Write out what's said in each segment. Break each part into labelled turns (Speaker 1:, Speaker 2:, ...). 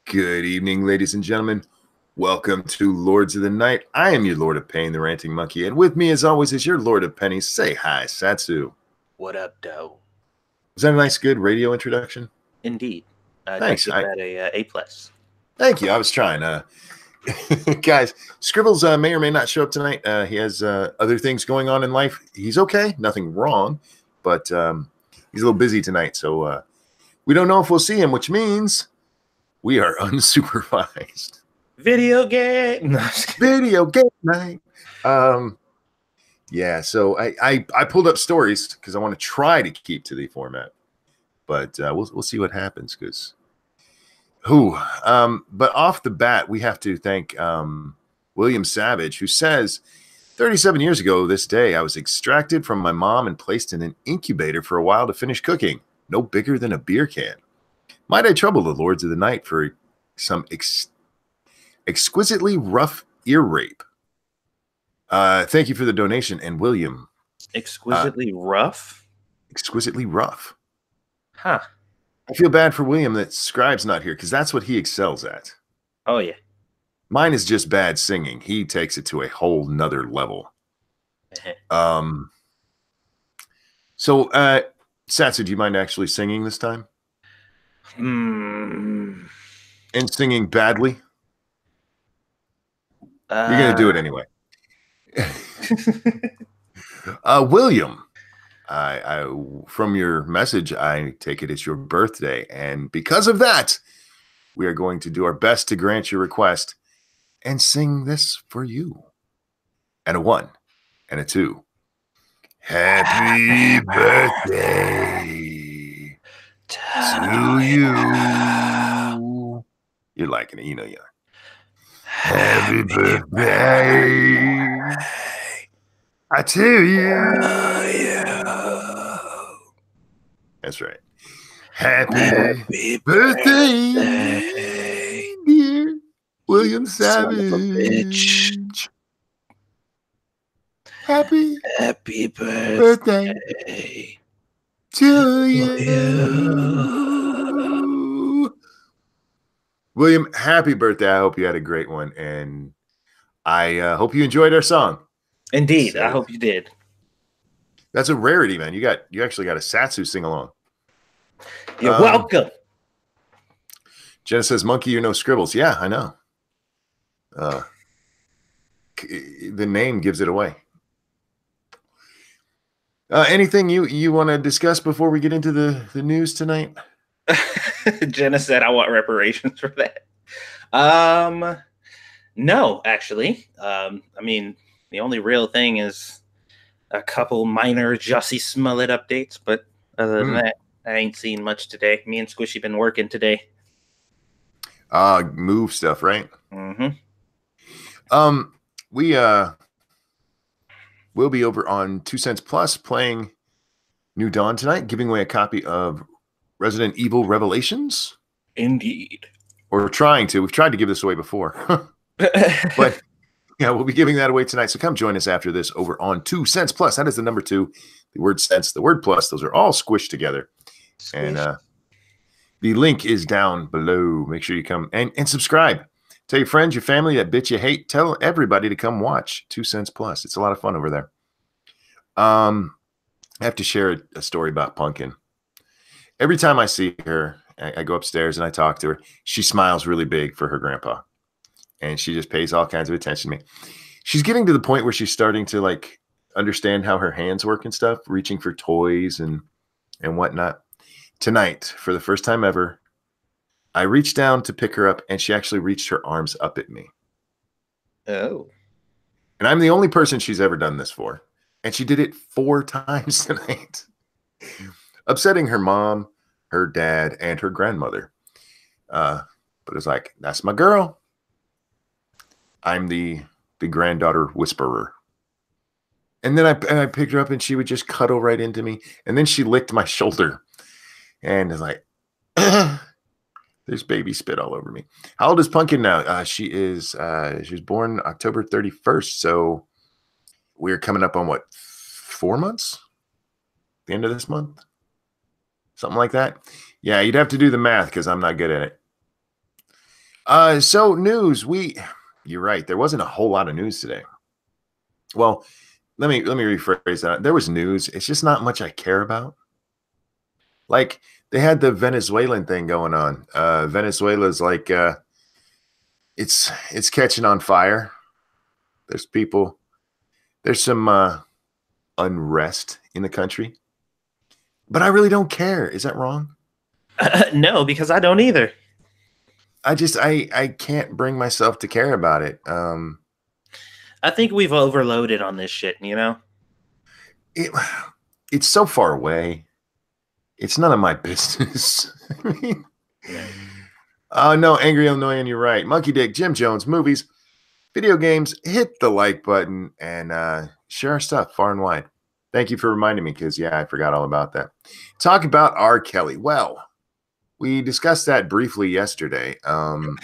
Speaker 1: Good evening, ladies and gentlemen. Welcome to Lords of the Night. I am your Lord of Pain, the Ranting Monkey, and with me, as always, is your Lord of Pennies. Say hi, Satsu.
Speaker 2: What up, Doe?
Speaker 1: Was that a nice, good radio introduction?
Speaker 2: Indeed.
Speaker 1: Thanks.
Speaker 2: I give that a A+.
Speaker 1: Thank you. I was trying. Guys, Scribbles may or may not show up tonight. He has other things going on in life. He's okay. Nothing wrong, but he's a little busy tonight, so we don't know if we'll see him, which means we are unsupervised.
Speaker 2: Video game.
Speaker 1: Video game night. Yeah, so I pulled up stories because I want to try to keep to the format, but we'll see what happens. Because but off the bat, we have to thank William Savage, who says 37 years ago this day I was extracted from my mom and placed in an incubator for a while to finish cooking, no bigger than a beer can. Might I trouble the Lords of the Night for some exquisitely rough ear rape? Thank you for the donation. And William,
Speaker 2: Exquisitely rough?
Speaker 1: Exquisitely rough.
Speaker 2: Huh.
Speaker 1: I feel bad for William that Scribe's not here because that's what he excels at.
Speaker 2: Oh, yeah.
Speaker 1: Mine is just bad singing. He takes it to a whole nother level. So, Satsu, do you mind actually singing this time? And singing badly? You're going to do it anyway. William, I from your message, I take it it's your birthday. And because of that, we are going to do our best to grant your request and sing this for you. And a 1 and a 2. Happy birthday to you. You're liking it, you know you are. Happy birthday to you. That's right. Happy birthday, dear William Savage. Happy birthday to you. William, happy birthday. I hope you had a great one. And I hope you enjoyed our song.
Speaker 2: Indeed. So, I hope you did.
Speaker 1: That's a rarity, man. You actually got a Satsu sing along.
Speaker 2: You're welcome.
Speaker 1: Jenna says, Monkey, you know Scribbles. Yeah, I know. The name gives it away. Anything you want to discuss before we get into the news tonight?
Speaker 2: Jenna said, I want reparations for that. No, actually. I mean, the only real thing is a couple minor Jussie Smollett updates, but other than that, I ain't seen much today. Me and Squishy been working today.
Speaker 1: Move stuff, right?
Speaker 2: Mm-hmm.
Speaker 1: We'll be over on 2 Cents Plus playing New Dawn tonight, giving away a copy of Resident Evil Revelations.
Speaker 2: Indeed.
Speaker 1: Or trying to. We've tried to give this away before. But yeah, we'll be giving that away tonight. So come join us after this over on 2 Cents Plus. That is the number 2, the word cents, the word plus. Those are all squished together. Squish. And the link is down below. Make sure you come and subscribe. Tell your friends, your family, that bitch you hate. Tell everybody to come watch 2 Cents Plus. It's a lot of fun over there. I have to share a story about Pumpkin. Every time I see her, I go upstairs and I talk to her. She smiles really big for her grandpa. And she just pays all kinds of attention to me. She's getting to the point where she's starting to like understand how her hands work and stuff, reaching for toys and whatnot. Tonight, for the first time ever, I reached down to pick her up, and she actually reached her arms up at me.
Speaker 2: Oh.
Speaker 1: And I'm the only person she's ever done this for. And she did it 4 times tonight. Upsetting her mom, her dad, and her grandmother. But it's like, that's my girl. I'm the granddaughter whisperer. And then I picked her up, and she would just cuddle right into me. And then she licked my shoulder. And it's like, there's baby spit all over me. How old is Pumpkin now? She was born October 31st. So we're coming up on what, 4 months? The end of this month? Something like that. Yeah, you'd have to do the math because I'm not good at it. So news. You're right. There wasn't a whole lot of news today. Well, let me rephrase that. There was news. It's just not much I care about. Like they had the Venezuelan thing going on. Venezuela's like it's catching on fire. There's people. There's some unrest in the country. But I really don't care. Is that wrong?
Speaker 2: No, because I don't either.
Speaker 1: I can't bring myself to care about it.
Speaker 2: I think we've overloaded on this shit,
Speaker 1: It's so far away. It's none of my business. I mean, no, Angry Illinois, you're right. Monkey Dick, Jim Jones, movies, video games, hit the like button and share our stuff far and wide. Thank you for reminding me because, yeah, I forgot all about that. Talk about R. Kelly. Well, we discussed that briefly yesterday. And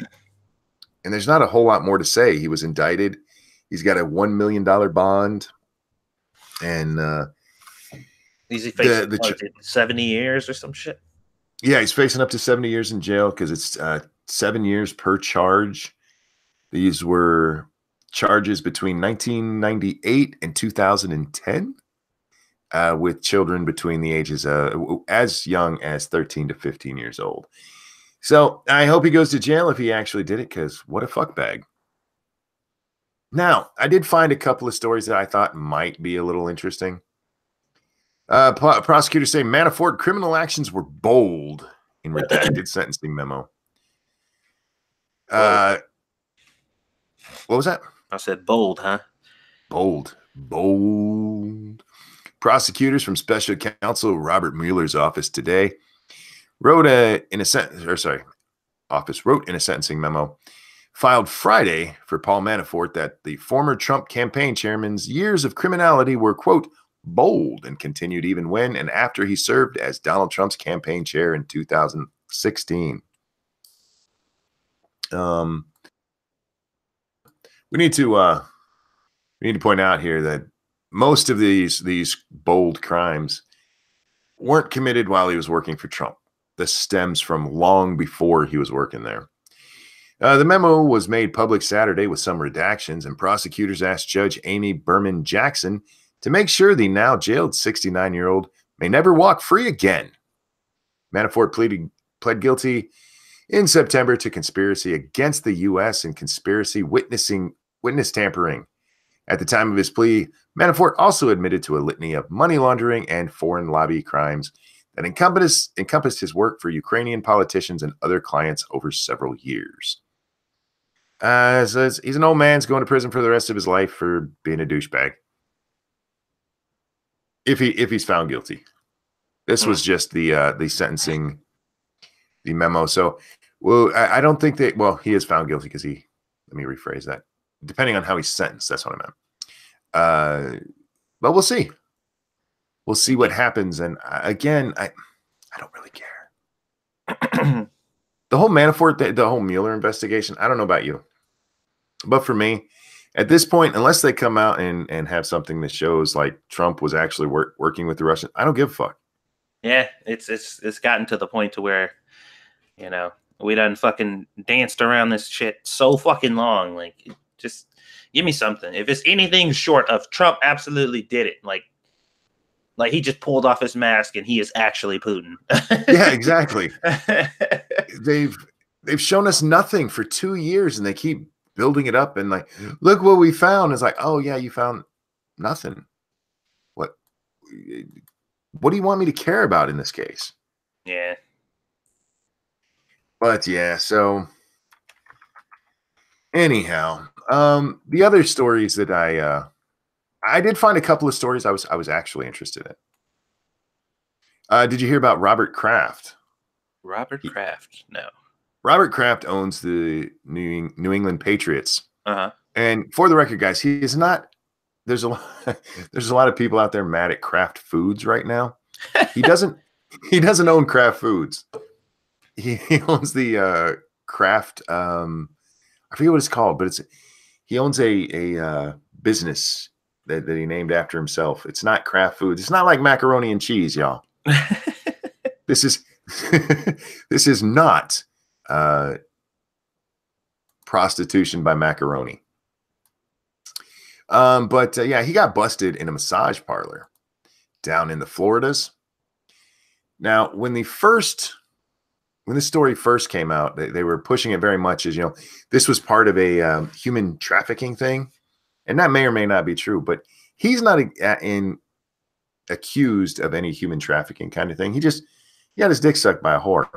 Speaker 1: there's not a whole lot more to say. He was indicted. He's got a $1 million bond. And
Speaker 2: is he facing 70 years or some shit?
Speaker 1: Yeah, he's facing up to 70 years in jail because it's 7 years per charge. These were charges between 1998 and 2010 with children between the ages as young as 13 to 15 years old. So I hope he goes to jail if he actually did it, because what a fuckbag. Now, I did find a couple of stories that I thought might be a little interesting. Prosecutors say Manafort criminal actions were bold in redacted sentencing memo. What was that?
Speaker 2: I said bold, huh?
Speaker 1: Bold. Prosecutors from Special Counsel Robert Mueller's office today wrote in a sentencing memo filed Friday for Paul Manafort that the former Trump campaign chairman's years of criminality were, quote, bold and continued even when and after he served as Donald Trump's campaign chair in 2016. We need to point out here that most of these bold crimes weren't committed while he was working for Trump. This stems from long before he was working there. The memo was made public Saturday with some redactions, and prosecutors asked Judge Amy Berman Jackson to make sure the now jailed 69-year-old may never walk free again. Manafort pled guilty in September to conspiracy against the U.S. and conspiracy witness tampering. At the time of his plea, Manafort also admitted to a litany of money laundering and foreign lobby crimes that encompassed his work for Ukrainian politicians and other clients over several years. So he's an old man who's going to prison for the rest of his life for being a douchebag. If he's found guilty. This was just the sentencing, the memo. So, well, I don't think that. Well, he is found guilty because let me rephrase that. Depending on how he's sentenced, that's what I meant. But we'll see. We'll see what happens. And again, I don't really care. The whole Manafort, the whole Mueller investigation, I don't know about you. But for me, at this point, unless they come out and have something that shows like Trump was actually working with the Russians, I don't give a fuck.
Speaker 2: Yeah, it's gotten to the point to where, we done fucking danced around this shit so fucking long. Like, just give me something. If it's anything short of Trump absolutely did it, like he just pulled off his mask and he is actually Putin.
Speaker 1: Yeah, exactly. They've shown us nothing for 2 years and they keep building it up and like, look what we found. It's like, oh yeah, you found nothing. What do you want me to care about in this case?
Speaker 2: Yeah.
Speaker 1: But yeah, so anyhow, the other stories that I did find a couple of stories I was actually interested in. Did you hear about Robert Kraft?
Speaker 2: Robert Kraft? No.
Speaker 1: Robert Kraft owns the New England Patriots.
Speaker 2: Uh-huh.
Speaker 1: And for the record, guys, he is not. There's a lot of people out there mad at Kraft Foods right now. He doesn't own Kraft Foods. He owns the Kraft. I forget what it's called, but he owns a business that he named after himself. It's not Kraft Foods. It's not like macaroni and cheese, y'all. This is not prostitution by macaroni. But yeah, he got busted in a massage parlor down in the Floridas. Now, when this story first came out, they were pushing it very much as, this was part of a human trafficking thing. And that may or may not be true, but he's not accused of any human trafficking kind of thing. He got his dick sucked by a whore.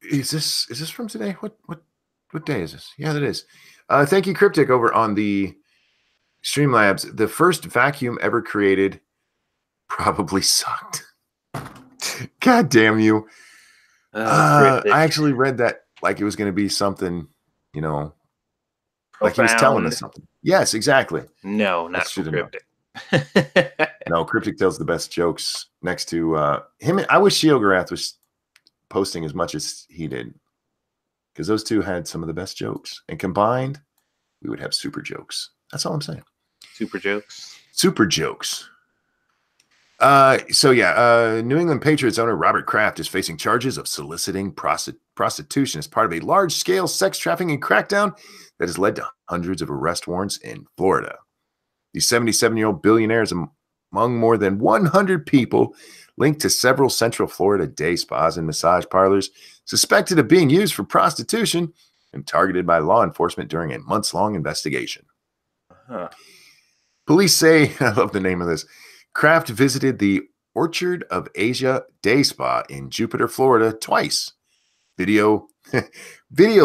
Speaker 1: Is this from today? What day is this? Yeah, that is. Thank you, Cryptic, over on the Streamlabs. The first vacuum ever created probably sucked. God damn you. I actually read that like it was going to be something, like he was telling us something. Yes, exactly.
Speaker 2: No, not Cryptic.
Speaker 1: No, Cryptic tells the best jokes next to him. I wish Sheogorath was posting as much as he did, because those two had some of the best jokes, and combined we would have super jokes. That's all I'm saying.
Speaker 2: Super jokes.
Speaker 1: So yeah, New England Patriots owner Robert Kraft is facing charges of soliciting prostitution as part of a large-scale sex trafficking crackdown that has led to hundreds of arrest warrants in Florida. The 77-year-old billionaire is among more than 100 people linked to several Central Florida day spas and massage parlors suspected of being used for prostitution and targeted by law enforcement during a months-long investigation. Police say, I love the name of this, Kraft visited the Orchard of Asia Day Spa in Jupiter, Florida twice. Video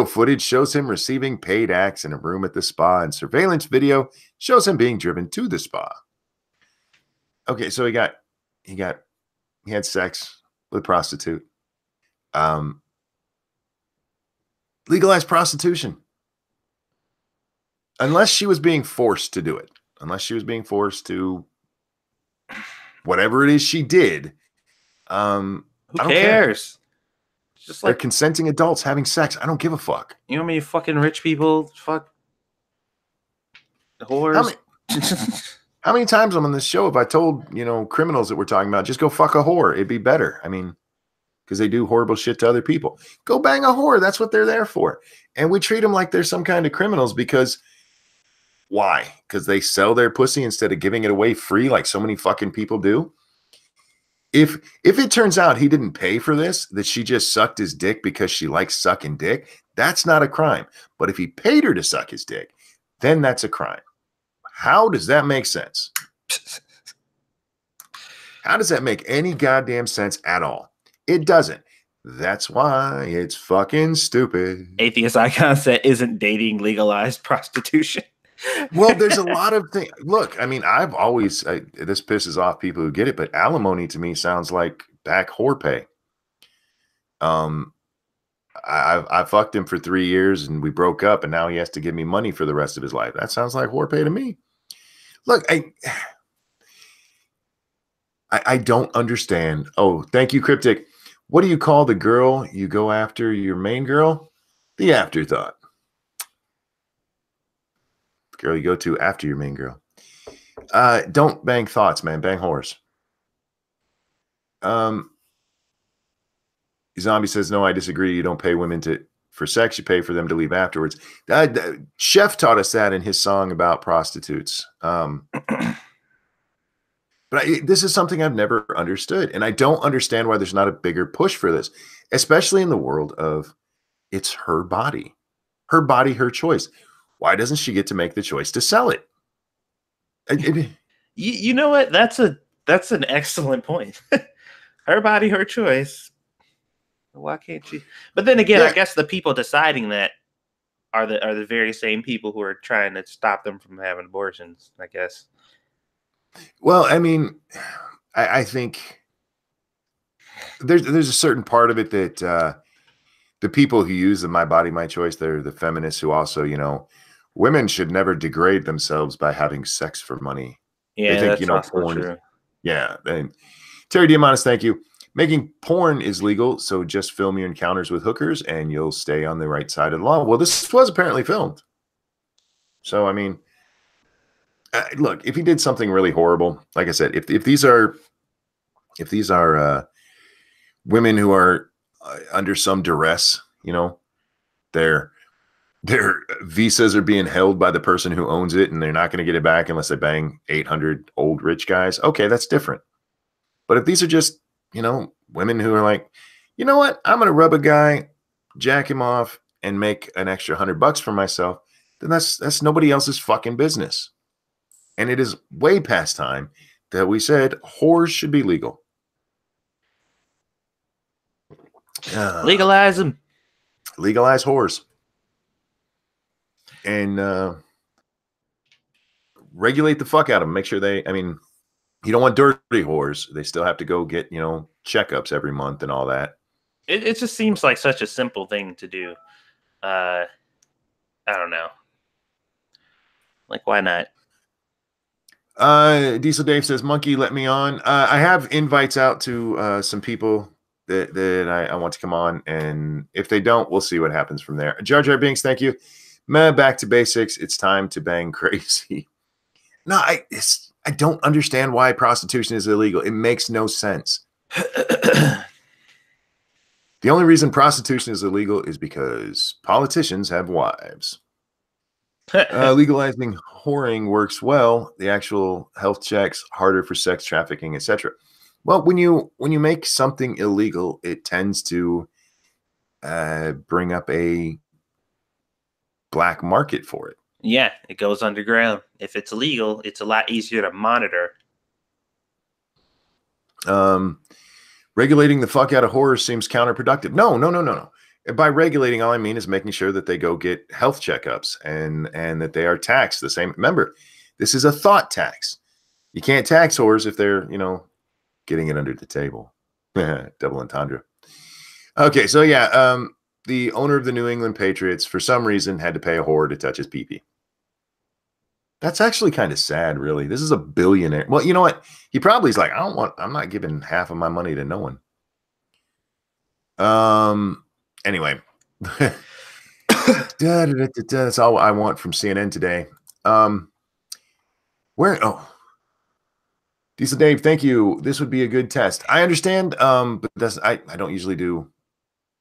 Speaker 1: footage shows him receiving paid acts in a room at the spa, and surveillance video shows him being driven to the spa. Okay, so he had sex with a prostitute. Legalized prostitution. Unless she was being forced to do it. Unless she was being forced to whatever it is she did.
Speaker 2: Who cares? Just
Speaker 1: they're consenting adults having sex. I don't give a fuck.
Speaker 2: You know how many fucking rich people fuck whores?
Speaker 1: How many times on this show have I told, criminals that we're talking about, just go fuck a whore? It'd be better. I mean, because they do horrible shit to other people. Go bang a whore. That's what they're there for. And we treat them like they're some kind of criminals because why? Because they sell their pussy instead of giving it away free like so many fucking people do. If it turns out he didn't pay for this, that she just sucked his dick because she likes sucking dick, that's not a crime. But if he paid her to suck his dick, then that's a crime. How does that make sense? How does that make any goddamn sense at all? It doesn't. That's why it's fucking stupid.
Speaker 2: Atheist Icon said, isn't dating legalized prostitution?
Speaker 1: Well, there's a lot of things. Look, I mean, this pisses off people who get it, but alimony to me sounds like back whore pay. I fucked him for 3 years and we broke up, and now he has to give me money for the rest of his life. That sounds like whore pay to me. Look, I don't understand. Oh, thank you, Cryptic. What do you call the girl you go after your main girl? The afterthought. Girl you go to after your main girl. Don't bang thoughts, man. Bang whores. Zombie says, no, I disagree. You don't pay women for sex. You pay for them to leave afterwards. Chef taught us that in his song about prostitutes. But this is something I've never understood. And I don't understand why there's not a bigger push for this, especially in the world of it's her body. Her body, her choice. Why doesn't she get to make the choice to sell it?
Speaker 2: You know what? That's an excellent point. Her body, her choice. Why can't she? But then again, yeah. I guess the people deciding that are the very same people who are trying to stop them from having abortions, I guess.
Speaker 1: Well, I mean, I think there's a certain part of it that the people who use the "my body, my choice," they're the feminists who also, women should never degrade themselves by having sex for money.
Speaker 2: Yeah, they think, that's porn. True.
Speaker 1: Yeah. Terry Diamandis, thank you. Making porn is legal, so just film your encounters with hookers and you'll stay on the right side of the law. Well, this was apparently filmed. So, I mean, look, if he did something really horrible, like I said, if these are women who are under some duress. You know, their visas are being held by the person who owns it, and they're not going to get it back unless they bang 800 old rich guys. Okay, that's different. But if these are just, you know, women who are like, you know what, I'm going to rub a guy, jack him off, and make an extra $100 for myself, then that's nobody else's fucking business. And it is way past time that we said whores should be legal.
Speaker 2: Legalize them.
Speaker 1: Legalize whores. And regulate the fuck out of them. Make sure you don't want dirty whores. They still have to go get, you know, checkups every month and all that.
Speaker 2: It just seems like such a simple thing to do. I don't know. Like, why not?
Speaker 1: Diesel Dave says, Monkey, let me on. I have invites out to some people that I want to come on. And if they don't, we'll see what happens from there. Jar Jar Binks, thank you. Back to basics. It's time to bang crazy. No, I don't understand why prostitution is illegal. It makes no sense. The only reason prostitution is illegal is because politicians have wives. Legalizing whoring works well. The actual health checks harder for sex trafficking, etc. Well, when you make something illegal, it tends to bring up a black market for it.
Speaker 2: Yeah, it goes underground. If it's illegal, it's a lot easier to monitor.
Speaker 1: Regulating the fuck out of whores seems counterproductive. No. By regulating, all I mean is making sure that they go get health checkups and that they are taxed the same. Remember, this is a thought tax. You can't tax whores if they're, you know, getting it under the table. Double entendre. Okay, so yeah, the owner of the New England Patriots, for some reason, had to pay a whore to touch his pee-pee. That's actually kind of sad, really. This is a billionaire. Well, you know what? He probably is like, I'm not giving half of my money to no one. Anyway. That's all I want from CNN today. Diesel Dave, thank you. This would be a good test. I understand, but I don't usually do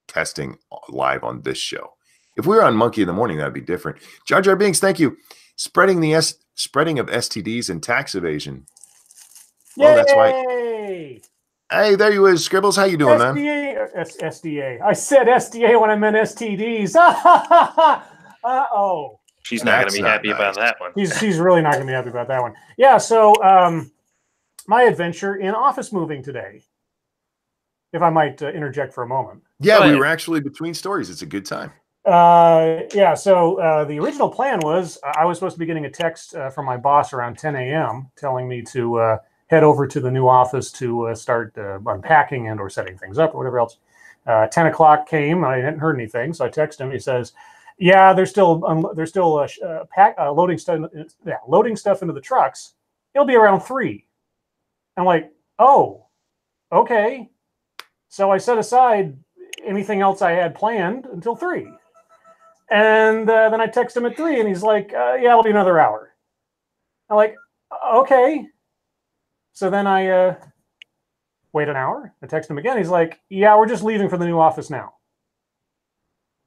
Speaker 1: testing live on this show. If we were on Monkey in the Morning, that'd be different. Jar Jar Binks, thank you. Spreading of STDs and tax evasion. Well,
Speaker 3: Yay!
Speaker 1: that's right. Hey, there you is, Scribbles. How you doing, man?
Speaker 3: SDA. I said SDA when I meant STDs. Uh-oh.
Speaker 2: She's not going to be happy about that one.
Speaker 3: She's really not going to be happy about that one. Yeah, so my adventure in office moving today, if I might interject for a moment.
Speaker 1: Yeah, we were actually between stories. It's a good time.
Speaker 3: Yeah, so the original plan was I was supposed to be getting a text from my boss around 10 a.m. telling me to head over to the new office to start unpacking and or setting things up or whatever else. 10 o'clock came. I hadn't heard anything, so I texted him. He says, "Yeah, they're still loading stuff into the trucks. It'll be around 3." I'm like, "Oh, okay." So I set aside anything else I had planned until 3. And then I text him at 3, and he's like, "Yeah, it'll be another hour." I'm like, "Okay." So then I wait an hour. I text him again. He's like, "Yeah, we're just leaving for the new office now."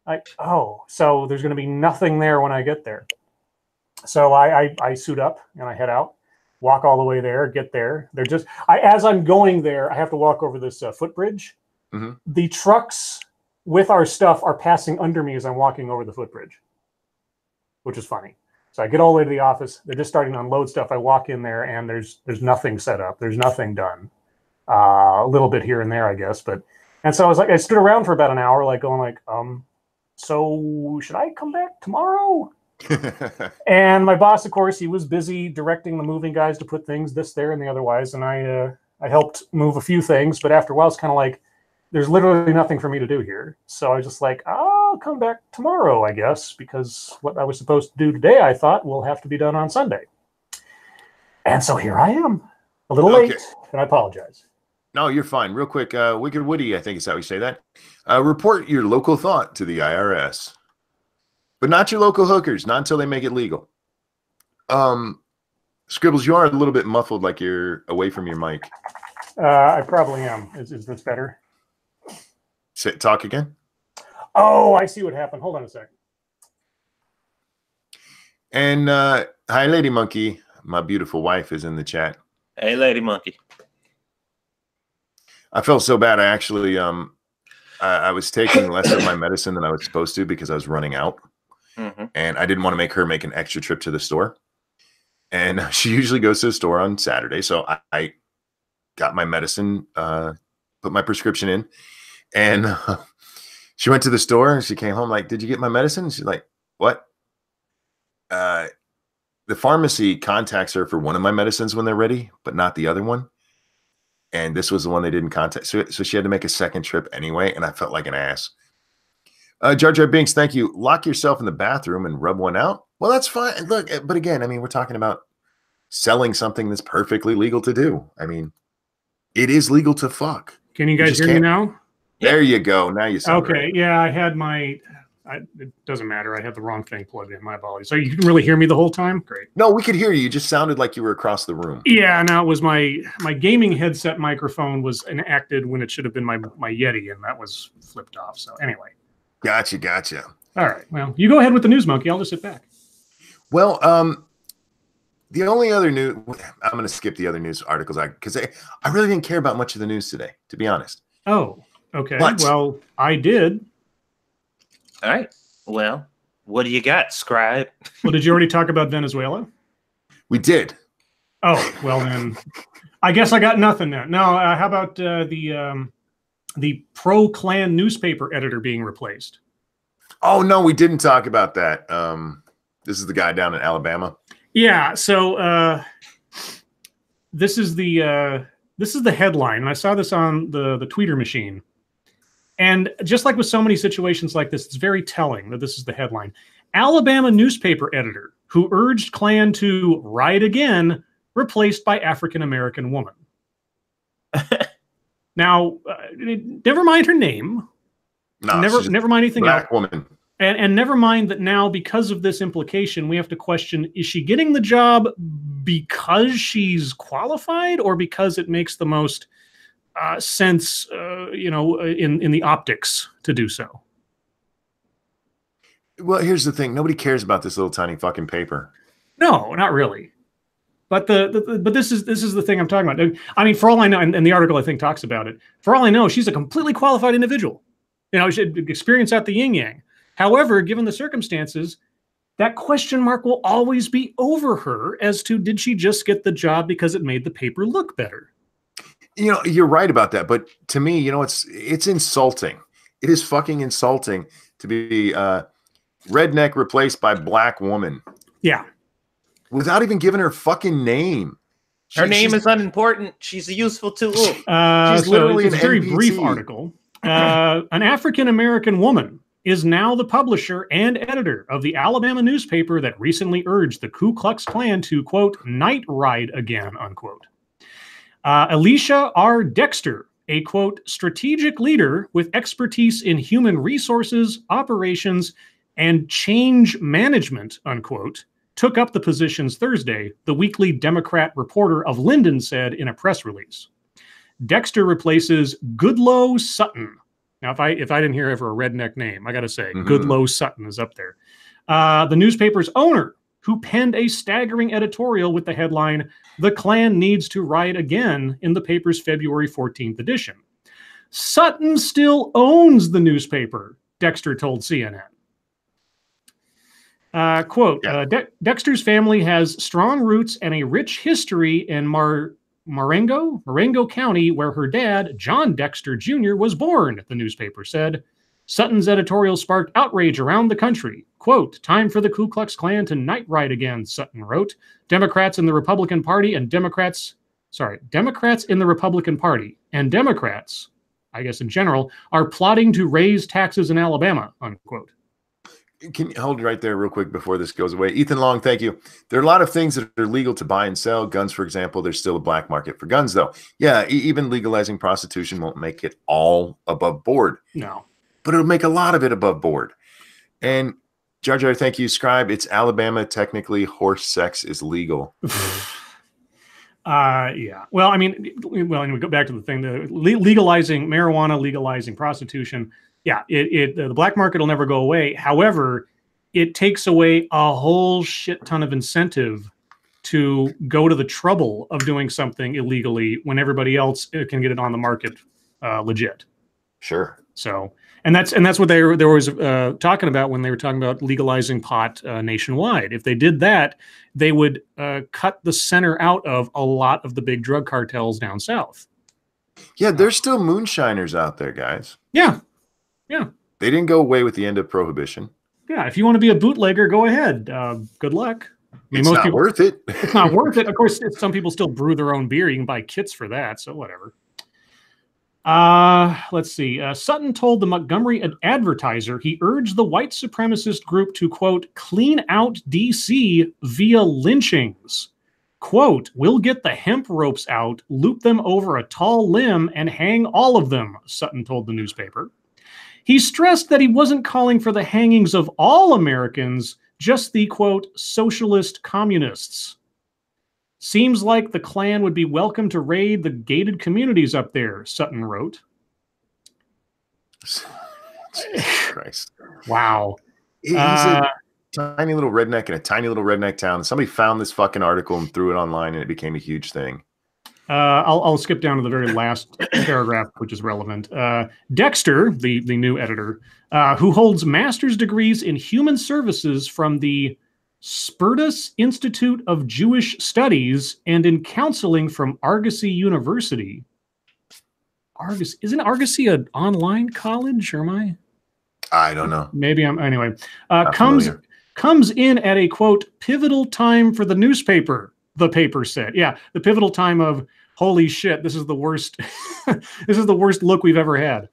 Speaker 3: Like, oh, so there's going to be nothing there when I get there. So I suit up and I head out, walk all the way there, get there. They're just, as I'm going there, I have to walk over this footbridge. Mm-hmm. The trucks with our stuff are passing under me as I'm walking over the footbridge, which is funny. So I get all the way to the office. They're just starting to unload stuff. I walk in there and there's nothing set up. There's nothing done. A little bit here and there, I guess. And so I was like, I stood around for about an hour, like going like, so should I come back tomorrow? And my boss, of course, he was busy directing the moving guys to put things this, there, and the otherwise. And I helped move a few things, but after a while, it's kind of like, there's literally nothing for me to do here. So I was just like, I'll come back tomorrow, I guess, because what I was supposed to do today, I thought, will have to be done on Sunday. And so here I am, a little late, and I apologize.
Speaker 1: No, you're fine. Real quick, Wicked Woody, I think is how we say that. Report your local thought to the IRS. But not your local hookers, not until they make it legal. Scribbles, you are a little bit muffled, like you're away from your mic.
Speaker 3: I probably am. Is this better?
Speaker 1: Talk again.
Speaker 3: Oh, I see what happened. Hold on a second.
Speaker 1: And hi, Lady Monkey. My beautiful wife is in the chat.
Speaker 2: Hey, Lady Monkey.
Speaker 1: I felt so bad. I actually I was taking less of my medicine than I was supposed to because I was running out. And I didn't want to make her make an extra trip to the store. And she usually goes to the store on Saturday. So I got my medicine, put my prescription in. And she went to the store and she came home like, did you get my medicine? She's like, what? The pharmacy contacts her for one of my medicines when they're ready, but not the other one. And this was the one they didn't contact. So she had to make a second trip anyway. And I felt like an ass. Jar Jar Binks, thank you. Lock yourself in the bathroom and rub one out. Well, that's fine. Look, but again, I mean, we're talking about selling something that's perfectly legal to do. I mean, it is legal to fuck.
Speaker 3: Can you guys hear me now?
Speaker 1: There you go. Now you sound
Speaker 3: okay. Right. Yeah, I had my. It doesn't matter. I had the wrong thing plugged in. My apologies. So you can really hear me the whole time? Great.
Speaker 1: No, we could hear you. You just sounded like you were across the room.
Speaker 3: Yeah, no, it was my gaming headset microphone was enacted when it should have been my Yeti, and that was flipped off. So anyway.
Speaker 1: Gotcha.
Speaker 3: All right. Well, you go ahead with the news, Monkey. I'll just sit back.
Speaker 1: Well, the only other news, I'm going to skip the other news articles because I really didn't care about much of the news today, to be honest.
Speaker 3: Oh, okay.
Speaker 1: But,
Speaker 3: well, I did.
Speaker 2: All right. Well, what do you got, Scribe?
Speaker 3: Well, did you already talk about Venezuela?
Speaker 1: We did.
Speaker 3: Oh, well then, I guess I got nothing then. No, how about the pro-Klan newspaper editor being replaced?
Speaker 1: Oh no, we didn't talk about that. This is the guy down in Alabama.
Speaker 3: Yeah. So this is the headline, and I saw this on the tweeter machine. And just like with so many situations like this, it's very telling that this is the headline. Alabama newspaper editor who urged Klan to ride again, replaced by African-American woman. Now, never mind her name.
Speaker 1: No,
Speaker 3: never mind anything else.
Speaker 1: Black woman.
Speaker 3: And never mind that now, because of this implication, we have to question, is she getting the job because she's qualified or because it makes the most sense, in the optics to do so?
Speaker 1: Well, here's the thing. Nobody cares about this little tiny fucking paper.
Speaker 3: No, not really. But but this is the thing I'm talking about. I mean, for all I know, and the article I think talks about it, for all I know, she's a completely qualified individual. She had experience at the yin yang. However, given the circumstances, that question mark will always be over her as to, did she just get the job because it made the paper look better?
Speaker 1: You're right about that. But to me, it's insulting. It is fucking insulting to be redneck replaced by black woman.
Speaker 3: Yeah. Without
Speaker 1: even giving her fucking name.
Speaker 2: Her name is unimportant. She's a useful tool.
Speaker 1: She's literally
Speaker 3: it's a very brief article. An African-American woman is now the publisher and editor of the Alabama newspaper that recently urged the Ku Klux Klan to, quote, night ride again, unquote. Alicia R. Dexter, a, quote, strategic leader with expertise in human resources, operations, and change management, unquote, took up the positions Thursday, the Weekly Democrat reporter of Linden said in a press release. Dexter replaces Goodloe Sutton. Now, if I didn't hear ever a redneck name, I got to say, Goodloe Sutton is up there. The newspaper's owner, who penned a staggering editorial with the headline, "The Klan Needs to Ride Again," in the paper's February 14th edition. Sutton still owns the newspaper, Dexter told CNN. Quote, Dexter's family has strong roots and a rich history in Marengo County, where her dad, John Dexter Jr., was born, the newspaper said. Sutton's editorial sparked outrage around the country. Quote, time for the Ku Klux Klan to night ride again, Sutton wrote. Democrats in the Republican Party and Democrats in the Republican Party and Democrats, I guess in general, are plotting to raise taxes in Alabama, unquote.
Speaker 1: Can you hold right there real quick before this goes away? Ethan Long, thank you. There are a lot of things that are legal to buy and sell. Guns, for example, there's still a black market for guns, though. Yeah, even legalizing prostitution won't make it all above board.
Speaker 3: No.
Speaker 1: But it'll make a lot of it above board. And Jar Jar, thank you. Scribe, it's Alabama. Technically, horse sex is legal.
Speaker 3: Yeah. Well, I mean, anyway, go back to the thing, legalizing marijuana, legalizing prostitution. Yeah, the black market will never go away. However, it takes away a whole shit ton of incentive to go to the trouble of doing something illegally when everybody else can get it on the market legit.
Speaker 1: Sure.
Speaker 3: So, and that's what they were talking about when they were talking about legalizing pot nationwide. If they did that, they would cut the center out of a lot of the big drug cartels down south.
Speaker 1: Yeah, there's still moonshiners out there, guys.
Speaker 3: Yeah.
Speaker 1: They didn't go away with the end of prohibition.
Speaker 3: Yeah, if you want to be a bootlegger, go ahead. Good luck. I mean,
Speaker 1: It's not worth it.
Speaker 3: It's not worth it. Of course, some people still brew their own beer. You can buy kits for that, so whatever. Let's see. Sutton told the Montgomery Advertiser he urged the white supremacist group to, quote, clean out D.C. via lynchings. Quote, we'll get the hemp ropes out, loop them over a tall limb, and hang all of them, Sutton told the newspaper. He stressed that he wasn't calling for the hangings of all Americans, just the, quote, socialist communists. Seems like the Klan would be welcome to raid the gated communities up there, Sutton wrote.
Speaker 1: Jesus Christ.
Speaker 3: Wow.
Speaker 1: He's a tiny little redneck in a tiny little redneck town. Somebody found this fucking article and threw it online, and it became a huge thing.
Speaker 3: I'll skip down to the very last paragraph, which is relevant. Dexter, the new editor, who holds master's degrees in human services from the Spertus Institute of Jewish Studies and in counseling from Argosy University. Isn't Argosy an online college, or am I?
Speaker 1: I don't know.
Speaker 3: Maybe I'm. Anyway, comes in at a, quote, pivotal time for the newspaper, the paper said. Yeah, the pivotal time of, holy shit, this is the worst. This is the worst look we've ever had.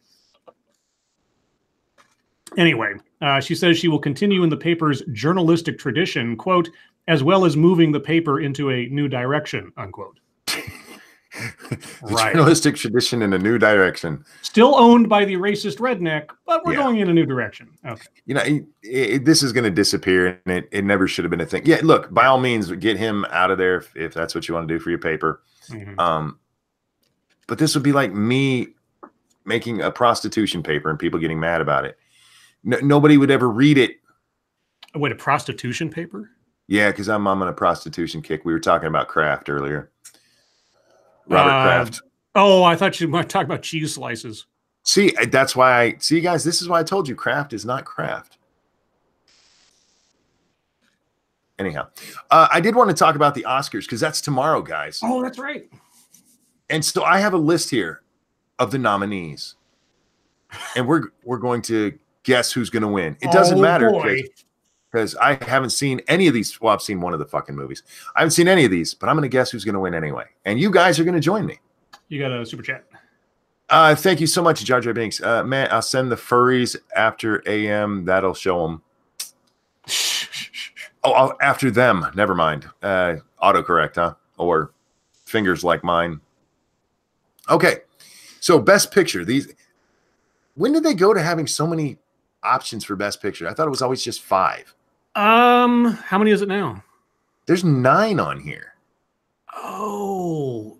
Speaker 3: Anyway, she says she will continue in the paper's journalistic tradition, quote, as well as moving the paper into a new direction, unquote.
Speaker 1: Right. Journalistic tradition in a new direction.
Speaker 3: Still owned by the racist redneck, but we're going in a new direction. Okay.
Speaker 1: You know, this is going to disappear, and it never should have been a thing. Yeah, look, by all means, get him out of there if that's what you want to do for your paper. Mm-hmm. But this would be like me making a prostitution paper and people getting mad about it. Nobody would ever read it.
Speaker 3: Wait, a prostitution paper?
Speaker 1: Yeah, because I'm on a prostitution kick. We were talking about Kraft earlier. Robert Kraft.
Speaker 3: Oh, I thought you might talk about cheese slices.
Speaker 1: See, that's why see, guys, this is why I told you Kraft is not Kraft. Anyhow, I did want to talk about the Oscars because that's tomorrow, guys.
Speaker 3: Oh, that's right.
Speaker 1: And so I have a list here of the nominees. And we're going to guess who's going to win. It doesn't matter because I haven't seen any of these. Well, I've seen one of the fucking movies. I haven't seen any of these, but I'm going to guess who's going to win anyway. And you guys are going to join me.
Speaker 3: You got a super chat.
Speaker 1: Thank you so much, Jar Jar Binks. Man, I'll send the furries after AM. That'll show them. Oh, after them. Never mind. Autocorrect, huh? Or fingers like mine. Okay. So best picture. When did they go to having so many options for best picture? I thought it was always just 5.
Speaker 3: How many is it now?
Speaker 1: There's 9 on here.
Speaker 3: Oh,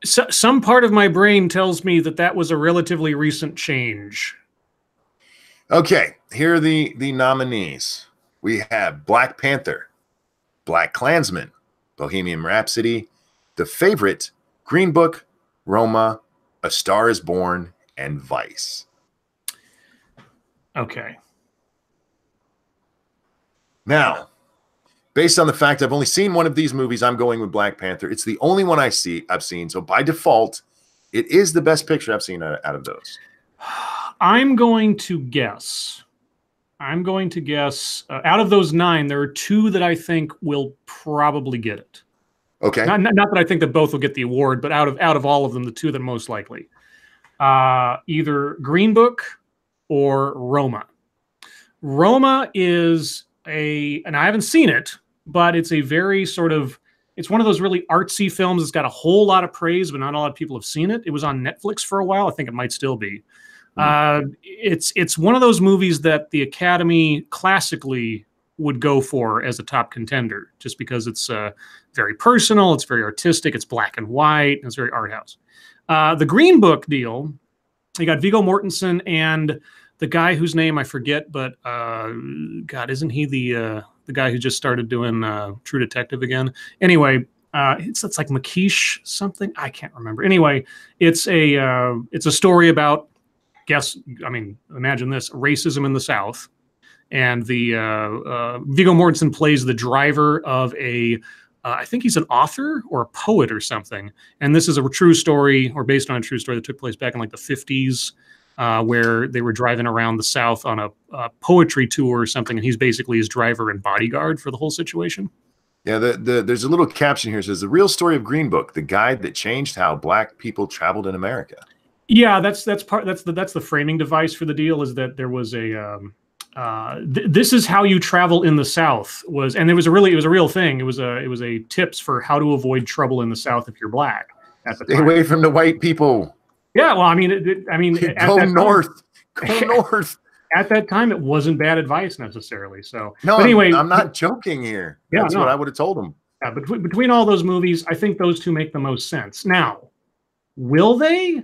Speaker 3: some part of my brain tells me that was a relatively recent change.
Speaker 1: Okay, here are the nominees. We have Black Panther, Black Klansman, Bohemian Rhapsody, The Favorite, Green Book, Roma, A Star is Born, and Vice.
Speaker 3: Okay.
Speaker 1: Now, based on the fact I've only seen one of these movies, I'm going with Black Panther. It's the only one I've seen. So by default, it is the best picture I've seen out of those.
Speaker 3: I'm going to guess out of those 9, there are 2 that I think will probably get it.
Speaker 1: Okay.
Speaker 3: Not that I think that both will get the award, but out of all of them, the 2 that are most likely. Either Green Book or Roma. Roma is and I haven't seen it, but it's a very sort of, it's one of those really artsy films. It's got a whole lot of praise, but not a lot of people have seen it. It was on Netflix for a while. I think it might still be. It's one of those movies that the Academy classically would go for as a top contender, just because it's very personal, it's very artistic, it's black and white, and it's very art house. The Green Book deal, you got Viggo Mortensen and the guy whose name I forget, but God, isn't he the guy who just started doing True Detective again? Anyway, it's like McKeish something, I can't remember. Anyway, it's a story about, imagine this, racism in the South. And the Viggo Mortensen plays the driver of I think he's an author or a poet or something. And this is a true story, or based on a true story that took place back in like the 50s, where they were driving around the South on a poetry tour or something. And he's basically his driver and bodyguard for the whole situation. Yeah,
Speaker 1: there's a little caption here that says, "The real story of Green Book, the guide that changed how Black people traveled in America."
Speaker 3: Yeah, that's the framing device for the deal, is that there was a this is how you travel in the South and it was a real thing. It was a tips for how to avoid trouble in the South if you're Black at the time.
Speaker 1: Stay away from the white people.
Speaker 3: Yeah, well, I mean,
Speaker 1: go north. Go north.
Speaker 3: At that time, it wasn't bad advice necessarily. So,
Speaker 1: no,
Speaker 3: but anyway,
Speaker 1: I'm not joking here. That's what I would have told him.
Speaker 3: Yeah, but between all those movies, I think those two make the most sense. Now, will they?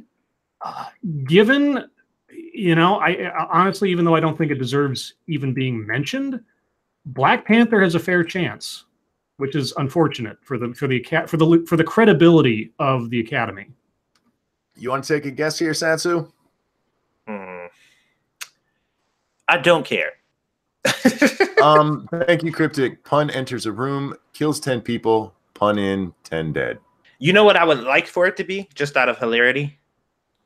Speaker 3: Given, I honestly, even though I don't think it deserves even being mentioned, Black Panther has a fair chance, which is unfortunate for the credibility of the Academy.
Speaker 1: You want to take a guess here, Satsu?
Speaker 2: I don't care.
Speaker 1: Thank you, Cryptic. Pun enters a room, kills 10 people, pun in, 10 dead.
Speaker 2: You know what I would like for it to be, just out of hilarity?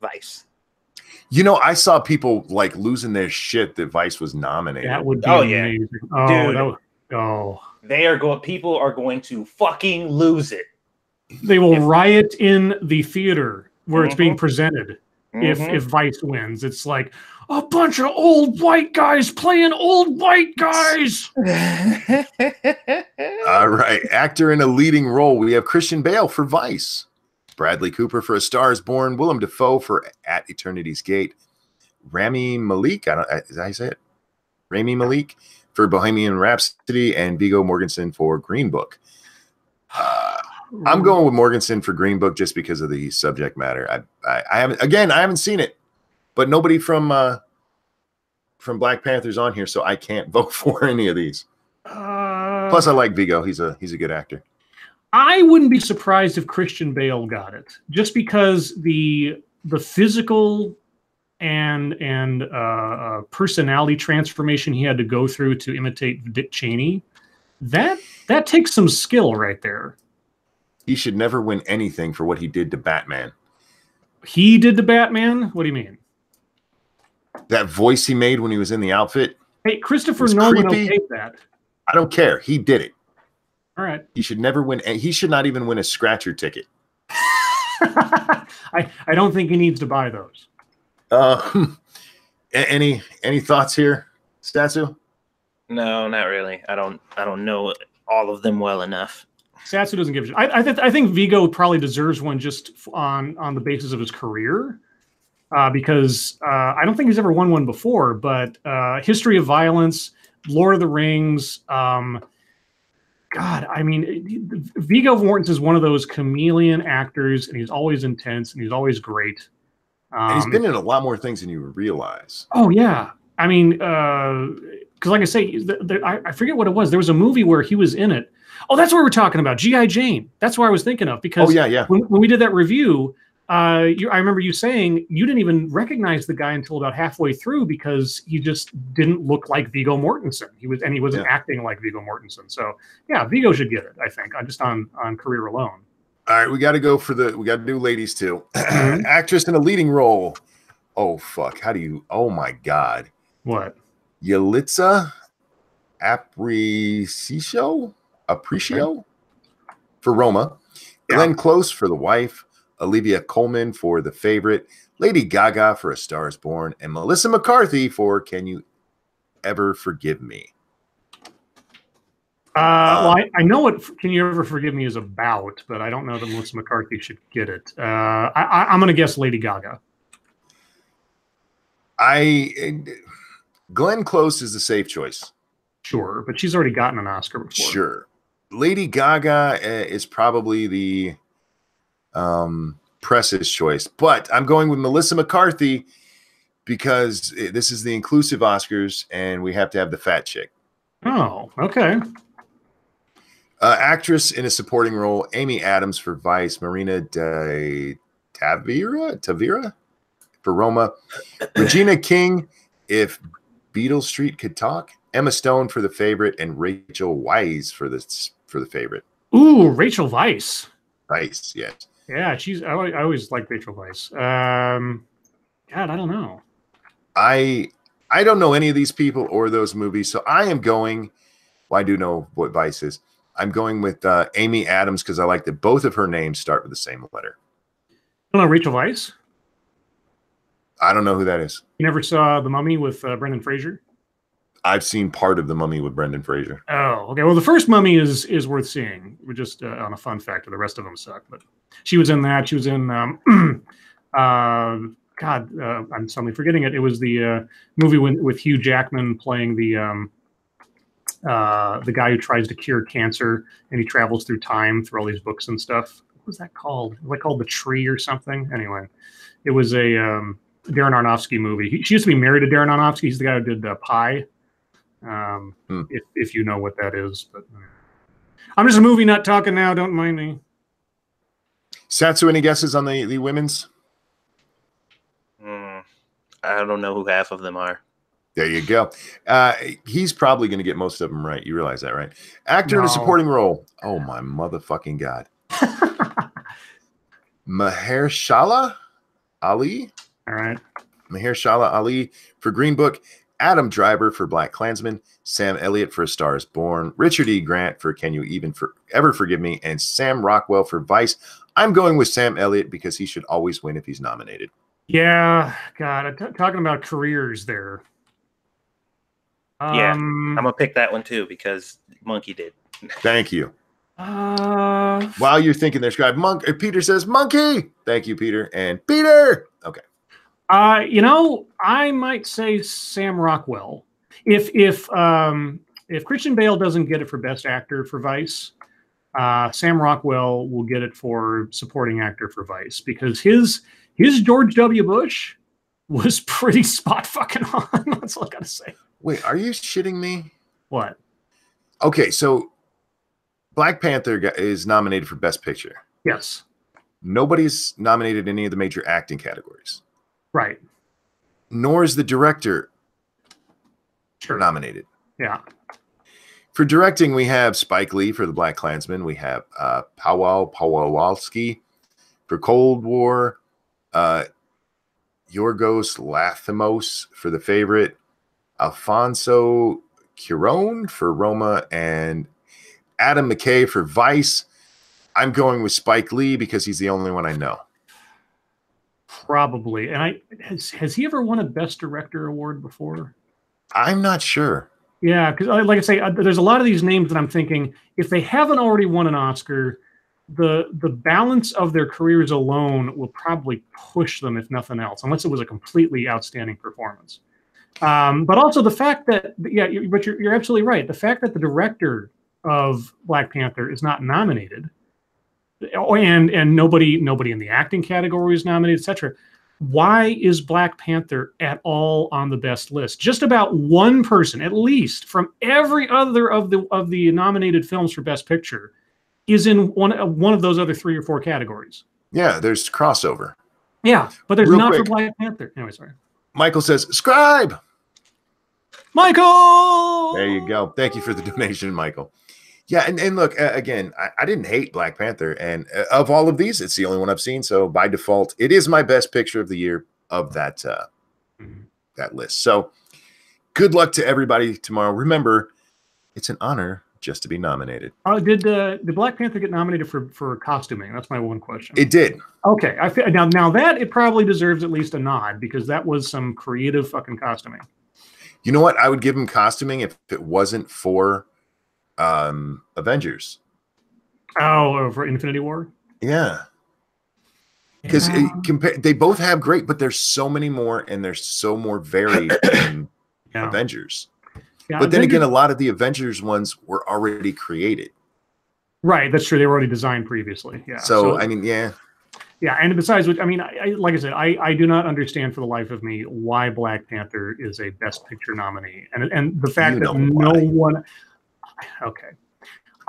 Speaker 2: Vice.
Speaker 1: I saw people like losing their shit that Vice was nominated.
Speaker 3: That would be amazing.
Speaker 2: Yeah. Dude, people are going to fucking lose it.
Speaker 3: They will riot in the theater where it's being presented if Vice wins. It's like a bunch of old white guys playing old white guys.
Speaker 1: All right. Actor in a leading role. We have Christian Bale for Vice. Bradley Cooper for A Star is Born. Willem Dafoe for At Eternity's Gate. Rami Malek, is that how you say it? Rami Malek for Bohemian Rhapsody, and Viggo Mortensen for Green Book. I'm going with Mortensen for Green Book just because of the subject matter. I haven't seen it, but nobody from Black Panther's on here, so I can't vote for any of these. Plus, I like Viggo. He's a good actor.
Speaker 3: I wouldn't be surprised if Christian Bale got it, just because the physical and personality transformation he had to go through to imitate Dick Cheney, that takes some skill right there.
Speaker 1: He should never win anything for what he did to Batman.
Speaker 3: He did to Batman? What do you mean?
Speaker 1: That voice he made when he was in the outfit.
Speaker 3: Hey, Christopher Nolan okayed that.
Speaker 1: I don't care. He did it.
Speaker 3: All right.
Speaker 1: He should never win. He should not even win a scratcher ticket.
Speaker 3: I don't think he needs to buy those.
Speaker 1: Any thoughts here, Satsu?
Speaker 2: No, not really. I don't know all of them well enough.
Speaker 3: Satsu doesn't give a shit. I think Viggo probably deserves one just on the basis of his career, because I don't think he's ever won one before. But History of Violence, Lord of the Rings. God, I mean, Viggo Mortensen is one of those chameleon actors, and he's always intense, and he's always great.
Speaker 1: And he's been in a lot more things than you realize.
Speaker 3: Oh, yeah. I mean, because like I say, I forget what it was. There was a movie where he was in it. Oh, that's what we're talking about. G.I. Jane. That's what I was thinking of. Because when we did that review, I remember you saying you didn't even recognize the guy until about halfway through because he just didn't look like Viggo Mortensen. He wasn't acting like Viggo Mortensen. So yeah, Viggo should get it. I think just on career alone.
Speaker 1: All right, we got to do ladies too. Actress in a leading role. Oh fuck! Oh my god!
Speaker 3: What?
Speaker 1: Yalitza Aparicio for Roma. Yeah. Glenn Close for The Wife. Olivia Colman for The Favorite, Lady Gaga for A Star is Born, and Melissa McCarthy for Can You Ever Forgive Me?
Speaker 3: Well, I know what Can You Ever Forgive Me is about, but I don't know that Melissa McCarthy should get it. I'm going to guess Lady Gaga.
Speaker 1: Glenn Close is the safe choice.
Speaker 3: Sure, but she's already gotten an Oscar before.
Speaker 1: Sure. Lady Gaga is probably the press's choice, but I'm going with Melissa McCarthy because this is the inclusive Oscars and we have to have the fat chick.
Speaker 3: Oh, okay.
Speaker 1: Actress in a supporting role, Amy Adams for Vice, Marina de Tavira for Roma, Regina King, If Beale Street Could Talk, Emma Stone for The Favorite, and Rachel Weisz for the Favorite.
Speaker 3: Ooh, Rachel Weisz.
Speaker 1: Weisz, yes.
Speaker 3: Yeah, I always like Rachel Weisz. God, I don't know.
Speaker 1: I don't know any of these people or those movies, so I am going. Well, I do know what Vice is. I'm going with Amy Adams because I like that both of her names start with the same letter.
Speaker 3: I don't know Rachel Weisz.
Speaker 1: I don't know who that is.
Speaker 3: You never saw The Mummy with Brendan Fraser?
Speaker 1: I've seen part of The Mummy with Brendan Fraser.
Speaker 3: Oh, okay. Well, the first Mummy is worth seeing. We're just on a fun factor. The rest of them suck. But she was in that. She was in I'm suddenly forgetting it. It was the movie with Hugh Jackman playing the guy who tries to cure cancer, and he travels through time through all these books and stuff. What was that called? Was it called The Tree or something? Anyway, it was a Darren Aronofsky movie. She used to be married to Darren Aronofsky. He's the guy who did Pi. If you know what that is, but I'm just a movie nut talking now. Don't mind me.
Speaker 1: Satsu, any guesses on the women's?
Speaker 2: I don't know who half of them are.
Speaker 1: There you go. He's probably going to get most of them right. You realize that, right? Actor in a supporting role. Oh, my motherfucking God. Mahershala Ali.
Speaker 3: All right.
Speaker 1: Mahershala Ali for Green Book. Adam Driver for Black Klansman. Sam Elliott for A Star Is Born. Richard E. Grant for Can You Even Ever Forgive Me? And Sam Rockwell for Vice. I'm going with Sam Elliott because he should always win if he's nominated.
Speaker 3: Yeah, God, talking about careers there.
Speaker 2: Yeah, I'm gonna pick that one too because Monkey did.
Speaker 1: Thank you. While you're thinking there, Scribe, Peter says Monkey. Thank you, Peter. And Peter. Okay.
Speaker 3: I might say Sam Rockwell. If Christian Bale doesn't get it for Best Actor for Vice, Sam Rockwell will get it for Supporting Actor for Vice because his George W. Bush was pretty spot fucking on. That's all I gotta say.
Speaker 1: Wait, are you shitting me?
Speaker 3: What?
Speaker 1: Okay, so Black Panther is nominated for Best Picture.
Speaker 3: Yes.
Speaker 1: Nobody's nominated in any of the major acting categories.
Speaker 3: Right.
Speaker 1: Nor is the director nominated.
Speaker 3: Yeah.
Speaker 1: For directing, we have Spike Lee for The Black Klansman. We have Pawlowski for Cold War. Yorgos Lanthimos for The Favorite. Alfonso Cuarón for Roma. And Adam McKay for Vice. I'm going with Spike Lee because he's the only one I know.
Speaker 3: Probably. And has he ever won a Best Director award before?
Speaker 1: I'm not sure.
Speaker 3: Yeah, because like I say, there's a lot of these names that I'm thinking, if they haven't already won an Oscar, the balance of their careers alone will probably push them, if nothing else, unless it was a completely outstanding performance. But also the fact that, you're absolutely right. The fact that the director of Black Panther is not nominated, and nobody in the acting category is nominated, etc. Why is Black Panther at all on the best list? Just about one person, at least, from every other of the nominated films for Best Picture, is in one of those other 3 or 4 categories.
Speaker 1: Yeah, there's crossover.
Speaker 3: Yeah, but there's
Speaker 1: Real
Speaker 3: not
Speaker 1: quick.
Speaker 3: for Black Panther. Anyway, sorry.
Speaker 1: Michael says, Scribe.
Speaker 3: Michael!
Speaker 1: There you go. Thank you for the donation, Michael. Yeah, and look, again, I didn't hate Black Panther, and of all of these, it's the only one I've seen. So by default, it is my best picture of the year of that that list. So good luck to everybody tomorrow. Remember, it's an honor just to be nominated.
Speaker 3: Did Black Panther get nominated for costuming? That's my one question.
Speaker 1: It did.
Speaker 3: Okay, I feel, now that it probably deserves at least a nod because that was some creative fucking costuming.
Speaker 1: You know what? I would give him costuming if it wasn't for Avengers.
Speaker 3: Oh, for Infinity War?
Speaker 1: Yeah. Because they both have great, but there's so many more and they're so more varied in Avengers.
Speaker 3: Yeah,
Speaker 1: but then again, a lot of the Avengers ones were already created.
Speaker 3: Right, that's true. They were already designed previously. Yeah.
Speaker 1: So I mean, yeah.
Speaker 3: Yeah, and besides, which I mean, like I said, I do not understand for the life of me why Black Panther is a Best Picture nominee, and the fact that no one. Okay,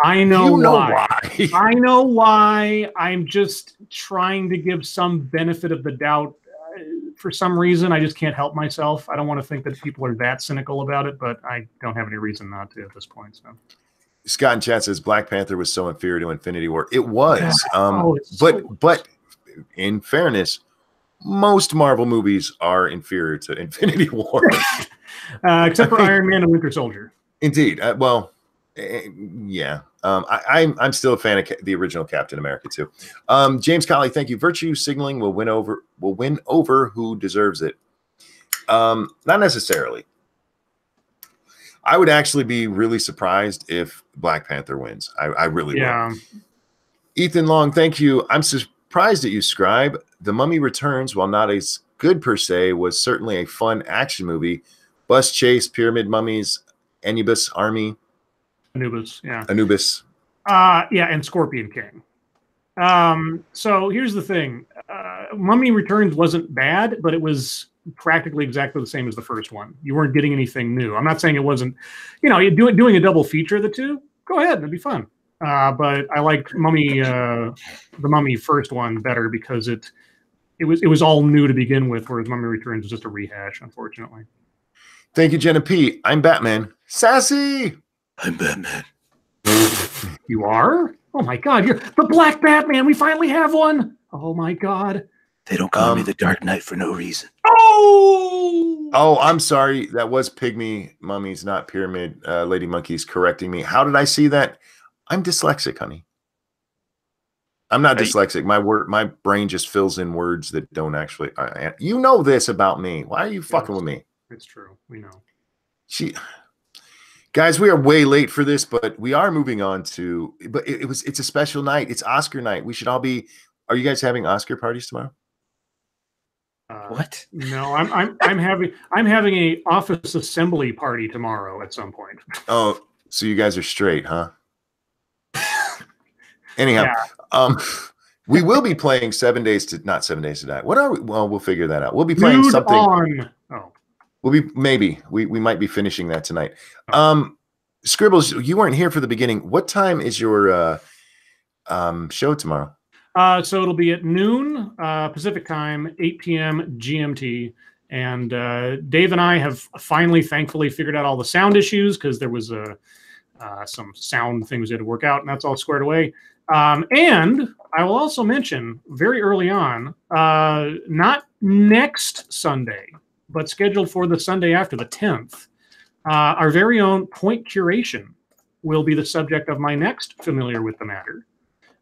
Speaker 3: I know why. I know why. I'm just trying to give some benefit of the doubt. For some reason, I just can't help myself. I don't want to think that people are that cynical about it, but I don't have any reason not to at this point. So.
Speaker 1: Scott in chat says Black Panther was so inferior to Infinity War. It was, but in fairness, most Marvel movies are inferior to Infinity War,
Speaker 3: except for Iron Man and Winter Soldier.
Speaker 1: Indeed. Yeah. I'm still a fan of the original Captain America too. James Colley, thank you. Virtue signaling will win over who deserves it. Not necessarily. I would actually be really surprised if Black Panther wins. I really would. Ethan Long, thank you. I'm surprised at you, Scribe. The Mummy Returns, while not as good per se, was certainly a fun action movie. Bus chase, pyramid mummies, Anubis army.
Speaker 3: Anubis, yeah.
Speaker 1: Anubis.
Speaker 3: Yeah, and Scorpion King. So here's the thing. Mummy Returns wasn't bad, but it was practically exactly the same as the first one. You weren't getting anything new. I'm not saying it wasn't, you're doing a double feature of the two. Go ahead, it'd be fun. But I liked the Mummy first one better because it was all new to begin with, whereas Mummy Returns was just a rehash, unfortunately.
Speaker 1: Thank you, Jenna P. I'm Batman. Sassy.
Speaker 2: I'm Batman.
Speaker 3: You are? Oh my God, you're the Black Batman. We finally have one. Oh my God.
Speaker 2: They don't call me the Dark Knight for no reason.
Speaker 1: Oh, I'm sorry. That was Pygmy Mummies, not Pyramid Lady Monkeys correcting me. How did I see that? I'm dyslexic, honey. I'm not dyslexic. My brain just fills in words that don't actually. You know this about me. Why are you fucking with me?
Speaker 3: It's true. We know.
Speaker 1: Guys, we are way late for this, but we are moving on to. But it's a special night. It's Oscar night. We should all be. Are you guys having Oscar parties tomorrow?
Speaker 2: What?
Speaker 3: No, I'm having a office assembly party tomorrow at some point.
Speaker 1: Oh, so you guys are straight, huh? Anyhow, we will be playing 7 Days to Not 7 Days to Die. What are we? Well, we'll figure that out. We'll be playing something. We might be finishing that tonight. Scribbles, you weren't here for the beginning. What time is your show tomorrow?
Speaker 3: So it'll be at noon Pacific time, 8 p.m. GMT. And Dave and I have finally, thankfully, figured out all the sound issues because there was some sound things we had to work out, and that's all squared away. And I will also mention very early on, not next Sunday, but scheduled for the Sunday after, the 10th, our very own Point Curation will be the subject of my next Familiar with the Matter,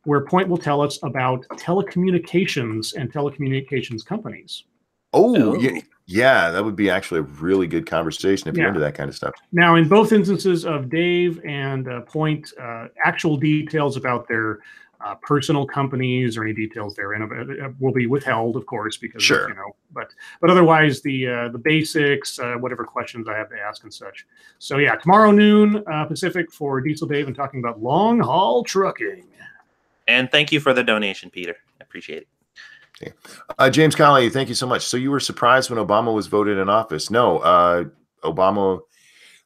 Speaker 3: where Point will tell us about telecommunications and telecommunications companies.
Speaker 1: Oh. Yeah, that would be actually a really good conversation if you're into that kind of stuff.
Speaker 3: Now, in both instances of Dave and Point, actual details about their personal companies or any details therein will be withheld, of course, because but otherwise the basics, whatever questions I have to ask and such. So yeah, tomorrow noon Pacific for Diesel Dave and talking about long haul trucking.
Speaker 2: And thank you for the donation, Peter. I appreciate it.
Speaker 1: Okay. James Colley, thank you so much. So you were surprised when Obama was voted in office? No, Obama,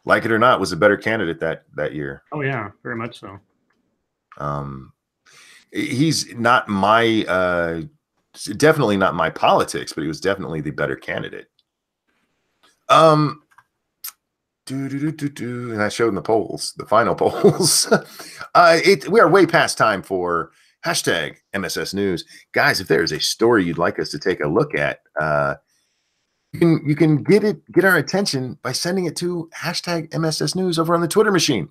Speaker 1: like it or not, was a better candidate that year.
Speaker 3: Oh yeah, very much so.
Speaker 1: He's not my definitely not my politics, but he was definitely the better candidate. And I showed in the polls, the final polls. We are way past time for hashtag MSS News. Guys, if there is a story you'd like us to take a look at, you can get our attention by sending it to hashtag MSS News over on the Twitter machine.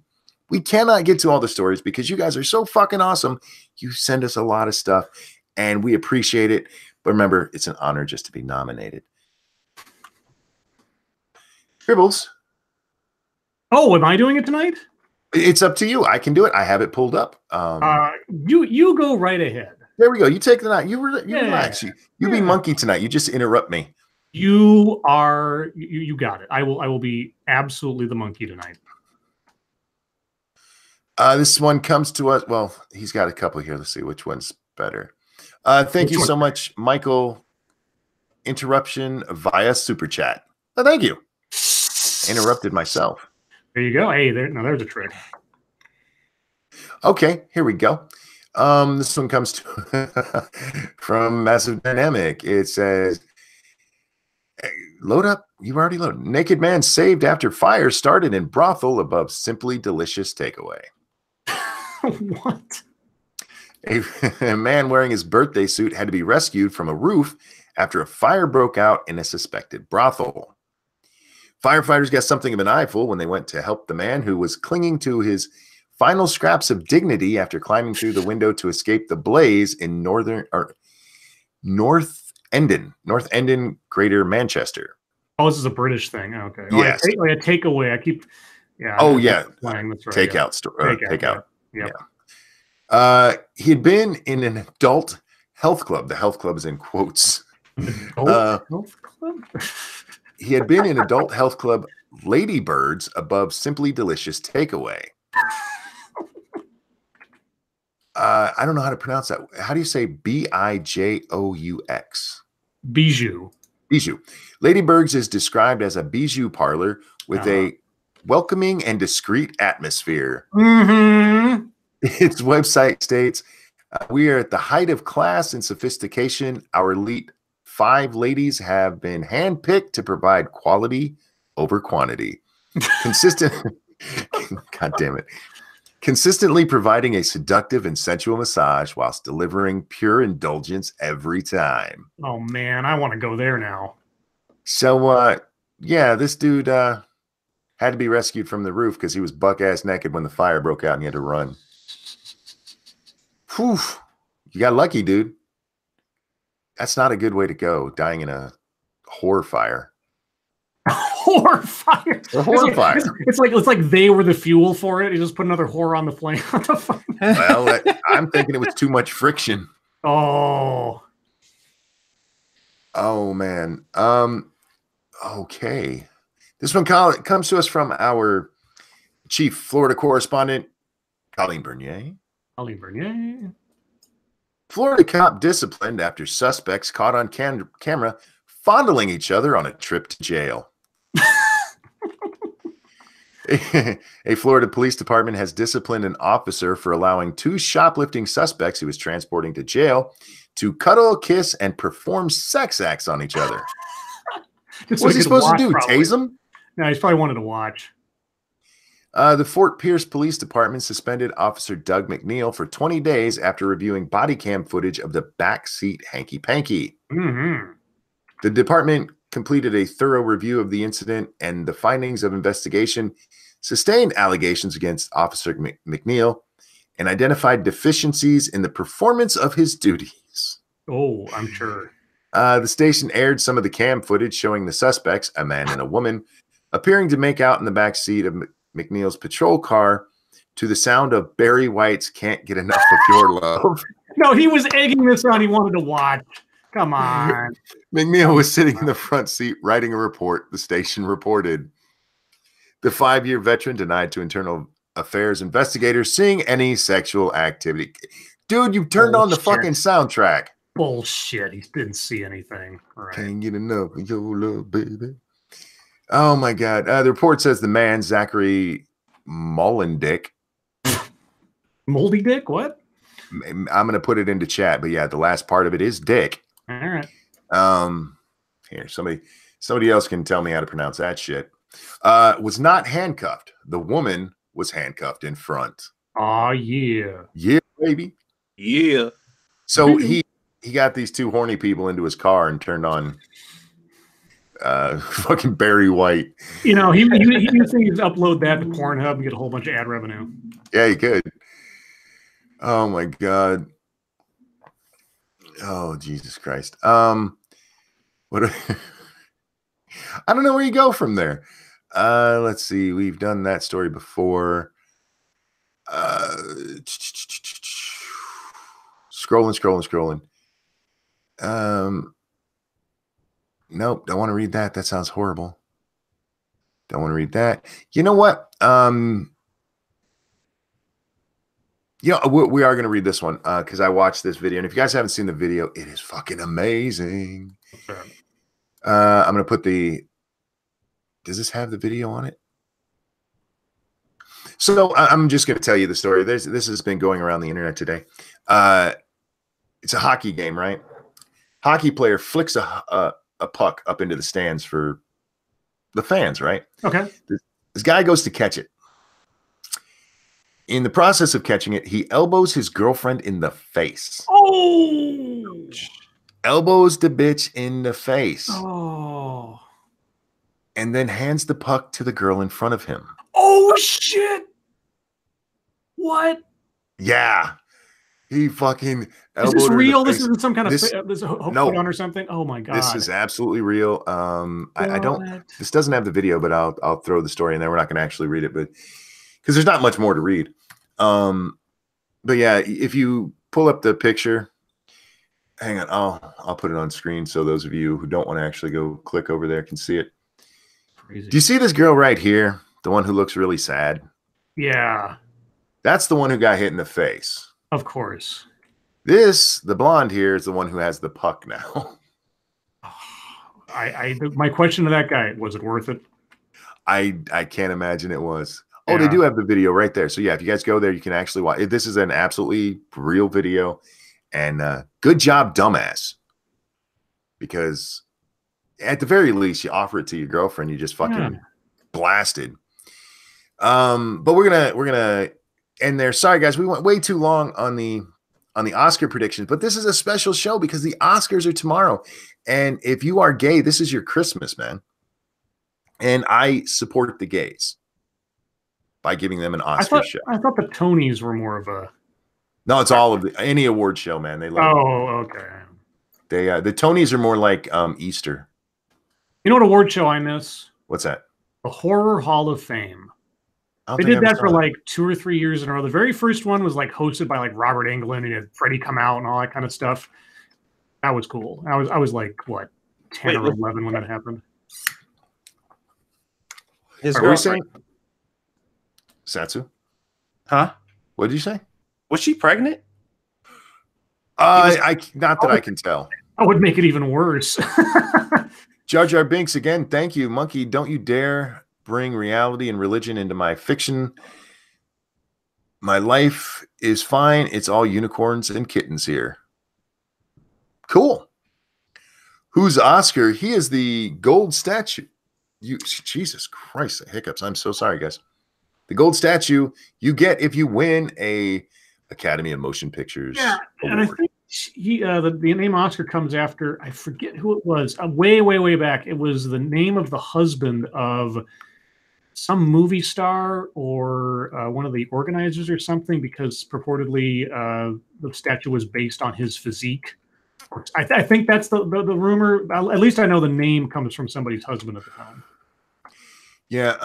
Speaker 1: We cannot get to all the stories because you guys are so fucking awesome. You send us a lot of stuff and we appreciate it. But remember, it's an honor just to be nominated. Dribbles.
Speaker 3: Oh, am I doing it tonight?
Speaker 1: It's up to you. I can do it. I have it pulled up.
Speaker 3: You go right ahead.
Speaker 1: There we go. You take the night. You relax. You be monkey tonight. You just interrupt me.
Speaker 3: You got it. I will be absolutely the monkey tonight.
Speaker 1: This one comes to us. Well, he's got a couple here. Let's see which one's better. Thank you so much, Michael. Interruption via super chat. Oh, thank you. Interrupted myself.
Speaker 3: There you go. Hey, there's a trick.
Speaker 1: Okay, here we go. This one comes to from Massive Dynamic. It says, hey, load up. You've already loaded. Naked man saved after fire started in brothel above simply delicious takeaway.
Speaker 3: What?
Speaker 1: A man wearing his birthday suit had to be rescued from a roof after a fire broke out in a suspected brothel. Firefighters got something of an eyeful when they went to help the man who was clinging to his final scraps of dignity after climbing through the window to escape the blaze in North Endon, Greater Manchester.
Speaker 3: Oh, this is a British thing. Okay.
Speaker 1: Yes.
Speaker 3: Like a takeaway. I keep. Yeah.
Speaker 1: Oh, yeah.
Speaker 3: Playing. That's right.
Speaker 1: Takeout store. Takeout.
Speaker 3: Yeah.
Speaker 1: He had been in an adult health club. The health club is in quotes.
Speaker 3: Health club?
Speaker 1: He had been in adult health club Ladybirds above Simply Delicious Takeaway. I don't know how to pronounce that. How do you say Bijous?
Speaker 3: Bijou.
Speaker 1: Bijou. Ladybirds is described as a bijou parlor with a welcoming and discreet atmosphere.
Speaker 3: Mm-hmm.
Speaker 1: Its website states, we are at the height of class and sophistication. Our elite 5 ladies have been handpicked to provide quality over quantity. God damn it. Consistently providing a seductive and sensual massage whilst delivering pure indulgence every time.
Speaker 3: Oh, man. I want to go there now.
Speaker 1: So, yeah, this dude had to be rescued from the roof because he was buck-ass naked when the fire broke out and he had to run. Whew. You got lucky, dude. That's not a good way to go, dying in a whore fire.
Speaker 3: Whore fire. It's like they were the fuel for it. You just put another whore on the flame. What the fuck?
Speaker 1: Well, I'm thinking it was too much friction.
Speaker 3: Oh
Speaker 1: man. Okay. This one comes to us from our chief Florida correspondent, Colleen Bernier. Florida cop disciplined after suspects caught on camera fondling each other on a trip to jail. A Florida police department has disciplined an officer for allowing 2 shoplifting suspects he was transporting to jail to cuddle, kiss, and perform sex acts on each other. What was he supposed to do?
Speaker 3: Probably.
Speaker 1: Tase them?
Speaker 3: No, he's probably wanted to watch.
Speaker 1: The Fort Pierce Police Department suspended Officer Doug McNeil for 20 days after reviewing body cam footage of the backseat hanky-panky.
Speaker 3: Mm-hmm.
Speaker 1: The department completed a thorough review of the incident, and the findings of investigation sustained allegations against Officer McNeil and identified deficiencies in the performance of his duties.
Speaker 3: Oh, I'm sure.
Speaker 1: The station aired some of the cam footage showing the suspects, a man and a woman, appearing to make out in the back seat of McNeil's patrol car to the sound of Barry White's Can't Get Enough of Your Love.
Speaker 3: No, he was egging this on. He wanted to watch. Come on.
Speaker 1: McNeil was sitting in the front seat writing a report, the station reported. The 5-year veteran denied to internal affairs investigators seeing any sexual activity. Dude, you turned on the fucking soundtrack.
Speaker 3: Bullshit. He didn't see anything. All right.
Speaker 1: Can't get enough of your love, baby. Oh, my God. The report says the man, Zachary Mollendick.
Speaker 3: Moldy Dick? What?
Speaker 1: I'm going to put it into chat, but yeah, the last part of it is Dick.
Speaker 3: All right.
Speaker 1: Here, somebody else can tell me how to pronounce that shit. Was not handcuffed. The woman was handcuffed in front.
Speaker 3: Oh, yeah.
Speaker 1: Yeah, baby.
Speaker 2: Yeah.
Speaker 1: So he got these 2 horny people into his car and turned on fucking Barry White.
Speaker 3: You know, he used to upload that to Pornhub and get a whole bunch of ad revenue.
Speaker 1: Yeah, he could. Oh my God. Oh, Jesus Christ. What? I don't know where you go from there. Let's see. We've done that story before. Scrolling. Nope, don't want to read that. That sounds horrible. Don't want to read that. You know what? Yeah, we are going to read this one because I watched this video. And if you guys haven't seen the video, it is fucking amazing.
Speaker 3: Sure.
Speaker 1: I'm going to put the... Does this have the video on it? So I'm just going to tell you the story. This has been going around the internet today. It's a hockey game, right? Hockey player flicks a puck up into the stands for the fans, right?
Speaker 3: Okay.
Speaker 1: This guy goes to catch it. In the process of catching it, he elbows his girlfriend in the face.
Speaker 3: Oh!
Speaker 1: Elbows the bitch in the face.
Speaker 3: Oh.
Speaker 1: And then hands the puck to the girl in front of him.
Speaker 3: Oh, shit! What?
Speaker 1: Yeah. He fucking
Speaker 3: elbowed. Is this real? This isn't some kind of
Speaker 1: no,
Speaker 3: put on or something? Oh my God.
Speaker 1: This is absolutely real. I don't, this doesn't have the video, but I'll throw the story in there. We're not going to actually read it, but because there's not much more to read. But yeah, if you pull up the picture, hang on, I'll put it on screen so those of you who don't want to actually go click over there can see it. Crazy. Do you see this girl right here? The one who looks really sad?
Speaker 3: Yeah.
Speaker 1: That's the one who got hit in the face.
Speaker 3: Of course.
Speaker 1: The blonde here is the one who has the puck now.
Speaker 3: My question to that guy, was it worth it?
Speaker 1: I can't imagine it was. Oh, yeah. They do have the video right there. So yeah, if you guys go there, you can actually watch it. This is an absolutely real video. And good job, dumbass. Because at the very least, you offer it to your girlfriend, you just fucking blasted. But we're gonna end there. Sorry guys, we went way too long on the Oscar predictions, but this is a special show because the Oscars are tomorrow. And if you are gay, this is your Christmas, man. And I support the gays by giving them an Oscar show.
Speaker 3: I thought the Tonys were more of a...
Speaker 1: No, it's all of any award show, man. They love
Speaker 3: okay.
Speaker 1: They the Tonys are more like Easter.
Speaker 3: You know what award show I miss?
Speaker 1: What's that?
Speaker 3: The Horror Hall of Fame. They did that for like 2 or 3 years in a row. The very first one was like hosted by like Robert Englund, and had Freddie come out and all that kind of stuff. That was cool. I was like, what, 10 or 11 when that happened.
Speaker 1: His girlfriend. Satsu?
Speaker 2: Huh?
Speaker 1: What did you say?
Speaker 2: Was she pregnant?
Speaker 1: Not that I can tell.
Speaker 3: That would make it even worse.
Speaker 1: Jar Jar Binks, again, thank you. Monkey, don't you dare bring reality and religion into my fiction. My life is fine. It's all unicorns and kittens here. Cool. Who's Oscar? He is the gold statue. Jesus Christ, the hiccups. I'm so sorry, guys. The gold statue you get if you win a Academy of Motion Pictures award.
Speaker 3: And I think the name Oscar comes after, I forget who it was. Way back. It was the name of the husband of some movie star or one of the organizers or something, because purportedly the statue was based on his physique. I think that's the rumor. At least I know the name comes from somebody's husband at the time.
Speaker 1: Yeah.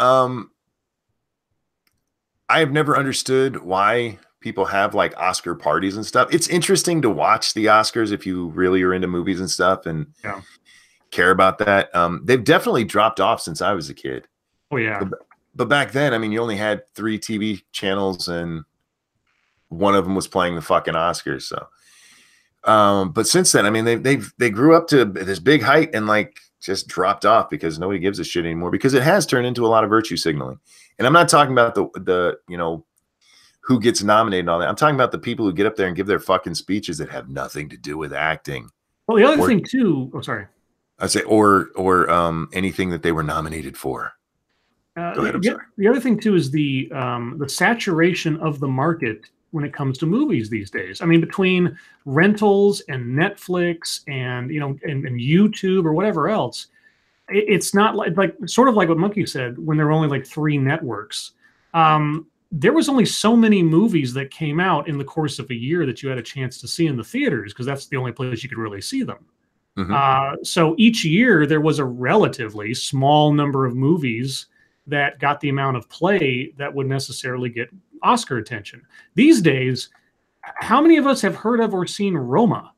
Speaker 1: I have never understood why people have like Oscar parties and stuff. It's interesting to watch the Oscars if you really are into movies and stuff and care about that. They've definitely dropped off since I was a kid.
Speaker 3: Oh yeah.
Speaker 1: But back then, I mean, you only had 3 TV channels and one of them was playing the fucking Oscars. So, but since then, I mean, they grew up to this big height and like just dropped off because nobody gives a shit anymore, because it has turned into a lot of virtue signaling. And I'm not talking about the who gets nominated and all that. I'm talking about the people who get up there and give their fucking speeches that have nothing to do with acting.
Speaker 3: Well, the other thing too. Oh, sorry.
Speaker 1: I say or anything that they were nominated for. Go ahead. I'm sorry.
Speaker 3: The other thing too is the saturation of the market when it comes to movies these days. I mean, between rentals and Netflix and and YouTube or whatever else, it's not like sort of like what Monkey said when there were only like 3 networks. There was only so many movies that came out in the course of a year that you had a chance to see in the theaters, because that's the only place you could really see them. Mm-hmm. So each year there was a relatively small number of movies that got the amount of play that would necessarily get Oscar attention. These days, how many of us have heard of or seen Roma?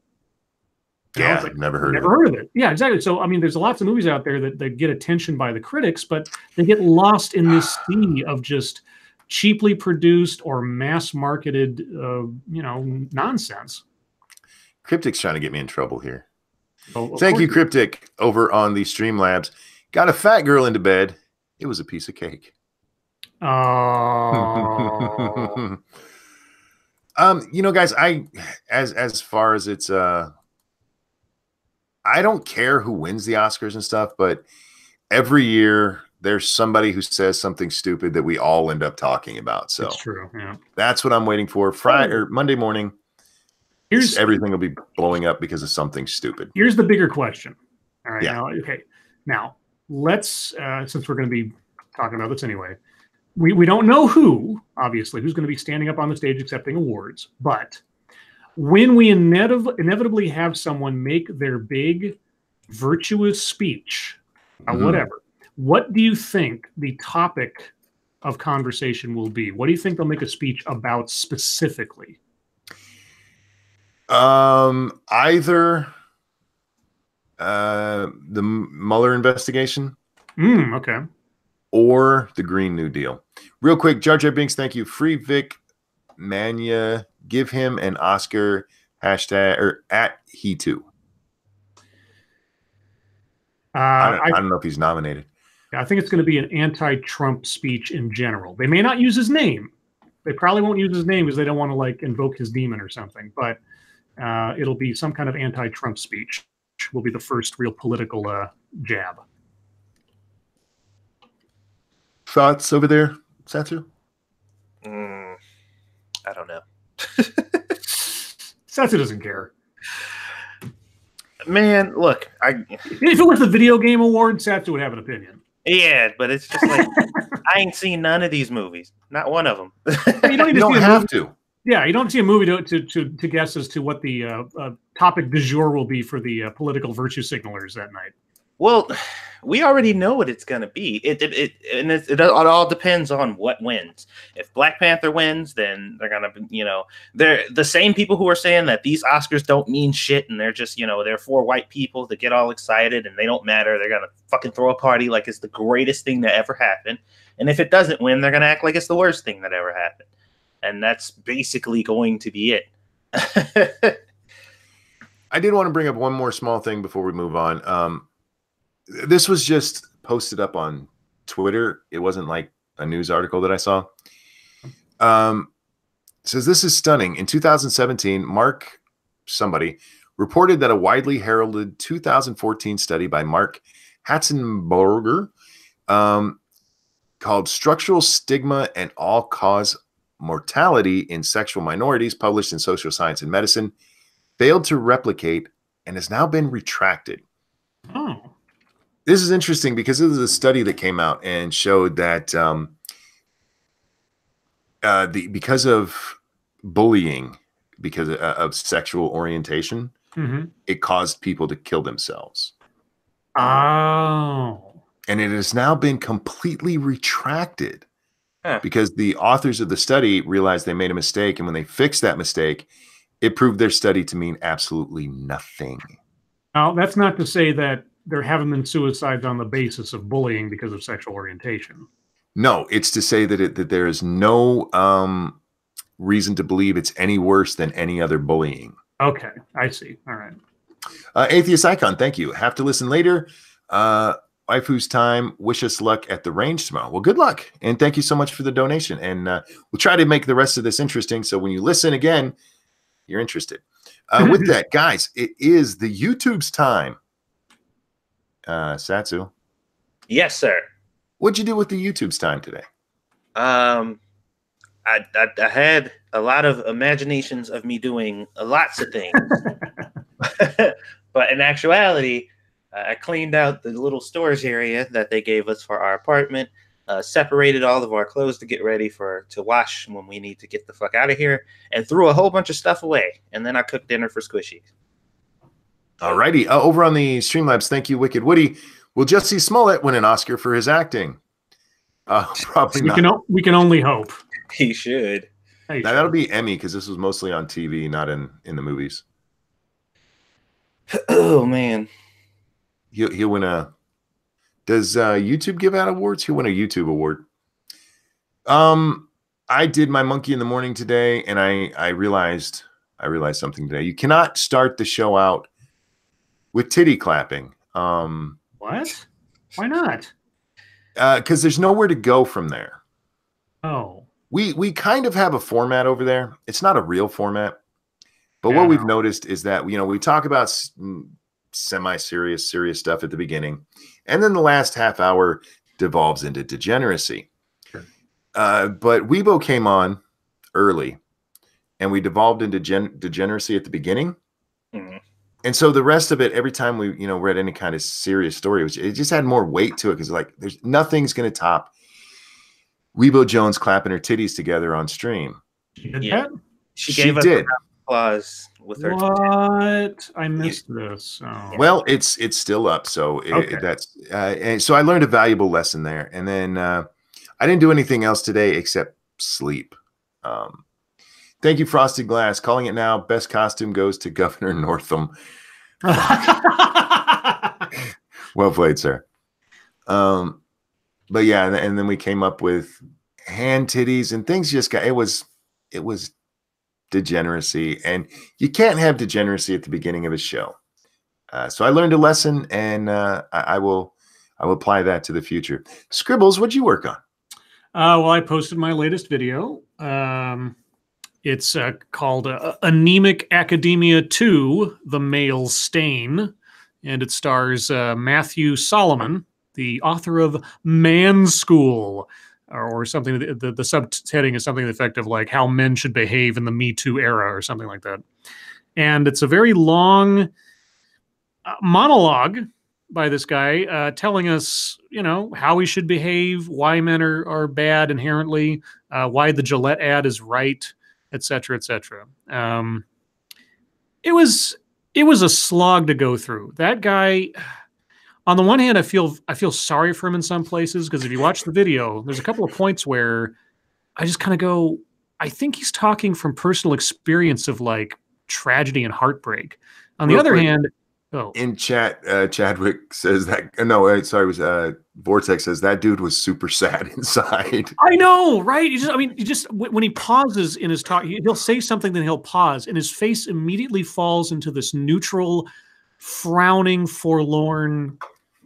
Speaker 1: Yeah,
Speaker 3: it's like,
Speaker 1: never heard
Speaker 3: of it. Yeah, exactly. So, I mean, there's lots of movies out there that get attention by the critics, but they get lost in this sea of just cheaply produced or mass marketed, nonsense.
Speaker 1: Cryptic's trying to get me in trouble here.
Speaker 3: Oh,
Speaker 1: Thank you, Cryptic, over on the Streamlabs. Got a fat girl into bed. It was a piece of cake.
Speaker 3: Oh.
Speaker 1: Guys, as far as it's I don't care who wins the Oscars and stuff, but every year there's somebody who says something stupid that we all end up talking about. So
Speaker 3: it's true. Yeah.
Speaker 1: That's what I'm waiting for. Friday or Monday morning. Everything will be blowing up because of something stupid.
Speaker 3: Here's the bigger question. All right.
Speaker 1: Yeah.
Speaker 3: Now let's since we're going to be talking about this anyway, we don't know who's going to be standing up on the stage accepting awards, but when we inevitably have someone make their big virtuous speech, whatever, what do you think the topic of conversation will be? What do you think they'll make a speech about specifically?
Speaker 1: Either the Mueller investigation.
Speaker 3: Okay.
Speaker 1: Or the Green New Deal. Real quick, Jar Jar Binks, thank you. Free Vic Mania, give him an Oscar hashtag or at he too. I don't know if he's nominated.
Speaker 3: I think it's going to be an anti-Trump speech in general. They may not use his name. They probably won't use his name because they don't want to invoke his demon or something. But it'll be some kind of anti-Trump speech. Will be the first real political jab.
Speaker 1: Thoughts over there, Satsu?
Speaker 2: I don't know.
Speaker 3: Satsu doesn't care.
Speaker 2: Man, look,
Speaker 3: if it was the video game award, Satsu would have an opinion.
Speaker 2: Yeah, but it's just like I ain't seen none of these movies. Not one of them.
Speaker 3: You don't
Speaker 1: have to.
Speaker 3: Yeah, you don't see a movie to guess as to what the topic du jour will be for the political virtue signalers that night.
Speaker 2: Well, we already know what it's going to be. It all depends on what wins. If Black Panther wins, then they're going to, they're the same people who are saying that these Oscars don't mean shit and they're just, they're for white people that get all excited and they don't matter. They're going to fucking throw a party like it's the greatest thing that ever happened. And if it doesn't win, they're going to act like it's the worst thing that ever happened. And that's basically going to be it.
Speaker 1: I did want to bring up one more small thing before we move on. This was just posted up on Twitter. It wasn't like a news article that I saw. It says, this is stunning. In 2017, Mark somebody reported that a widely heralded 2014 study by Mark Hatzenberger called Structural Stigma and All-Cause Mortality in Sexual Minorities, published in Social Science and Medicine, failed to replicate and has now been retracted.
Speaker 3: Oh.
Speaker 1: This is interesting because this is a study that came out and showed that because of bullying, because of sexual orientation, it caused people to kill themselves.
Speaker 3: Oh.
Speaker 1: And it has now been completely retracted because the authors of the study realized they made a mistake. And when they fixed that mistake, it proved their study to mean absolutely nothing.
Speaker 3: Now, that's not to say that there haven't been suicides on the basis of bullying because of sexual orientation.
Speaker 1: No, it's to say that that there is no reason to believe it's any worse than any other bullying.
Speaker 3: Okay, I see. All right.
Speaker 1: Atheist Icon, thank you. Have to listen later. Waifu's time. Wish us luck at the range tomorrow. Well, good luck. And thank you so much for the donation. And we'll try to make the rest of this interesting. So when you listen again, you're interested. With that, guys, it is the YouTube's time. Satsu.
Speaker 2: Yes, sir.
Speaker 1: What'd you do with the YouTube's time today?
Speaker 2: I had a lot of imaginations of me doing lots of things. But in actuality, I cleaned out the little storage area that they gave us for our apartment, separated all of our clothes to get ready to wash when we need to get the fuck out of here, and threw a whole bunch of stuff away. And then I cooked dinner for Squishy.
Speaker 1: Alrighty. Over on the Streamlabs, thank you, Wicked Woody. Will Jussie Smollett win an Oscar for his acting? Probably not.
Speaker 3: We can only hope.
Speaker 2: He should.
Speaker 1: Now, that'll be Emmy because this was mostly on TV, not in the movies.
Speaker 2: Oh man.
Speaker 1: He'll win a. Does YouTube give out awards? He'll win a YouTube award. I did my monkey in the morning today, and I realized something today. You cannot start the show out with titty clapping.
Speaker 3: What? Why not?
Speaker 1: Because there's nowhere to go from there.
Speaker 3: Oh.
Speaker 1: We kind of have a format over there. It's not a real format, but what we've noticed is that we talk about semi-serious, serious stuff at the beginning, and then the last half hour devolves into degeneracy.
Speaker 3: Sure.
Speaker 1: But Weibo came on early, and we devolved into degeneracy at the beginning.
Speaker 2: Mm-hmm.
Speaker 1: And so the rest of it, every time we read any kind of serious story, it just had more weight to it, because there's nothing's going to top Weibo Jones clapping her titties together on stream.
Speaker 3: She did that?
Speaker 2: She gave us applause with her.
Speaker 3: What? I missed this. Oh.
Speaker 1: Well, it's still up, so that's and so I learned a valuable lesson there. And then I didn't do anything else today except sleep. Thank you, Frosted Glass. Calling it now. Best costume goes to Governor Northam. Well played, sir. But yeah, and then we came up with hand titties, and things just got, it was degeneracy, and you can't have degeneracy at the beginning of a show. So I learned a lesson, and I will apply that to the future. Scribbles, what'd you work on?
Speaker 3: Well, I posted my latest video. It's called Anemic Academia 2, The Male Stain, and it stars Matthew Solomon, the author of Man School, or something. The subheading is something to the effect of like how men should behave in the Me Too era or something like that. And it's a very long monologue by this guy telling us, how we should behave, why men are bad inherently, why the Gillette ad is right, etc., etc. It was a slog to go through. That guy, on the one hand, I feel sorry for him in some places, because if you watch the video, there's a couple of points where I just kind of go, I think he's talking from personal experience of like tragedy and heartbreak. On the other hand,
Speaker 1: in chat, Chadwick says that. No, sorry, it was Vortex says that dude was super sad inside.
Speaker 3: I know, right? When he pauses in his talk, he'll say something, then he'll pause, and his face immediately falls into this neutral, frowning, forlorn,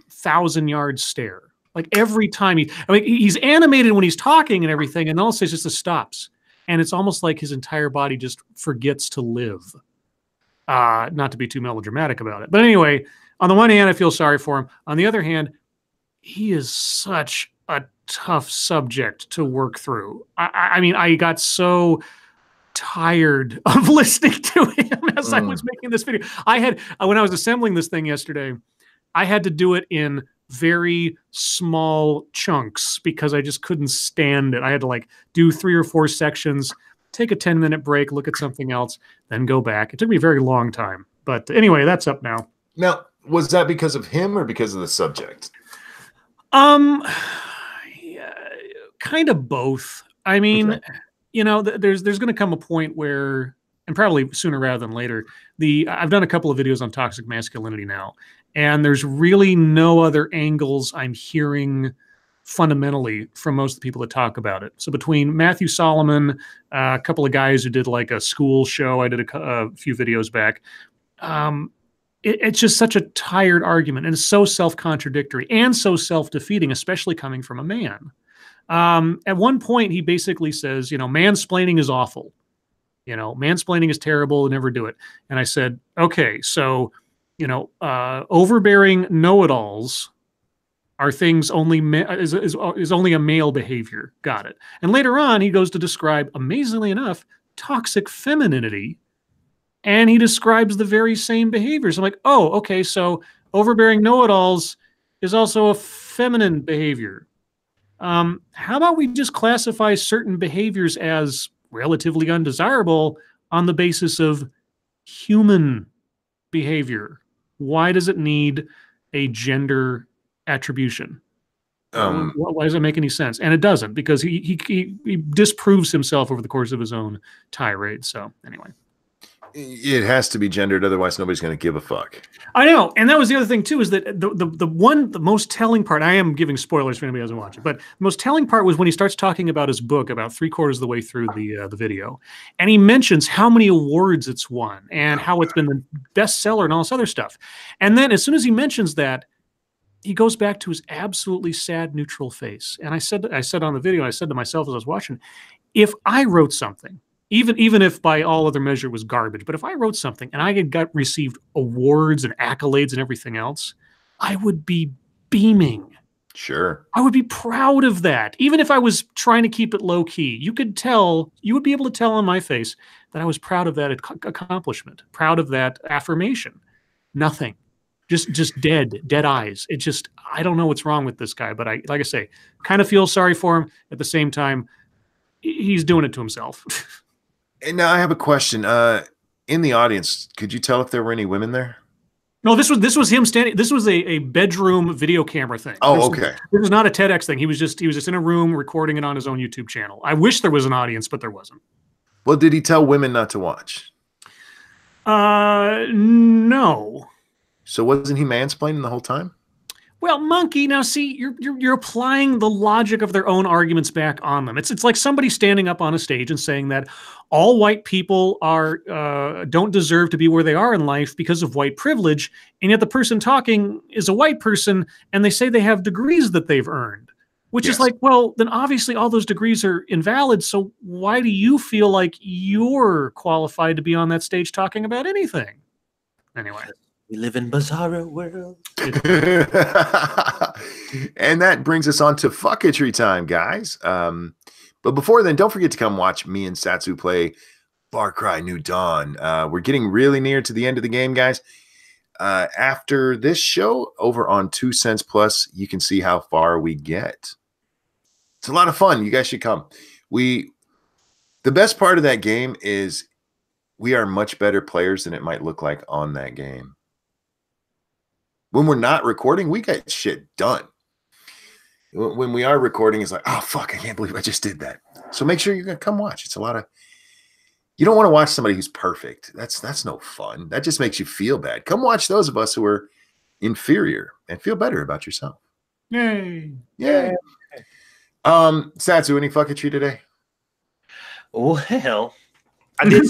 Speaker 3: 1,000-yard stare. Like every time he's animated when he's talking and everything, and all it says just stops, and it's almost like his entire body just forgets to live. Not to be too melodramatic about it. But anyway, on the one hand, I feel sorry for him. On the other hand, he is such a tough subject to work through. I got so tired of listening to him as I was making this video. When I was assembling this thing yesterday, I had to do it in very small chunks because I just couldn't stand it. I had to do 3 or 4 sections, take a 10-minute break, look at something else, then go back. It took me a very long time. But anyway, that's up now.
Speaker 1: Now, was that because of him or because of the subject?
Speaker 3: Yeah, kind of both. I mean, there's going to come a point where, and probably sooner rather than later, I've done a couple of videos on toxic masculinity now, and there's really no other angles I'm hearing fundamentally from most of the people that talk about it. So between Matthew Solomon, a couple of guys who did like a school show, I did a few videos back. It's just such a tired argument, and it's so self-contradictory and so self-defeating, especially coming from a man. At one point, he basically says, mansplaining is awful. Mansplaining is terrible, never do it. And I said, okay, so, overbearing know-it-alls are things is only a male behavior. Got it. And later on, he goes to describe, amazingly enough, toxic femininity, and he describes the very same behaviors. I'm like, oh, okay, so overbearing know-it-alls is also a feminine behavior. How about we just classify certain behaviors as relatively undesirable on the basis of human behavior? Why does it need a gender attribution? Why does it make any sense? And it doesn't, because he disproves himself over the course of his own tirade. So anyway.
Speaker 1: It has to be gendered, otherwise nobody's going to give a fuck.
Speaker 3: I know, and that was the other thing too, is that the most telling part. I am giving spoilers for anybody who hasn't watched it, but the most telling part was when he starts talking about his book about 3/4 of the way through the video, and he mentions how many awards it's won and how it's been the bestseller and all this other stuff, and then as soon as he mentions that, he goes back to his absolutely sad, neutral face. And I said on the video, I said to myself as I was watching, if I wrote something, even if by all other measure it was garbage, but if I wrote something and I had received awards and accolades and everything else, I would be beaming.
Speaker 1: Sure.
Speaker 3: I would be proud of that. Even if I was trying to keep it low key, you would be able to tell on my face that I was proud of that accomplishment, proud of that affirmation. Nothing. Just dead eyes. It just, I don't know what's wrong with this guy, but like I say, kind of feel sorry for him. At the same time, he's doing it to himself.
Speaker 1: And now I have a question. In the audience, could you tell if there were any women there?
Speaker 3: No, this was him standing. This was a bedroom video camera thing.
Speaker 1: Oh, okay.
Speaker 3: This was not a TEDx thing. He was just in a room recording it on his own YouTube channel. I wish there was an audience, but there wasn't.
Speaker 1: Well, did he tell women not to watch?
Speaker 3: No.
Speaker 1: So wasn't he mansplaining the whole time?
Speaker 3: Well, Monkey, now see, you're applying the logic of their own arguments back on them. It's like somebody standing up on a stage and saying that all white people don't deserve to be where they are in life because of white privilege, and yet the person talking is a white person, and they say they have degrees that they've earned, which is like, well, then obviously all those degrees are invalid, so why do you feel like you're qualified to be on that stage talking about anything? Anyway.
Speaker 2: We live in bizarro world.
Speaker 1: And that brings us on to fucketry time, guys. But before then, don't forget to come watch me and Satsu play Far Cry New Dawn. We're getting really near to the end of the game, guys. After this show, over on 2 Cents Plus, you can see how far we get. It's a lot of fun. You guys should come. The best part of that game is we are much better players than it might look like on that game. When we're not recording, we get shit done. When we are recording, it's like, oh, fuck, I can't believe I just did that. So make sure you're going to come watch. It's a lot of... You don't want to watch somebody who's perfect. That's no fun. That just makes you feel bad. Come watch those of us who are inferior and feel better about yourself.
Speaker 3: Yay.
Speaker 1: Yay. Satsu, any fucketry today?
Speaker 2: Well, I did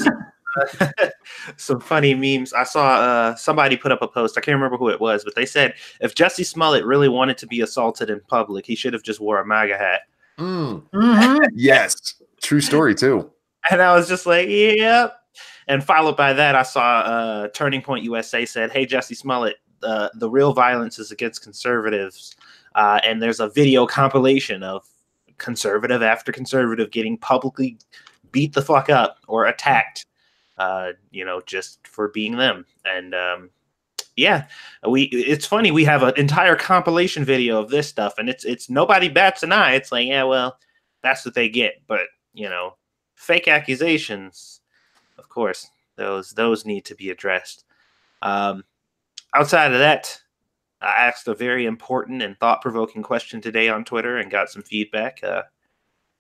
Speaker 2: some funny memes. I saw somebody put up a post. I can't remember who it was, but they said if Jussie Smollett really wanted to be assaulted in public, he should have just wore a MAGA hat.
Speaker 1: Yes. True story, too.
Speaker 2: And I was just like, yep. And followed by that, I saw Turning Point USA said, hey, Jussie Smollett, the real violence is against conservatives. And there's a video compilation of conservative after conservative getting publicly beat the fuck up or attacked. Just for being them. And it's funny, we have an entire compilation video of this stuff, and it's nobody bats an eye. It's like, yeah, well, that's what they get. But fake accusations, of course, those need to be addressed. Outside of that, I asked a very important and thought-provoking question today on Twitter and got some feedback,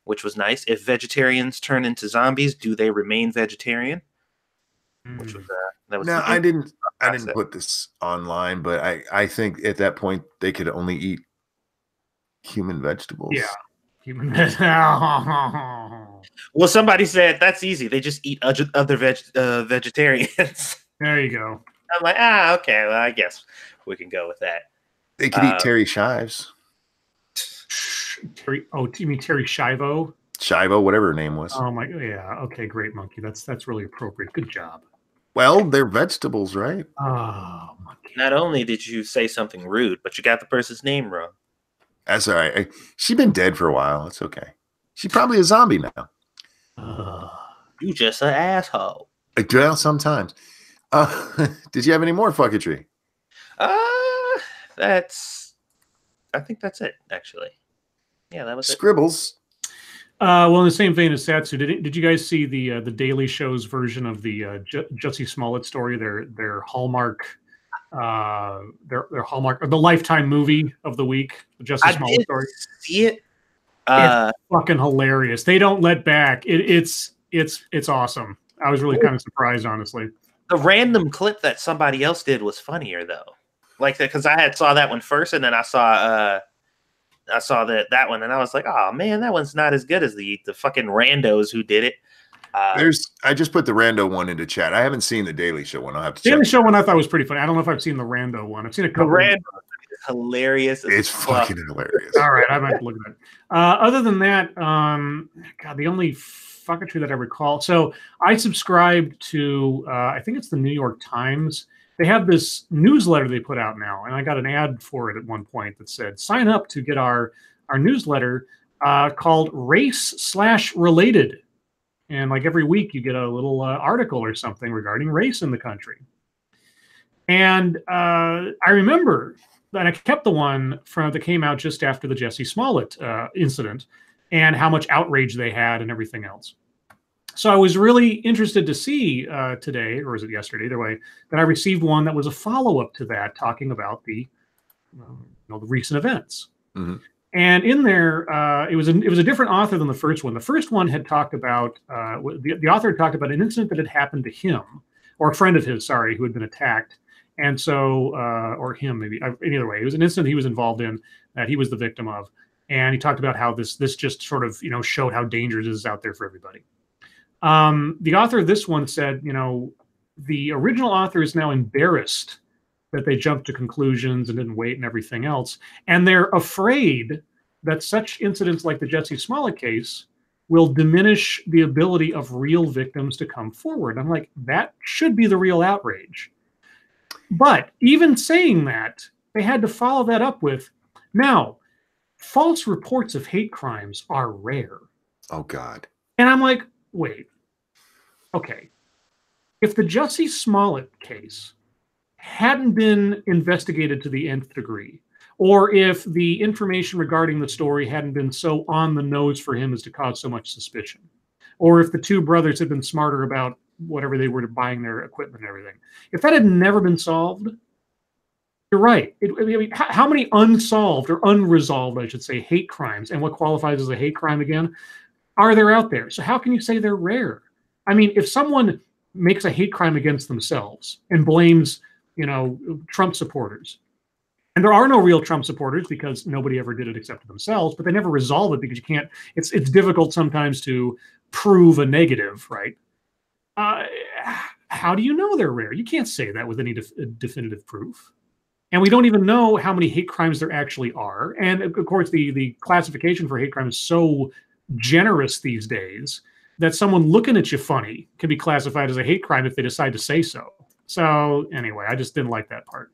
Speaker 2: which was nice. If vegetarians turn into zombies, do they remain vegetarian? Which was that was.
Speaker 1: No, I didn't put this online, but I think at that point they could only eat human vegetables.
Speaker 3: Yeah, human vegetables.
Speaker 2: Well, somebody said that's easy. They just eat other vegetarians.
Speaker 3: There you go.
Speaker 2: I'm like, okay. Well, I guess we can go with that.
Speaker 1: They could eat Terry Shives.
Speaker 3: You mean Terry Schiavo?
Speaker 1: Shivo, whatever her name was.
Speaker 3: Oh my, yeah. Okay, great, Monkey. That's really appropriate. Good job.
Speaker 1: Well, they're vegetables, right?
Speaker 3: Oh, Monkey.
Speaker 2: Not only did you say something rude, but you got the person's name wrong.
Speaker 1: That's all right. She's been dead for a while. It's okay. She's probably a zombie now.
Speaker 2: You just an asshole.
Speaker 1: Well, sometimes. Did you have any more fucketry?
Speaker 2: I think that's it, actually. Yeah, that was
Speaker 1: Scribbles.
Speaker 3: Well, in the same vein as Satsu, did you guys see the Daily Show's version of the Jussie Smollett story? Their Hallmark, their Hallmark, or the Lifetime movie of the week, the Jussie Smollett story.
Speaker 2: See it?
Speaker 3: It's fucking hilarious. They don't let back. It's awesome. I was really kind of surprised, honestly.
Speaker 2: The random clip that somebody else did was funnier though, like that, because I saw that one first, and then I saw that one, and I was like, oh man, that one's not as good as the fucking randos who did it.
Speaker 1: I just put the rando one into chat. I haven't seen the Daily Show one. I'll have to check.
Speaker 3: Daily Show one I thought was pretty funny. I don't know if I've seen the rando one. I've seen a couple.
Speaker 2: The rando is hilarious.
Speaker 1: It's fucking hilarious.
Speaker 3: All right, I might look at it. Other than that, God, the only fucketry that I recall. So I subscribed to, I think it's the New York Times. They have this newsletter they put out now, and I got an ad for it at one point that said, sign up to get our newsletter called Race/Related. And like every week you get a little article or something regarding race in the country. And I remember that I kept the one that came out just after the Jesse Smollett incident and how much outrage they had and everything else. So I was really interested to see today, or was it yesterday, either way, that I received one that was a follow-up to that, talking about the recent events. Mm-hmm. And in there, it was a different author than the first one. The first one had talked about the author had talked about an incident that had happened to him, or a friend of his, sorry, who had been attacked, and so or him maybe. Either way, it was an incident he was involved in that he was the victim of, and he talked about how this just sort of showed how dangerous it is out there for everybody. The author of this one said, the original author is now embarrassed that they jumped to conclusions and didn't wait and everything else. And they're afraid that such incidents like the Jesse Smollett case will diminish the ability of real victims to come forward. I'm like, that should be the real outrage. But even saying that, they had to follow that up with, now, false reports of hate crimes are rare.
Speaker 1: Oh, God.
Speaker 3: And I'm like, wait, okay. If the Jesse Smollett case hadn't been investigated to the nth degree, or if the information regarding the story hadn't been so on the nose for him as to cause so much suspicion, or if the two brothers had been smarter about whatever they were buying their equipment and everything, if that had never been solved, you're right. How many unsolved or unresolved, I should say, hate crimes, and what qualifies as a hate crime again, are there out there? So how can you say they're rare? I mean, if someone makes a hate crime against themselves and blames Trump supporters. And there are no real Trump supporters because nobody ever did it except themselves, but they never resolve it because you can't, it's difficult sometimes to prove a negative, right? How do you know they're rare? You can't say that with any definitive proof. And we don't even know how many hate crimes there actually are. And of course, the classification for hate crime is so generous these days that someone looking at you funny can be classified as a hate crime if they decide to say so. So anyway, I just didn't like that part.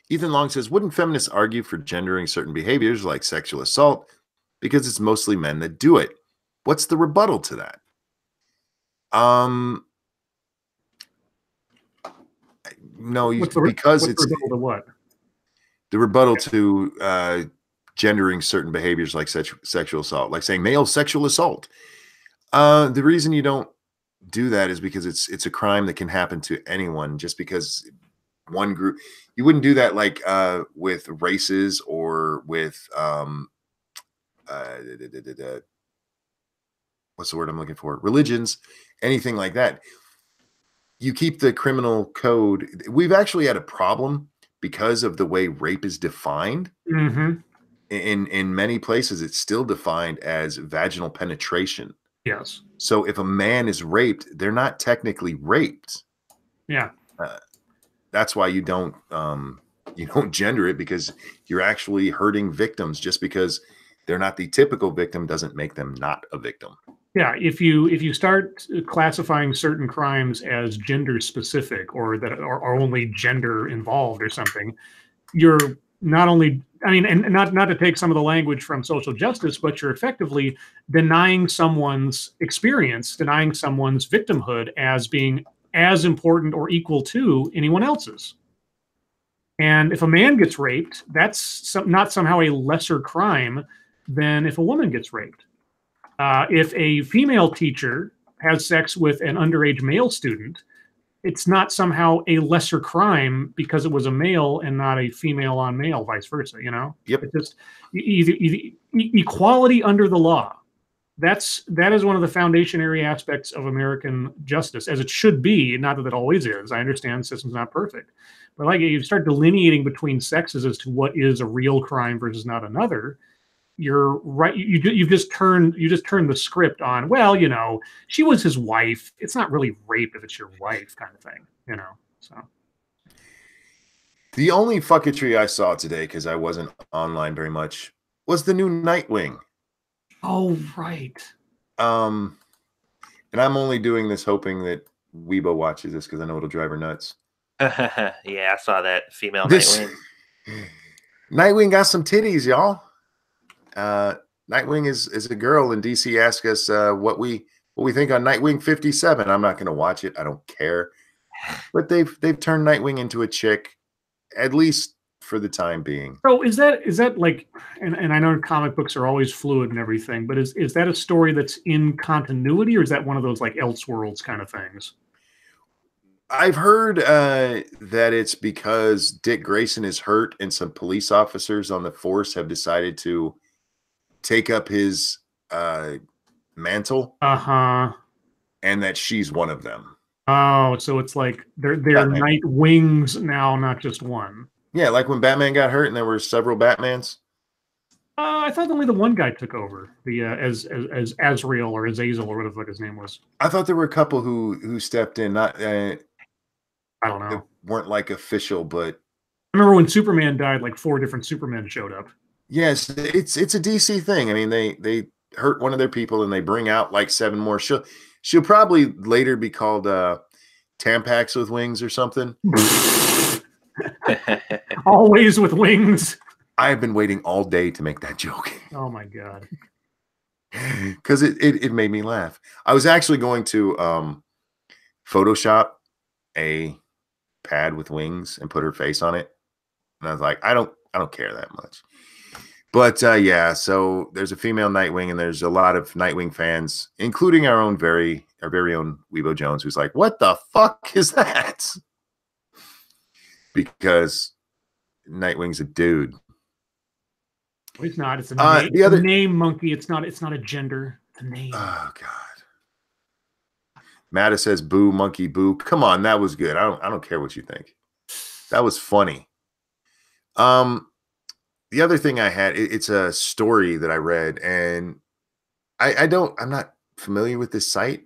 Speaker 1: Ethan Long says, wouldn't feminists argue for gendering certain behaviors like sexual assault because it's mostly men that do it? What's the rebuttal to that? No, because it's
Speaker 3: rebuttal to what?
Speaker 1: The rebuttal to gendering certain behaviors like sexual assault, like saying male sexual assault. The reason you don't do that is because it's a crime that can happen to anyone. Just because one group, you wouldn't do that like with races or with what's the word I'm looking for? Religions, anything like that. You keep the criminal code. We've actually had a problem because of the way rape is defined.
Speaker 3: Mm-hmm.
Speaker 1: In many places, it's still defined as vaginal penetration.
Speaker 3: Yes.
Speaker 1: So if a man is raped, they're not technically raped.
Speaker 3: Yeah.
Speaker 1: That's why you don't gender it, because you're actually hurting victims. Just because they're not the typical victim doesn't make them not a victim.
Speaker 3: Yeah. If you start classifying certain crimes as gender specific or that are only gender involved or something, you're not only, I mean, and not to take some of the language from social justice, but you're effectively denying someone's experience, denying someone's victimhood as being as important or equal to anyone else's. And if a man gets raped, that's not somehow a lesser crime than if a woman gets raped. If a female teacher has sex with an underage male student, it's not somehow a lesser crime because it was a male and not a female on male, vice versa,
Speaker 1: Yep.
Speaker 3: It's just equality under the law. that is one of the foundationary aspects of American justice, as it should be. Not that it always is. I understand the system's not perfect, but like you start delineating between sexes as to what is a real crime versus not another. You're right. You've just turned the script on. Well, she was his wife. It's not really rape if it's your wife, kind of thing. So.
Speaker 1: The only fucketry I saw today, because I wasn't online very much, was the new Nightwing.
Speaker 3: Oh, right.
Speaker 1: And I'm only doing this hoping that Weibo watches this because I know it'll drive her nuts.
Speaker 2: Yeah, I saw that female Nightwing.
Speaker 1: Nightwing got some titties, y'all. Nightwing is a girl, and DC asked us what we think on Nightwing 57. I'm not going to watch it. I don't care. But they've turned Nightwing into a chick, at least for the time being.
Speaker 3: So is that like, and I know comic books are always fluid and everything, but is that a story that's in continuity, or is that one of those like Elseworlds kind of things?
Speaker 1: I've heard that it's because Dick Grayson is hurt and some police officers on the force have decided to take up his mantle. And that she's one of them.
Speaker 3: Oh, so it's like they're Nightwings now, not just one.
Speaker 1: Yeah, like when Batman got hurt and there were several Batmans.
Speaker 3: I thought only the one guy took over, the as Azrael or Azazel or whatever his name was.
Speaker 1: I thought there were a couple who stepped in. Not
Speaker 3: I don't know.
Speaker 1: Weren't like official, but
Speaker 3: I remember when Superman died, like 4 different Supermen showed up. Yes,
Speaker 1: it's a DC thing. I mean, they hurt one of their people and they bring out like 7 more. She'll probably later be called Tampax with wings or something.
Speaker 3: Always with wings.
Speaker 1: I've been waiting all day to make that joke.
Speaker 3: Oh my god.
Speaker 1: Because it made me laugh. I was actually going to Photoshop a pad with wings and put her face on it. And I was like, I don't care that much. But yeah, so there's a female Nightwing, and there's a lot of Nightwing fans, including our very own Weibo Jones, who's like, what the fuck is that? Because Nightwing's a dude.
Speaker 3: He's not. It's a name, monkey. It's not a gender. It's a name.
Speaker 1: Oh god. Matta says, "Boo, monkey, boo." Come on, that was good. I don't care what you think. That was funny. The other thing I had, it's a story that I read, and I'm not familiar with this site.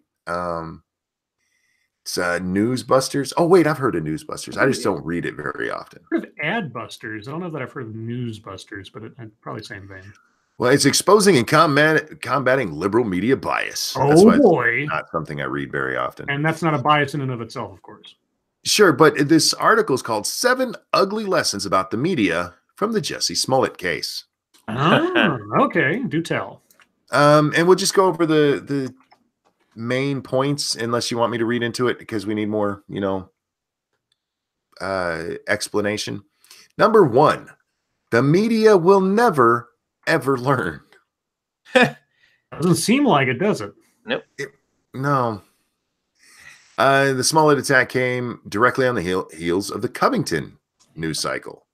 Speaker 1: It's Newsbusters. Oh wait, I've heard of Newsbusters. I just don't read it very often.
Speaker 3: I've heard of Adbusters. I don't know that I've heard of Newsbusters, but it's probably the same thing.
Speaker 1: Well, it's exposing and combating liberal media bias.
Speaker 3: That's boy.
Speaker 1: It's not something I read very often.
Speaker 3: And that's not a bias in and of itself, of course.
Speaker 1: Sure, but this article is called 7 Ugly Lessons About the Media from the Jussie Smollett case.
Speaker 3: Oh, okay. Do tell.
Speaker 1: And we'll just go over the main points, unless you want me to read into it, because we need more, explanation. Number 1, the media will never, ever learn.
Speaker 3: Doesn't seem like it, does it?
Speaker 2: Nope.
Speaker 1: No. The Smollett attack came directly on the heels of the Covington news cycle.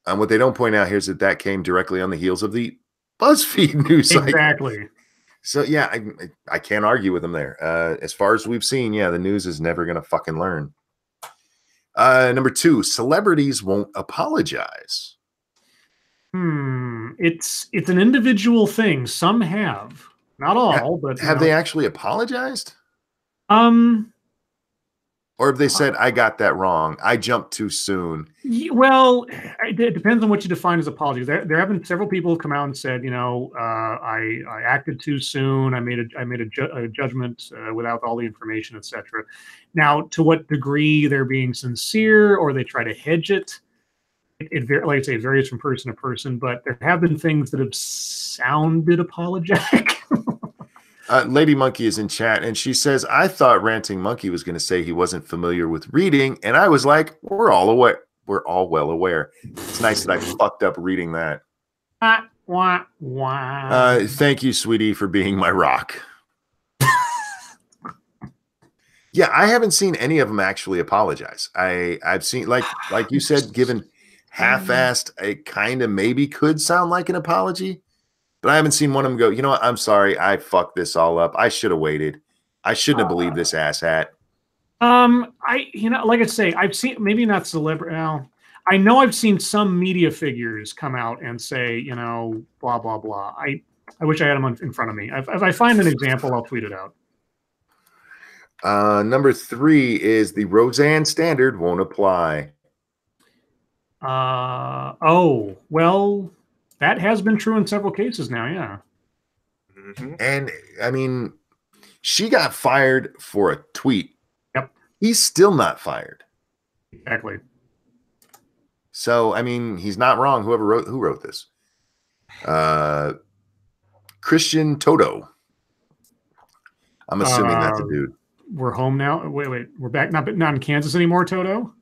Speaker 1: What they don't point out here is that came directly on the heels of the BuzzFeed news cycle.
Speaker 3: Exactly.
Speaker 1: So, yeah, I can't argue with them there. As far as we've seen, yeah, the news is never going to fucking learn. Number 2, celebrities won't apologize.
Speaker 3: It's an individual thing. Some have. Not all, but...
Speaker 1: Have they actually apologized? Or have they said, I got that wrong, I jumped too soon?
Speaker 3: Well, it depends on what you define as apologies. There have been several people who come out and said, I acted too soon. I made a judgment without all the information, etc. Now, to what degree they're being sincere or they try to hedge it, like I say, it varies from person to person. But there have been things that have sounded apologetic.
Speaker 1: Lady Monkey is in chat, and she says, I thought Ranting Monkey was going to say he wasn't familiar with reading, and I was like, we're all aware. We're all well aware. It's nice that I fucked up reading that. Thank you, sweetie, for being my rock. Yeah, I haven't seen any of them actually apologize. I've seen, like you said, given half-assed, it kind of maybe could sound like an apology. but I haven't seen one of them go, you know what? I'm sorry. I fucked this all up. I should have waited. I shouldn't have believed this asshat.
Speaker 3: Like I say, I've seen, maybe not celebrity. I know I've seen some media figures come out and say, blah, blah, blah. I wish I had them in front of me. If I find an example, I'll tweet it out.
Speaker 1: Number 3 is the Roseanne standard won't apply.
Speaker 3: Oh, well, that has been true in several cases now, yeah.
Speaker 1: Mm-hmm. And, I mean, she got fired for a tweet.
Speaker 3: Yep.
Speaker 1: He's still not fired.
Speaker 3: Exactly.
Speaker 1: So, I mean, he's not wrong. Who wrote this? Christian Toto. I'm assuming that's a dude.
Speaker 3: We're home now. Wait. We're back. Not in Kansas anymore, Toto?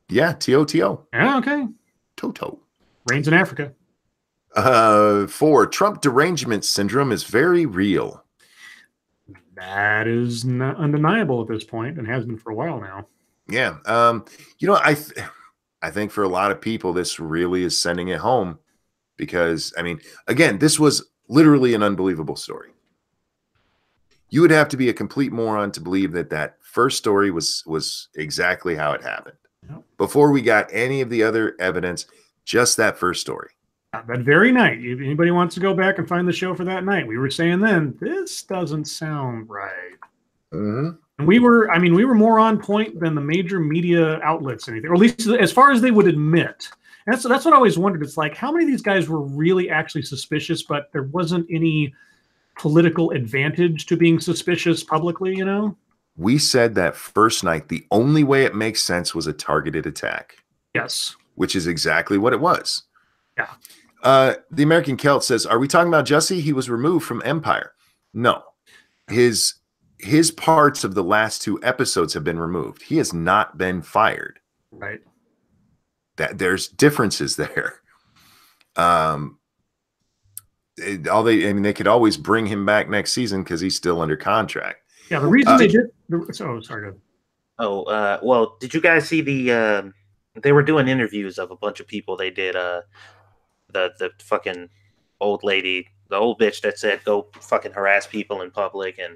Speaker 1: Yeah, Toto.
Speaker 3: Yeah, okay.
Speaker 1: Toto.
Speaker 3: Reigns in Africa.
Speaker 1: 4, Trump derangement syndrome is very real.
Speaker 3: That is undeniable at this point and has been for a while now.
Speaker 1: Yeah. I think for a lot of people, this really is sending it home because, I mean, again, this was literally an unbelievable story. You would have to be a complete moron to believe that first story was exactly how it happened. Yep. Before we got any of the other evidence, just that first story.
Speaker 3: That very night, if anybody wants to go back and find the show for that night, we were saying then, this doesn't sound right.
Speaker 1: Mm-hmm.
Speaker 3: And we were more on point than the major media outlets, anything, or at least as far as they would admit. And that's what I always wondered. It's like, how many of these guys were really actually suspicious, but there wasn't any political advantage to being suspicious publicly,
Speaker 1: We said that first night, the only way it makes sense was a targeted attack.
Speaker 3: Yes.
Speaker 1: Which is exactly what it was.
Speaker 3: Yeah.
Speaker 1: The American Celt says, are we talking about Jussie? He was removed from Empire. No. His parts of the last 2 episodes have been removed. He has not been fired.
Speaker 3: Right.
Speaker 1: That there's differences there. They could always bring him back next season because he's still under contract.
Speaker 3: Yeah, the reason they did. Sorry.
Speaker 2: Well, did you guys see they were doing interviews of a bunch of people. They did the fucking old lady, the old bitch that said go fucking harass people in public, and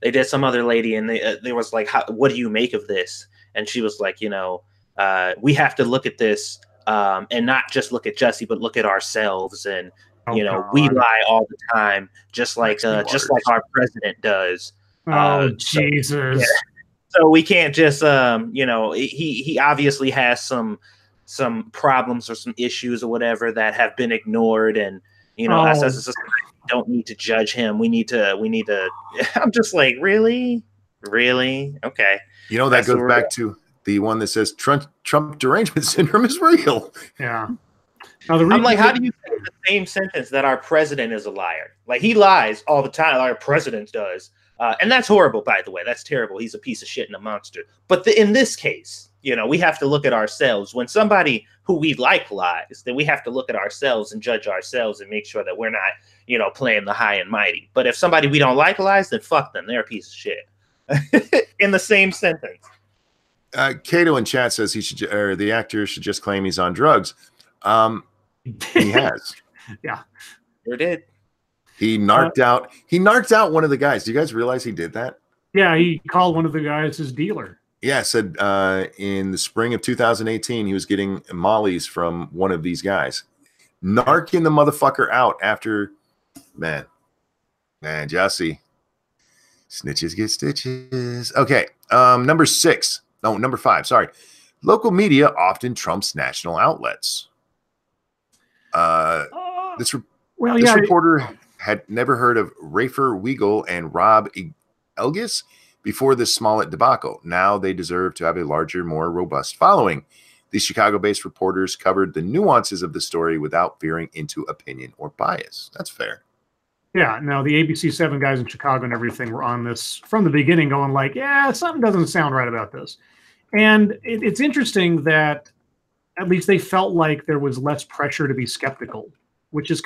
Speaker 2: they did some other lady, and they was like, what do you make of this? And she was like, we have to look at this and not just look at Jussie, but look at ourselves, and we lie all the time, just like our president does.
Speaker 3: Jesus.
Speaker 2: So, yeah. So we can't just he obviously has some problems or some issues or whatever that have been ignored, and us as a society don't need to judge him. We need to I'm just like, really okay.
Speaker 1: That goes back to the one that says Trump derangement syndrome is real.
Speaker 3: Yeah.
Speaker 2: Now, I'm like, how do you say the same sentence that our president is a liar? Like, he lies all the time, like our president does. And that's horrible, by the way. That's terrible. He's a piece of shit and a monster. But in this case, we have to look at ourselves. When somebody who we like lies, then we have to look at ourselves and judge ourselves and make sure that we're not, playing the high and mighty. But if somebody we don't like lies, then fuck them. They're a piece of shit. In the same sentence.
Speaker 1: Cato in chat says the actor should just claim he's on drugs. He has.
Speaker 3: Yeah.
Speaker 2: Sure did.
Speaker 1: He narked out. He narked out one of the guys. Do you guys realize he did that?
Speaker 3: Yeah, he called one of the guys his dealer.
Speaker 1: Yeah, said in the spring of 2018 he was getting mollies from one of these guys, narking the motherfucker out after. Man, Jussie, snitches get stitches. Okay, number 5. Sorry, local media often trumps national outlets. This reporter had never heard of Rafer Weigel and Rob Elgis before the Smollett debacle. Now they deserve to have a larger, more robust following. These Chicago-based reporters covered the nuances of the story without veering into opinion or bias. That's fair.
Speaker 3: Yeah, no, the ABC7 guys in Chicago and everything were on this from the beginning going like, yeah, something doesn't sound right about this. And it's interesting that at least they felt like there was less pressure to be skeptical, which is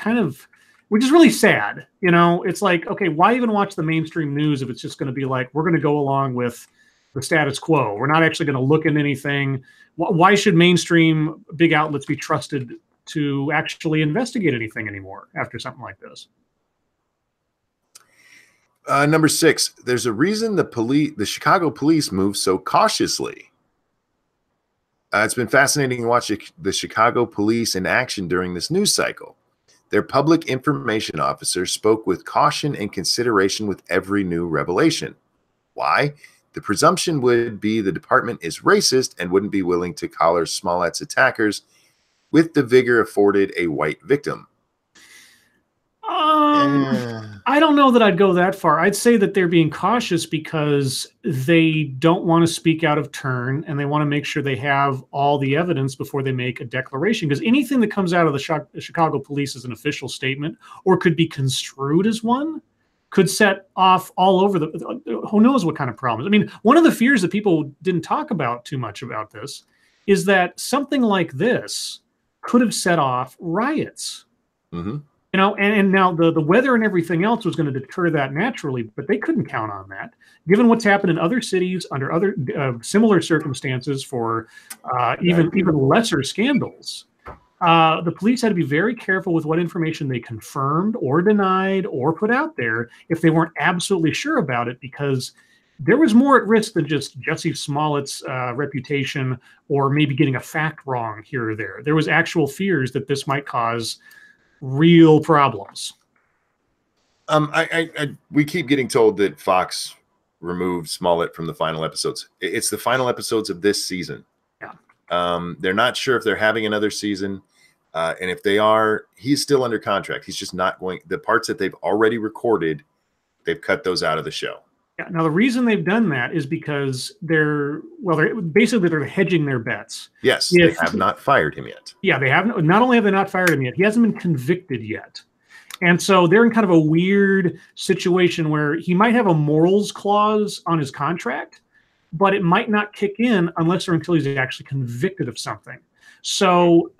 Speaker 3: really sad. It's like, okay, why even watch the mainstream news if it's just going to be like, we're going to go along with the status quo. We're not actually going to look into anything. Why should mainstream big outlets be trusted to actually investigate anything anymore after something like this?
Speaker 1: Number 6, there's a reason the Chicago police move so cautiously. It's been fascinating to watch the Chicago police in action during this news cycle. Their public information officer spoke with caution and consideration with every new revelation. Why? The presumption would be the department is racist and wouldn't be willing to collar Smollett's attackers with the vigor afforded a white victim.
Speaker 4: I don't know that I'd go that far. I'd say that they're being cautious because they don't want to speak out of turn, and they want to make sure they have all the evidence before they make a declaration. Because anything that comes out of the Chicago police as an official statement, or could be construed as one, could set off all over who knows what kind of problems. I mean, one of the fears that people didn't talk about too much about this is that something like this could have set off riots.
Speaker 1: Mm-hmm.
Speaker 4: You know, and now the weather and everything else was going to deter that naturally, but they couldn't count on that. Given what's happened in other cities under other similar circumstances for even lesser scandals, the police had to be very careful with what information they confirmed or denied or put out there if they weren't absolutely sure about it, because there was more at risk than just Jussie Smollett's reputation or maybe getting a fact wrong here or there. There was actual fears that this might cause real problems.
Speaker 1: We keep getting told that Fox removed Smollett from the final episodes. It's the final episodes of this season.
Speaker 4: Yeah.
Speaker 1: They're not sure if they're having another season. And if they are, he's still under contract. He's just not going. The parts that they've already recorded, they've cut those out of the show.
Speaker 4: Yeah. Now, the reason they've done that is because they're hedging their bets.
Speaker 1: Yes, they have not fired him yet.
Speaker 4: Yeah, they haven't. Not only have they not fired him yet, he hasn't been convicted yet. And so they're in kind of a weird situation where he might have a morals clause on his contract, but it might not kick in unless or until he's actually convicted of something. So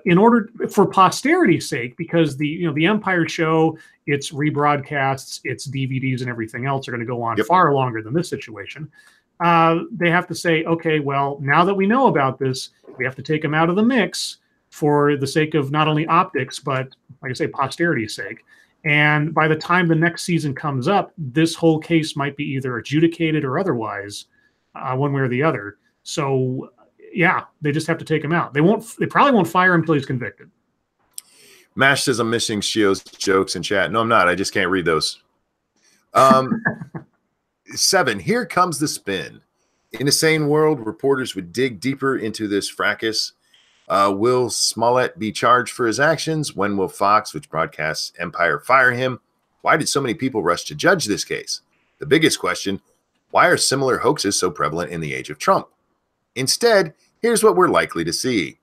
Speaker 4: in order for posterity's sake, because the Empire show, its rebroadcasts, its DVDs and everything else are going to go on far longer than this situation. They have to say, okay, well, now that we know about this, we have to take him out of the mix for the sake of not only optics, but like I say, posterity's sake. And by the time the next season comes up, this whole case might be either adjudicated or otherwise, one way or the other. So yeah, they just have to take him out. They probably won't fire him until he's convicted.
Speaker 1: Mash says I'm missing Shio's jokes in chat. No, I'm not. I just can't read those. 7, here comes the spin. In a sane world, reporters would dig deeper into this fracas. Will Smollett be charged for his actions? When will Fox, which broadcasts Empire, fire him? Why did so many people rush to judge this case? The biggest question, why are similar hoaxes so prevalent in the age of Trump? Instead, here's what we're likely to see.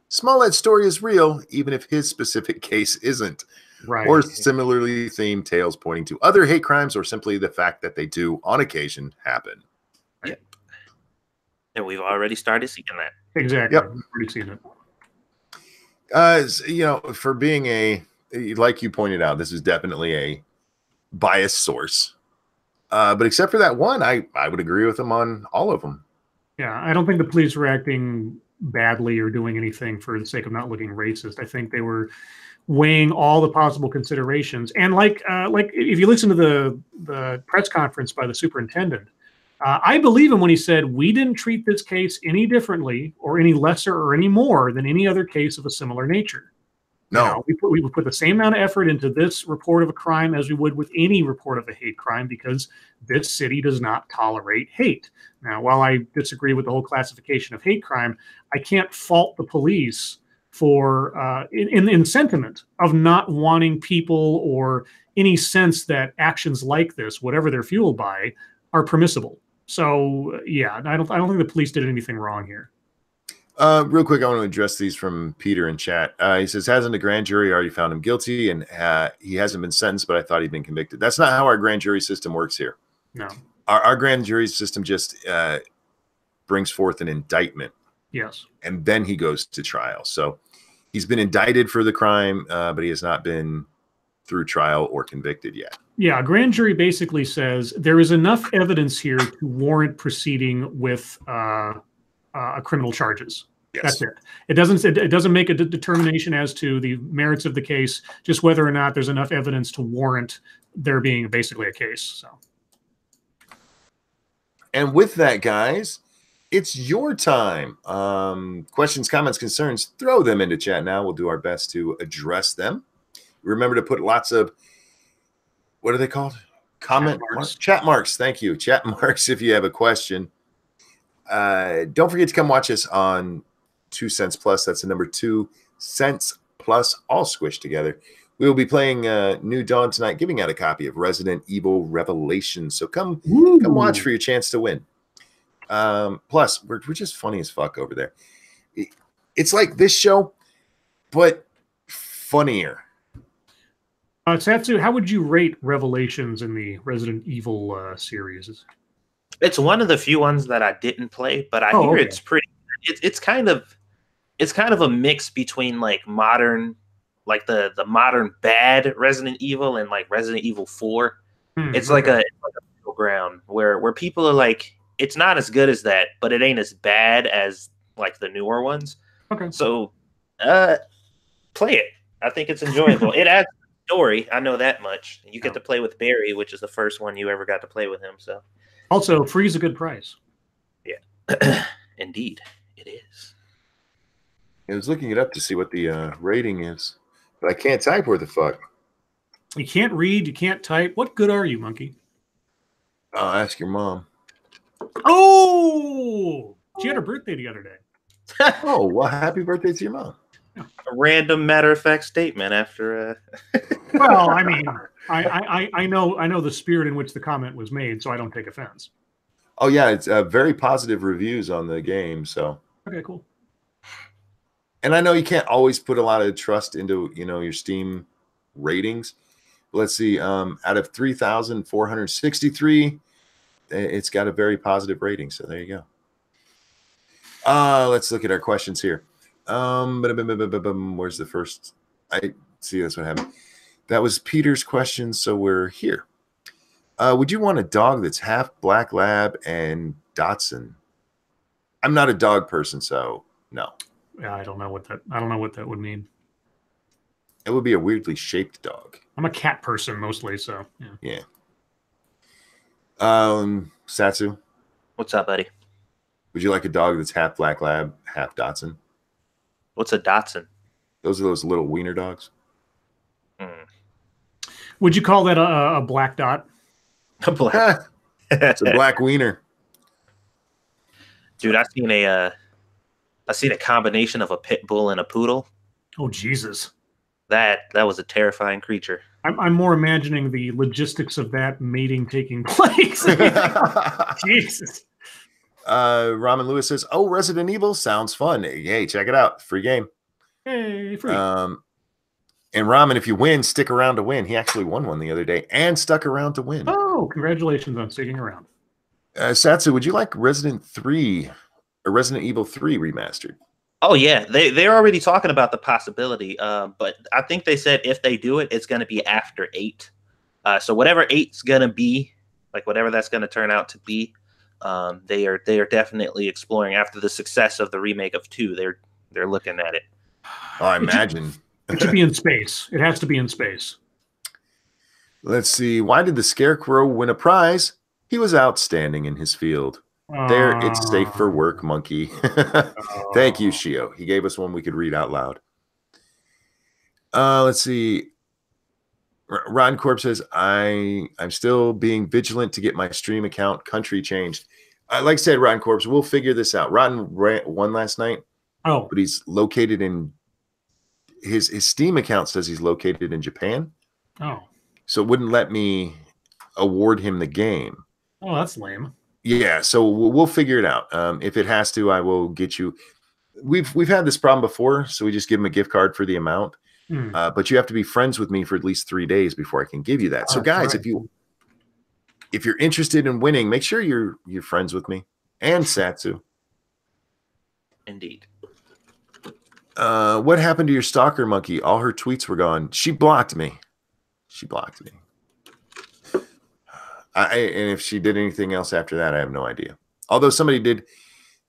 Speaker 1: Smollett's story is real, even if his specific case isn't.
Speaker 4: Right.
Speaker 1: Or similarly themed tales pointing to other hate crimes, or simply the fact that they do, on occasion, happen.
Speaker 2: Yep. And we've already started seeing that.
Speaker 4: Exactly.
Speaker 1: Yep.
Speaker 4: We've already seen
Speaker 1: it. For being like you pointed out, this is definitely a biased source. But except for that one, I would agree with him on all of them.
Speaker 4: Yeah, I don't think the police were acting badly or doing anything for the sake of not looking racist. I think they were weighing all the possible considerations. And like if you listen to the press conference by the superintendent, I believe him when he said, we didn't treat this case any differently or any lesser or any more than any other case of a similar nature.
Speaker 1: No,
Speaker 4: we would put the same amount of effort into this report of a crime as we would with any report of a hate crime, because this city does not tolerate hate. Now, while I disagree with the whole classification of hate crime, I can't fault the police for in sentiment of not wanting people or any sense that actions like this, whatever they're fueled by, are permissible. So yeah, I don't think the police did anything wrong here.
Speaker 1: Real quick, I want to address these from Peter in chat. He says, hasn't the grand jury already found him guilty? And he hasn't been sentenced, but I thought he'd been convicted. That's not how our grand jury system works here.
Speaker 4: No.
Speaker 1: Our grand jury system just brings forth an indictment.
Speaker 4: Yes.
Speaker 1: And then he goes to trial. So he's been indicted for the crime, but he has not been through trial or convicted yet.
Speaker 4: Yeah, a grand jury basically says there is enough evidence here to warrant proceeding with criminal charges.
Speaker 1: Yes.
Speaker 4: That's it. It doesn't make a determination as to the merits of the case, just whether or not there's enough evidence to warrant there being basically a case. So,
Speaker 1: and with that, guys, it's your time. Questions, comments, concerns, throw them into chat now. We'll do our best to address them. Remember to put lots of, what are they called? Comment marks. Chat marks. Thank you. Chat marks if you have a question. Don't forget to come watch us on 2 Cents Plus. That's the number 2 Cents Plus, all squished together. We will be playing New Dawn tonight, giving out a copy of Resident Evil Revelations. So come watch for your chance to win. Plus, we're just funny as fuck over there. It's like this show, but funnier.
Speaker 4: Satsu, how would you rate Revelations in the Resident Evil series?
Speaker 2: It's one of the few ones that I didn't play, but I hear it's pretty. It's kind of a mix between like modern, like the modern bad Resident Evil and like Resident Evil 4. It's like a middle ground where people are like, it's not as good as that, but it ain't as bad as like the newer ones.
Speaker 4: Okay.
Speaker 2: So, play it. I think it's enjoyable. It adds story. I know that much. You get to play with Barry, which is the first one you ever got to play with him. So,
Speaker 4: also, free's a good price.
Speaker 2: Yeah, indeed, it is.
Speaker 1: I was looking it up to see what the rating is, but I can't type where the fuck.
Speaker 4: You can't read. You can't type. What good are you, monkey?
Speaker 1: I'll ask your mom.
Speaker 4: Oh, she had her birthday the other day.
Speaker 1: Oh, well, happy birthday to your mom.
Speaker 2: A random matter-of-fact statement after.
Speaker 4: Well, I mean, I know the spirit in which the comment was made, so I don't take offense.
Speaker 1: Oh yeah, it's very positive reviews on the game. So
Speaker 4: okay, cool.
Speaker 1: And I know you can't always put a lot of trust into your Steam ratings. Let's see, out of 3,463, it's got a very positive rating. So there you go. Let's look at our questions here. Where's the first? I see that's what happened. That was Peter's question, so we're here. Would you want a dog that's half black lab and Dachshund? I'm not a dog person, so no.
Speaker 4: Yeah, I don't know what that would mean.
Speaker 1: It would be a weirdly shaped dog.
Speaker 4: I'm a cat person mostly, so
Speaker 1: yeah. Satsu,
Speaker 2: what's up, buddy?
Speaker 1: Would you like a dog that's half black lab, half Dachshund?
Speaker 2: What's a Dachshund?
Speaker 1: Those are those little wiener dogs.
Speaker 4: Would you call that a black dot?
Speaker 2: A black.
Speaker 1: It's a black wiener.
Speaker 2: Dude, I seen a combination of a pit bull and a poodle.
Speaker 4: Oh Jesus!
Speaker 2: That was a terrifying creature.
Speaker 4: I'm more imagining the logistics of that mating taking place. Jesus.
Speaker 1: Ramen Lewis says, "Oh, Resident Evil sounds fun. Hey, check it out. Free game.
Speaker 4: Hey, free."
Speaker 1: And Ramen, if you win, stick around to win. He actually won one the other day and stuck around to win.
Speaker 4: Oh, congratulations on sticking around.
Speaker 1: Satsu, would you like Resident Evil 3 remastered?
Speaker 2: Oh yeah, they're already talking about the possibility. But I think they said if they do it, it's going to be after 8. So whatever 8's going to be, like whatever that's going to turn out to be, they are definitely exploring after the success of the remake of 2. They're looking at it.
Speaker 1: Oh, I imagine.
Speaker 4: It should be in space. It has to be in space.
Speaker 1: Let's see. Why did the Scarecrow win a prize? He was outstanding in his field. There, it's safe for work, monkey. Thank you, Shio. He gave us one we could read out loud. Let's see. Ron Corp says, I'm still being vigilant to get my stream account country changed. Like I said, Ron Corp, we'll figure this out. Ron won last night.
Speaker 4: Oh.
Speaker 1: But he's located in his Steam account says he's located in Japan.
Speaker 4: Oh.
Speaker 1: So it wouldn't let me award him the game.
Speaker 4: Oh, that's lame.
Speaker 1: Yeah, so we'll figure it out. If it has to, I will get you. We've had this problem before, so we just give him a gift card for the amount. But you have to be friends with me for at least 3 days before I can give you that. So guys,
Speaker 4: right.
Speaker 1: if you're interested in winning, make sure you're friends with me and Satsu.
Speaker 2: Indeed.
Speaker 1: What happened to your stalker monkey? All her tweets were gone. She blocked me. And if she did anything else after that, I have no idea. Although somebody did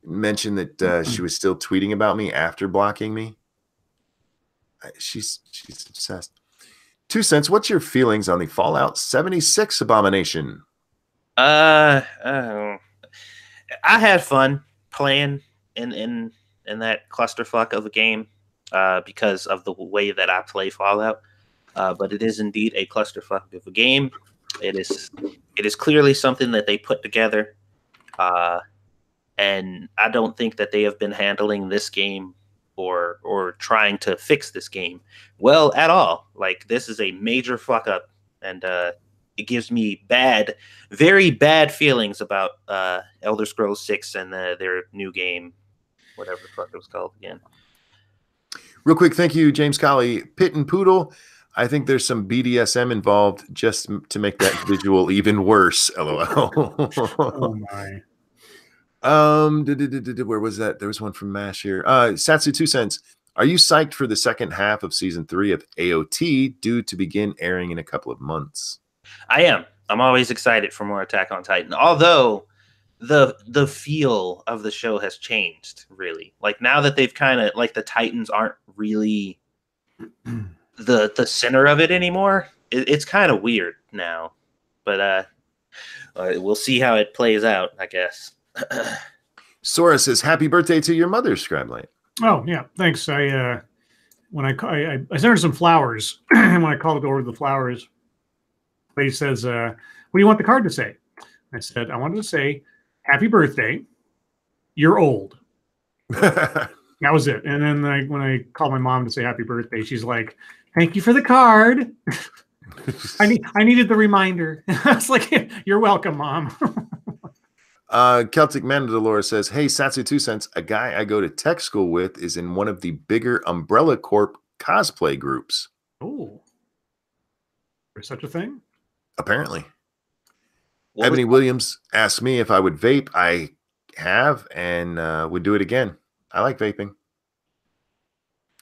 Speaker 1: mention that she was still tweeting about me after blocking me. She's obsessed. 2 cents. What's your feelings on the Fallout 76 abomination?
Speaker 2: I had fun playing in that clusterfuck of a game because of the way that I play Fallout. But it is indeed a clusterfuck of a game. It is clearly something that they put together, and I don't think that they have been handling this game or trying to fix this game well at all. Like, this is a major fuck up, and it gives me very bad feelings about Elder Scrolls 6 and their new game, whatever the fuck it was called again.
Speaker 1: Real quick, thank you, James Colley. Pit and Poodle. I think there's some BDSM involved just to make that visual even worse. LOL.
Speaker 4: Oh my.
Speaker 1: Where was that? There was one from Mash here. Satsu 2 cents. Are you psyched for the second half of season 3 of AOT due to begin airing in a couple of months?
Speaker 2: I am. I'm always excited for more Attack on Titan. Although the feel of the show has changed, really. Like, now that they've kind of, like, the Titans aren't really the center of it anymore. It's kind of weird now. But we'll see how it plays out, I guess.
Speaker 1: Sora says, "Happy birthday to your mother, Scribe Light."
Speaker 4: Oh yeah, thanks. I sent her some flowers, and when I called it over the flowers, the lady says, "What do you want the card to say?" I said, "I wanted to say, happy birthday. You're old." That was it. And then when I called my mom to say happy birthday, she's like, "Thank you for the card." I needed the reminder. I was like, "You're welcome, Mom."
Speaker 1: Celtic Mandalore says, "Hey, Satsu 2 cents. A guy I go to tech school with is in one of the bigger Umbrella Corp cosplay groups."
Speaker 4: Oh, there's such a thing?
Speaker 1: Apparently. Ebony Williams asked me if I would vape. I have and would do it again. I like vaping.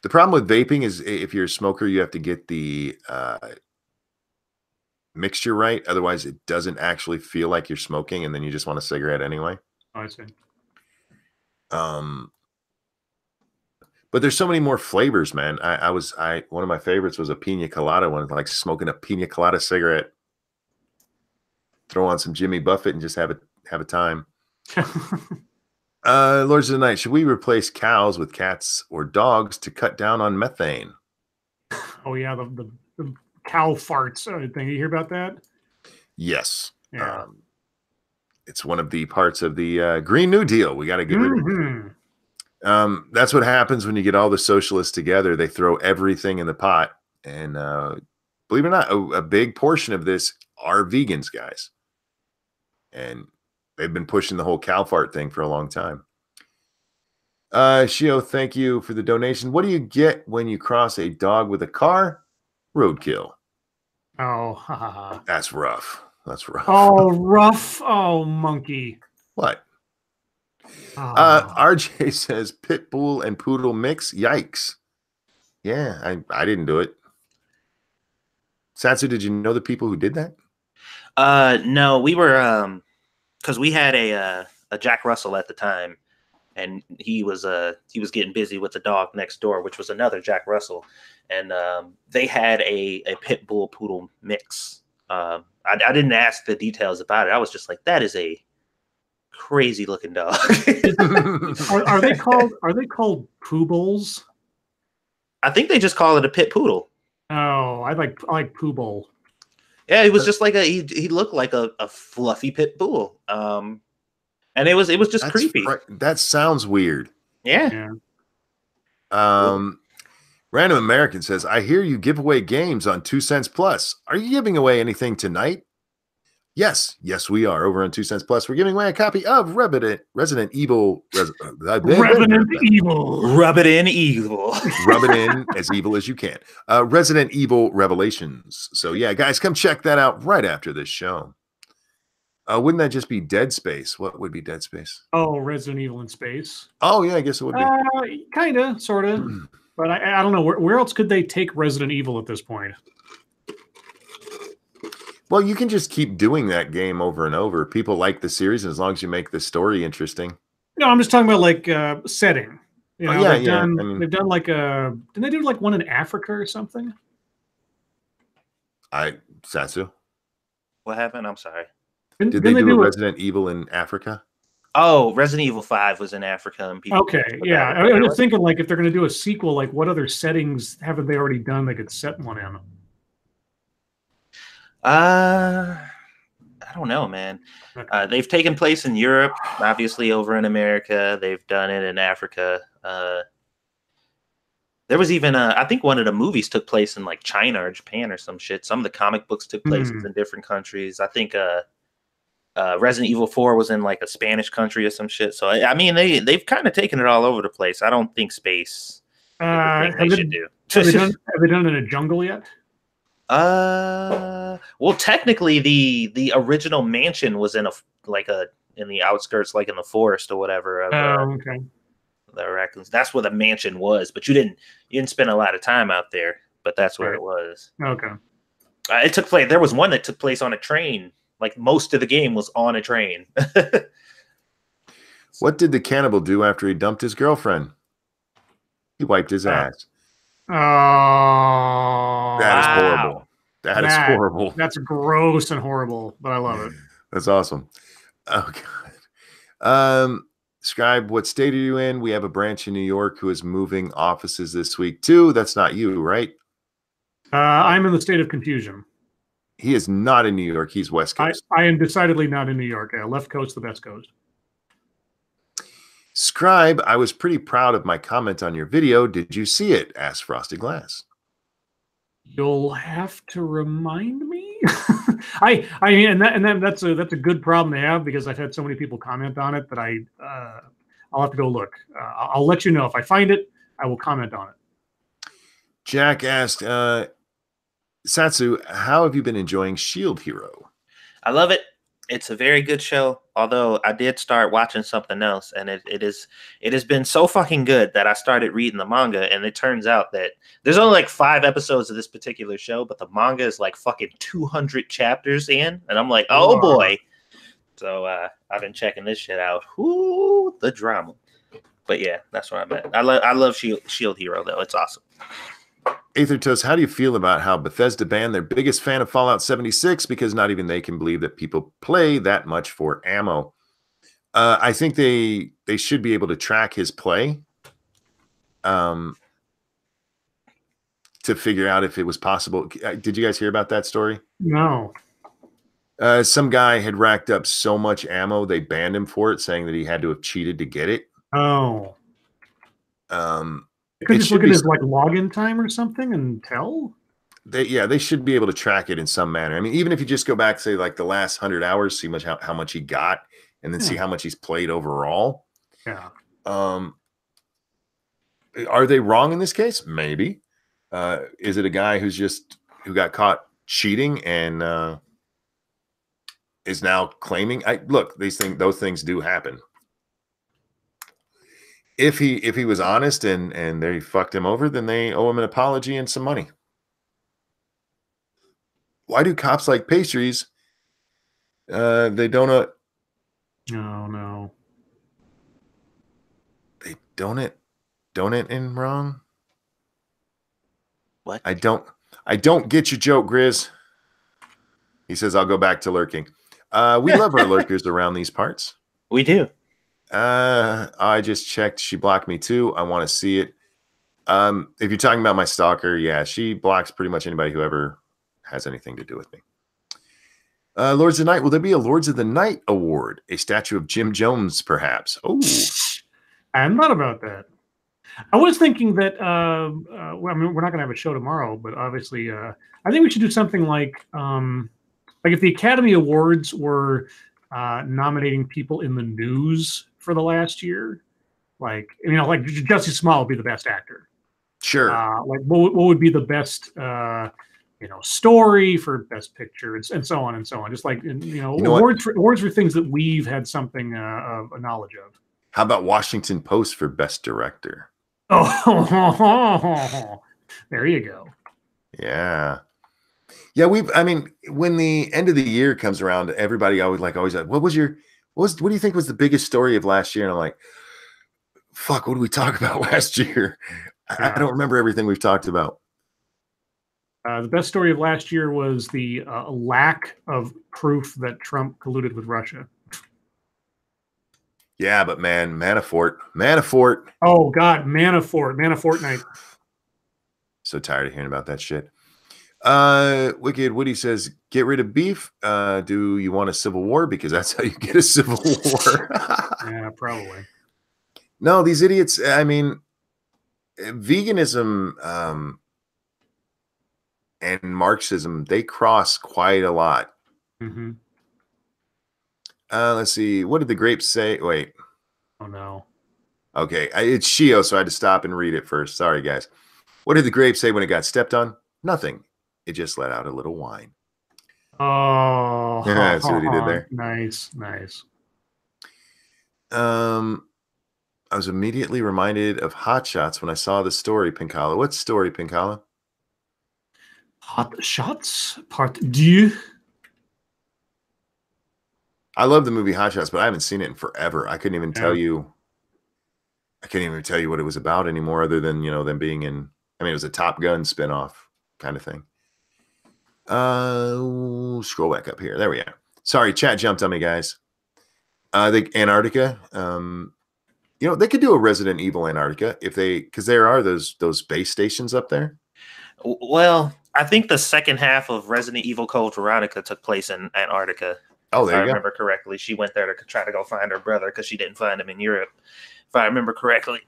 Speaker 1: The problem with vaping is if you're a smoker, you have to get the mixture right. Otherwise, it doesn't actually feel like you're smoking, and then you just want a cigarette anyway.
Speaker 4: Oh, I see.
Speaker 1: But there's so many more flavors, man. One of my favorites was a pina colada one, like smoking a pina colada cigarette. Throw on some Jimmy Buffett and just have a time. Lords of the Night, should we replace cows with cats or dogs to cut down on methane?
Speaker 4: Oh yeah, the cow farts thing. You hear about that?
Speaker 1: Yes.
Speaker 4: Yeah.
Speaker 1: It's one of the parts of the Green New Deal. We got to get rid of it. That's what happens when you get all the socialists together. They throw everything in the pot. And believe it or not, a big portion of this are vegans, guys. And they've been pushing the whole cow fart thing for a long time. Shio, thank you for the donation. What do you get when you cross a dog with a car? Roadkill.
Speaker 4: Oh,
Speaker 1: that's rough. That's rough.
Speaker 4: Oh, rough. Oh, monkey.
Speaker 1: What?
Speaker 4: Oh.
Speaker 1: RJ says pit bull and poodle mix. Yikes. Yeah, I didn't do it. Satsu, did you know the people who did that?
Speaker 2: No, we were because we had a Jack Russell at the time, and he was getting busy with the dog next door, which was another Jack Russell, and they had a pit bull poodle mix. I didn't ask the details about it. I was just like, that is a crazy looking dog.
Speaker 4: Are they called poodles?
Speaker 2: I think they just call it a pit poodle.
Speaker 4: Oh, I like poo bowl.
Speaker 2: Yeah, it was just like he looked like a fluffy pit bull. And it was just creepy.
Speaker 1: That sounds weird.
Speaker 2: Yeah.
Speaker 1: Random American says, "I hear you give away games on 2 cents plus. Are you giving away anything tonight?" Yes, we are. Over on 2 cents plus, we're giving away a copy of Resident Evil.
Speaker 4: Revenant Evil.
Speaker 2: Rub it in evil.
Speaker 1: Rub it in as evil as you can. Resident Evil Revelations. So yeah, guys, come check that out right after this show. Wouldn't that just be Dead Space? What would be Dead Space?
Speaker 4: Oh, Resident Evil in space.
Speaker 1: Oh yeah, I guess it would be.
Speaker 4: Kind of, sort of. But I don't know. Where else could they take Resident Evil at this point?
Speaker 1: Well, you can just keep doing that game over and over. People like the series as long as you make the story interesting.
Speaker 4: No, I'm just talking about like setting. You know,
Speaker 1: yeah,
Speaker 4: they've done like didn't they do like one in Africa or something?
Speaker 1: Satsu.
Speaker 2: What happened? I'm sorry.
Speaker 1: Did they do a Resident Evil in Africa?
Speaker 2: Oh, Resident Evil 5 was in Africa, and people.
Speaker 4: Okay, yeah. I was thinking, like, if they're going to do a sequel, like, what other settings haven't they already done they could set one in?
Speaker 2: I don't know, man. They've taken place in Europe, obviously over in America. They've done it in Africa. There was even I think one of the movies took place in like China or Japan or some shit. Some of the comic books took places in different countries. I think Resident Evil 4 was in like a Spanish country or some shit. So I mean, they've kind of taken it all over the place. I don't think space is the thing they should do.
Speaker 4: Have they done it in a jungle yet?
Speaker 2: Well, technically, the original mansion was in in the outskirts, like in the forest or whatever.
Speaker 4: Okay.
Speaker 2: The raccoons. That's where the mansion was, but you didn't spend a lot of time out there. But that's where it was.
Speaker 4: Okay.
Speaker 2: It took place. There was one that took place on a train. Like most of the game was on a train.
Speaker 1: What did the cannibal do after he dumped his girlfriend? He wiped his ass.
Speaker 4: Oh,
Speaker 1: that is horrible. That is horrible.
Speaker 4: That's gross and horrible, but I love it.
Speaker 1: That's awesome. Oh God. Scribe, what state are you in? We have a branch in New York who is moving offices this week too. That's not you, right?
Speaker 4: I'm in the state of confusion.
Speaker 1: He is not in New York. He's West Coast.
Speaker 4: I am decidedly not in New York. Left coast, the best coast.
Speaker 1: Scribe, I was pretty proud of my comment on your video. Did you see it? Asked Frosted Glass.
Speaker 4: You'll have to remind me. I mean, that's a good problem to have because I've had so many people comment on it that I'll have to go look. I'll let you know if I find it. I will comment on it.
Speaker 1: Jack asked, Satsu, how have you been enjoying Shield Hero?
Speaker 2: I love it. It's a very good show. Although I did start watching something else, and it has been so fucking good that I started reading the manga, and it turns out that there's only like 5 episodes of this particular show, but the manga is like fucking 200 chapters in, and I'm like, oh boy. So I've been checking this shit out. Ooh, the drama. But yeah, that's where I'm at. I love Shield Hero though. It's awesome.
Speaker 1: Aethertos, how do you feel about how Bethesda banned their biggest fan of Fallout 76 because not even they can believe that people play that much for ammo? I think they should be able to track his play to figure out if it was possible. Did you guys hear about that story?
Speaker 4: No.
Speaker 1: Some guy had racked up so much ammo, they banned him for it, saying that he had to have cheated to get it.
Speaker 4: Oh. Could just look at his like login time or something and tell.
Speaker 1: They should be able to track it in some manner. I mean, even if you just go back, say like the last 100 hours, see how much he got, and then see how much he's played overall.
Speaker 4: Yeah.
Speaker 1: Are they wrong in this case? Maybe. Is it a guy who got caught cheating and is now claiming? Look, those things do happen. If he was honest and they fucked him over, then they owe him an apology and some money. Why do cops like pastries? They donut.
Speaker 4: Oh no.
Speaker 1: They donut in wrong.
Speaker 2: What?
Speaker 1: I don't get your joke, Grizz. He says I'll go back to lurking. We love our lurkers around these parts.
Speaker 2: We do.
Speaker 1: I just checked. She blocked me too. I want to see it. If you're talking about my stalker, yeah, she blocks pretty much anybody who ever has anything to do with me. Lords of the Night. Will there be a Lords of the Night award? A statue of Jim Jones, perhaps? Oh,
Speaker 4: I hadn't thought about that. I was thinking that. Well, I mean, we're not going to have a show tomorrow, but obviously, I think we should do something like if the Academy Awards were nominating people in the news for the last year, like Jussie Smollett would be the best actor.
Speaker 1: Sure.
Speaker 4: Like what would be the best story for best picture and so on and so on. Just like awards for things that we've had something of a knowledge of.
Speaker 1: How about Washington Post for best director?
Speaker 4: Oh, there you go.
Speaker 1: Yeah. Yeah, when the end of the year comes around, everybody always like, what do you think was the biggest story of last year? And I'm like, fuck, what did we talk about last year? I don't remember everything we've talked about.
Speaker 4: The best story of last year was the lack of proof that Trump colluded with Russia.
Speaker 1: Yeah, but man, Manafort.
Speaker 4: Oh God, Manafort night.
Speaker 1: So tired of hearing about that shit. Wicked Woody says, get rid of beef. Do you want a civil war? Because that's how you get a civil war.
Speaker 4: Yeah, probably.
Speaker 1: No, these idiots. I mean, veganism and Marxism, they cross quite a lot.
Speaker 4: Mm-hmm.
Speaker 1: Let's see. What did the grapes say? Wait.
Speaker 4: Oh no.
Speaker 1: Okay, it's Shio, so I had to stop and read it first. Sorry, guys. What did the grape say when it got stepped on? Nothing. It just let out a little wine.
Speaker 4: Oh,
Speaker 1: See what he did there?
Speaker 4: Nice.
Speaker 1: I was immediately reminded of Hot Shots when I saw the story, Pinkala. What story, Pinkala?
Speaker 4: Hot Shots Part 2.
Speaker 1: I love the movie Hot Shots, but I haven't seen it in forever. I couldn't even tell you. I can't even tell you what it was about anymore, other than them being in. I mean, it was a Top Gun spinoff kind of thing. Scroll back up here. There we are. Sorry, chat jumped on me, guys. The Antarctica. They could do a Resident Evil Antarctica because there are those base stations up there.
Speaker 2: Well, I think the second half of Resident Evil Code Veronica took place in Antarctica.
Speaker 1: Oh, there you go.
Speaker 2: If I remember correctly, she went there to try to go find her brother because she didn't find him in Europe. If I remember correctly.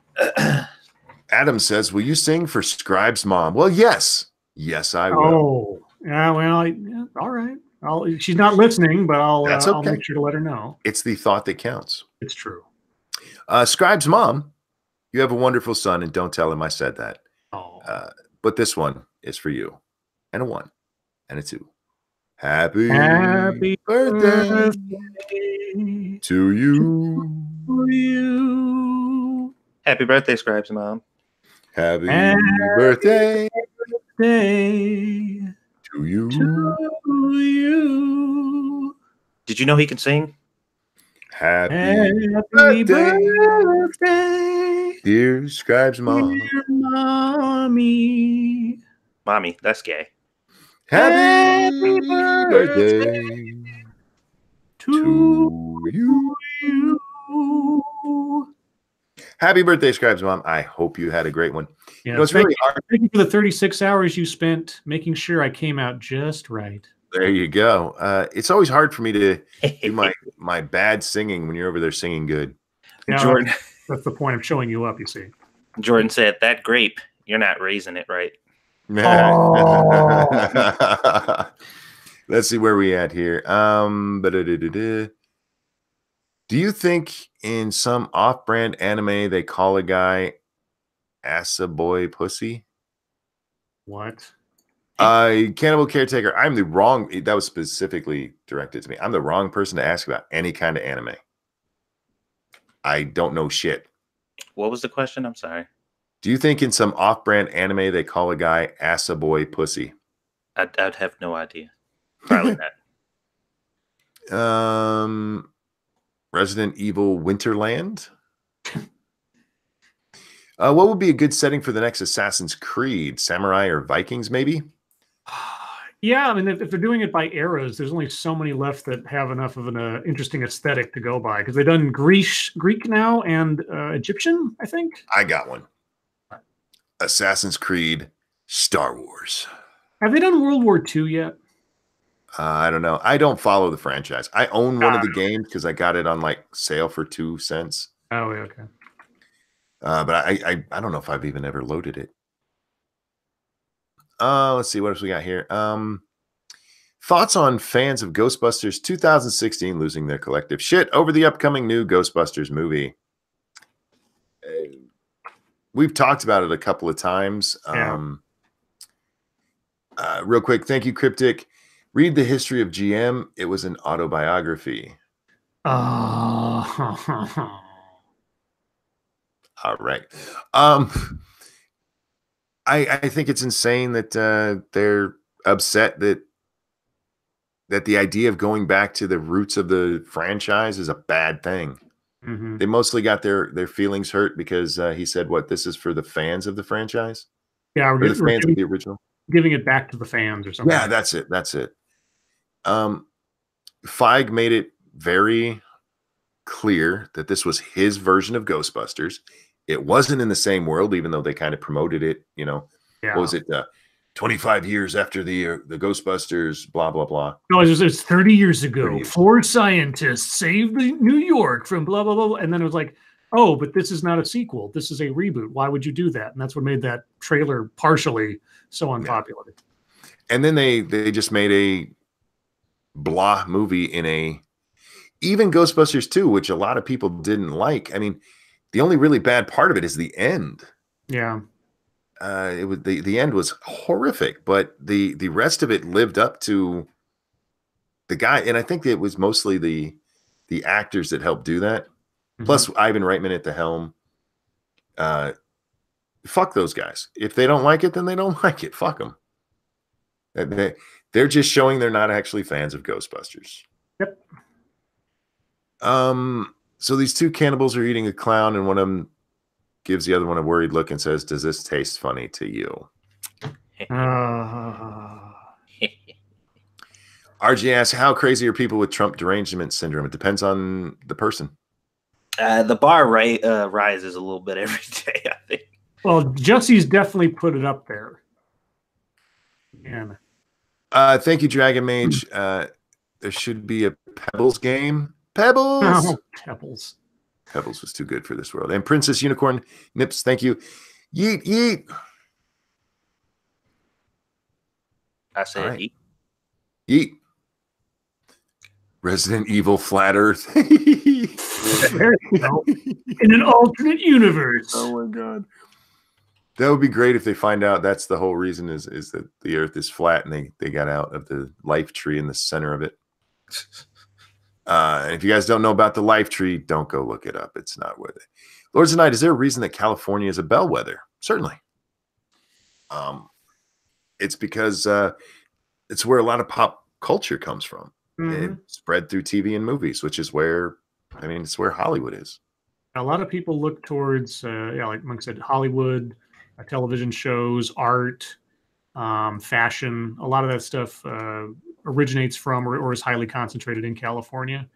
Speaker 1: Adam says, will you sing for Scribe's mom? Well, yes. Yes, I will.
Speaker 4: Oh, yeah, well, all right. She's not listening, but I'll make sure to let her know.
Speaker 1: It's the thought that counts.
Speaker 4: It's true.
Speaker 1: Scribe's mom, you have a wonderful son, and don't tell him I said that.
Speaker 4: Oh.
Speaker 1: But this one is for you. And a 1 and a 2. Happy birthday to you.
Speaker 2: Happy birthday, Scribe's mom.
Speaker 1: Happy birthday
Speaker 4: to
Speaker 1: you.
Speaker 2: Did you know he can sing?
Speaker 1: Happy birthday, dear Scribe's mom.
Speaker 4: Dear mommy.
Speaker 2: Mommy, that's gay.
Speaker 1: Happy birthday to you. Happy birthday, Scribe's mom. I hope you had a great one.
Speaker 4: Yeah, it's really hard. Thank you for the 36 hours you spent making sure I came out just right.
Speaker 1: There you go. It's always hard for me to do my bad singing when you're over there singing good.
Speaker 4: Yeah, Jordan, that's the point of showing you up, you see.
Speaker 2: Jordan said, that grape, you're not raising it right.
Speaker 1: Oh. Let's see where we at here. Do you think in some off-brand anime they call a guy Asa Boy Pussy?
Speaker 4: What?
Speaker 1: Cannibal Caretaker. That was specifically directed to me. I'm the wrong person to ask about any kind of anime. I don't know shit.
Speaker 2: What was the question? I'm sorry.
Speaker 1: Do you think in some off-brand anime they call a guy Asa Boy Pussy?
Speaker 2: I'd have no idea. Probably
Speaker 1: not. Resident Evil Winterland. What would be a good setting for the next Assassin's Creed? Samurai or Vikings, maybe?
Speaker 4: Yeah, I mean, if they're doing it by eras, there's only so many left that have enough of an interesting aesthetic to go by. Because they've done Greek now and Egyptian, I think.
Speaker 1: I got one. Assassin's Creed, Star Wars.
Speaker 4: Have they done World War II yet?
Speaker 1: I don't know. I don't follow the franchise. I own one of the games because I got it on sale for 2 cents.
Speaker 4: Oh, okay.
Speaker 1: But I don't know if I've even ever loaded it. Let's see what else we got here. Thoughts on fans of Ghostbusters 2016 losing their collective shit over the upcoming new Ghostbusters movie. We've talked about it a couple of times.
Speaker 4: Yeah.
Speaker 1: Real quick, thank you, Cryptic. Read the history of GM. It was an autobiography.
Speaker 4: Oh.
Speaker 1: All right. I think it's insane that they're upset that the idea of going back to the roots of the franchise is a bad thing.
Speaker 4: Mm-hmm.
Speaker 1: They mostly got their feelings hurt because he said, "What, this is for the fans of the franchise?"
Speaker 4: Yeah,
Speaker 1: or the fans of the original.
Speaker 4: giving it back to the fans or something.
Speaker 1: Yeah, that's it. That's it. Feig made it very clear that this was his version of Ghostbusters. It wasn't in the same world, even though they kind of promoted it. You know,
Speaker 4: Yeah.
Speaker 1: what was it? 25 years after the Ghostbusters, blah blah blah.
Speaker 4: No, it was 30 years ago.
Speaker 1: 30 years.
Speaker 4: 4 scientists saved New York from blah blah blah, and then it was like, oh, but this is not a sequel. This is a reboot. Why would you do that? And that's what made that trailer partially so unpopular.
Speaker 1: Yeah. And then they just made a blah movie in a even Ghostbusters 2, which a lot of people didn't like. I mean, the only really bad part of it is the end.
Speaker 4: Yeah.
Speaker 1: It was the end was horrific, but the rest of it lived up to the guy, and I think it was mostly the actors that helped do that. Mm-hmm. Plus Ivan Reitman at the helm. Fuck those guys. If they don't like it, then they don't like it. Fuck them. They're just showing they're not actually fans of Ghostbusters.
Speaker 4: Yep.
Speaker 1: So these two cannibals are eating a clown, and one of them gives the other one a worried look and says, "Does this taste funny to you?" RG asks, how crazy are people with Trump derangement syndrome? It depends on the person.
Speaker 2: The bar rises a little bit every day, I think.
Speaker 4: Well, Jesse's definitely put it up there. Yeah.
Speaker 1: Thank you, Dragon Mage. There should be a Pebbles game. Pebbles!
Speaker 4: Oh, Pebbles.
Speaker 1: Pebbles was too good for this world. And Princess Unicorn Nips, thank you. Yeet, yeet.
Speaker 2: I said right. Yeet.
Speaker 1: Yeet. Resident Evil Flat Earth.
Speaker 4: There you go. In an alternate universe.
Speaker 1: Oh my god. That would be great if they find out that's the whole reason is that the Earth is flat and they got out of the life tree in the center of it. If you guys don't know about the life tree, don't go look it up. It's not worth it. Lords of Night, is there a reason that California is a bellwether? Certainly. It's because it's where a lot of pop culture comes from. Mm-hmm. It spread through TV and movies, which is where, I mean, it's where Hollywood is.
Speaker 4: A lot of people look towards, like Monk said, Hollywood, television shows, art, fashion. A lot of that stuff originates from or is highly concentrated in California.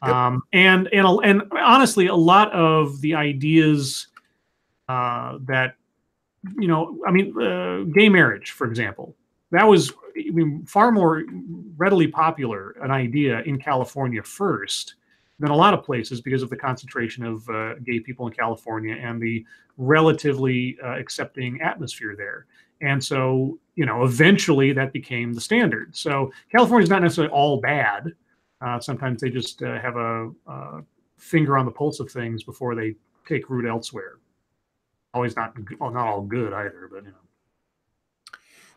Speaker 4: Yep. And honestly, a lot of the ideas that, you know, I mean, gay marriage, for example, that was far more readily popular an idea in California first than a lot of places because of the concentration of gay people in California and the relatively accepting atmosphere there. And so, you know, eventually that became the standard. So California is not necessarily all bad. Sometimes they just have a finger on the pulse of things before they take root elsewhere. Always not all good either, but you know.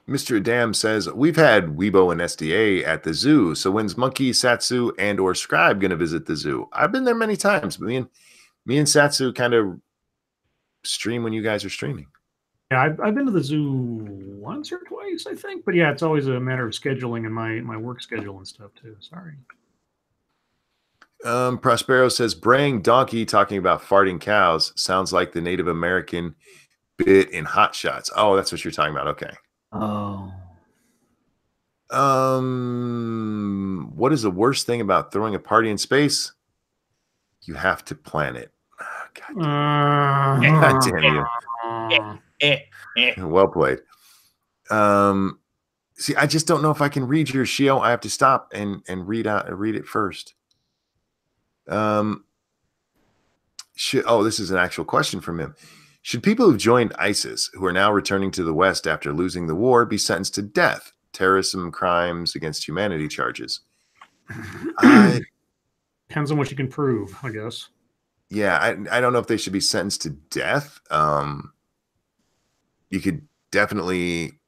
Speaker 1: Mr. Adam says, we've had Weibo and SDA at the zoo. So when's Monkey, Satsu, and or Scribe going to visit the zoo? I've been there many times. Me and Satsu kind of stream when you guys are streaming.
Speaker 4: Yeah, I've been to the zoo once or twice, I think. But yeah, it's always a matter of scheduling and my work schedule and stuff too. Sorry.
Speaker 1: Prospero says, braying donkey talking about farting cows sounds like the Native American bit in Hot Shots. Oh, that's what you're talking about. Okay.
Speaker 2: Oh.
Speaker 1: What is the worst thing about throwing a party in space? You have to plan it. God damn you. Well played. See, I just don't know if I can read your Shio. I have to stop and read it first. This is an actual question from him. Should people who've joined ISIS, who are now returning to the West after losing the war, be sentenced to death, terrorism, crimes against humanity charges?
Speaker 4: Depends on what you can prove, I guess.
Speaker 1: Yeah, I don't know if they should be sentenced to death. You could definitely,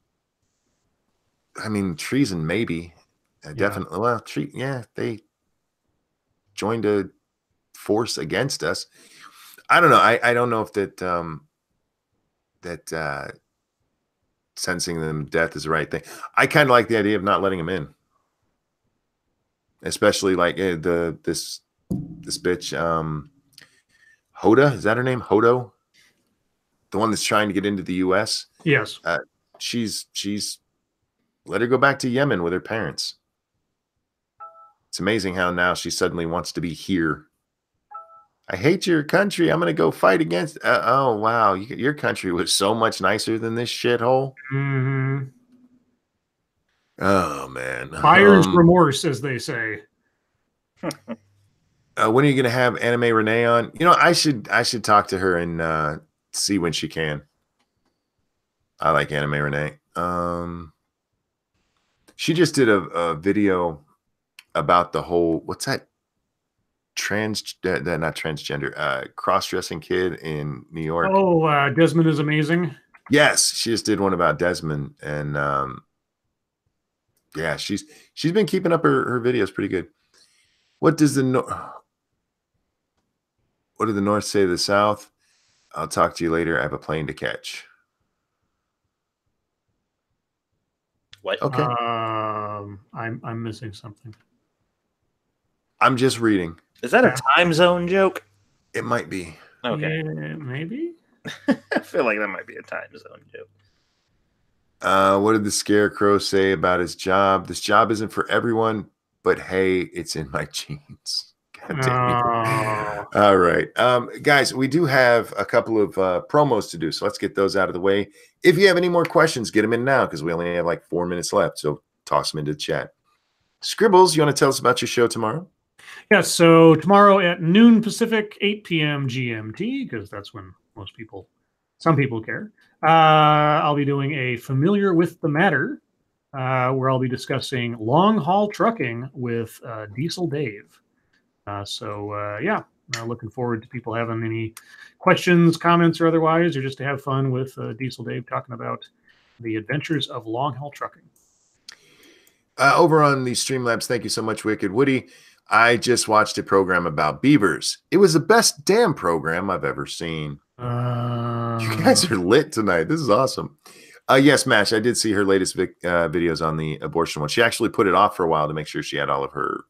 Speaker 1: I mean, treason maybe. Definitely. Well, they joined a force against us. I don't know. I don't know if that sentencing them to death is the right thing. I kind of like the idea of not letting them in, especially like this bitch Hoda, is that her name? Hodo, the one that's trying to get into the U.S.
Speaker 4: Yes.
Speaker 1: She's Let her go back to Yemen with her parents. It's amazing how now she suddenly wants to be here. I hate your country. I'm going to go fight against. Oh, wow. Your country was so much nicer than this shithole.
Speaker 4: Mm-hmm.
Speaker 1: Oh, man.
Speaker 4: Buyer's remorse, as they say.
Speaker 1: When are you going to have Anime Renee on? You know, I should talk to her and see when she can. I like Anime Renee. She just did a video about the whole, what's that? Not transgender, cross-dressing kid in New York.
Speaker 4: Oh, Desmond is amazing.
Speaker 1: Yes, she just did one about Desmond, and yeah, she's been keeping up her videos pretty good. What did the North say to the South? I'll talk to you later. I have a plane to catch.
Speaker 2: What?
Speaker 1: Okay.
Speaker 4: I'm missing something.
Speaker 1: I'm just reading.
Speaker 2: Is that a time zone joke?
Speaker 1: It might be.
Speaker 2: Okay.
Speaker 4: Yeah, maybe.
Speaker 2: I feel like that might be a time zone joke.
Speaker 1: What did the Scarecrow say about his job? This job isn't for everyone, but hey, it's in my genes. God damn it. All right. Guys, we do have a couple of promos to do, so let's get those out of the way. If you have any more questions, get them in now because we only have like 4 minutes left, so toss them into the chat. Scribbles, you want to tell us about your show tomorrow?
Speaker 4: Yes, so tomorrow at noon Pacific, 8 p.m. GMT, because that's when some people care. I'll be doing a Familiar with the Matter, where I'll be discussing long-haul trucking with Diesel Dave. Yeah, looking forward to people having any questions, comments, or otherwise, or just to have fun with Diesel Dave talking about the adventures of long-haul trucking.
Speaker 1: Over on the Streamlabs, thank you so much, Wicked Woody. I just watched a program about beavers. It was the best damn program I've ever seen. You guys are lit tonight. This is awesome. Yes, Mash, I did see her latest videos on the abortion one. She actually put it off for a while to make sure she had all of her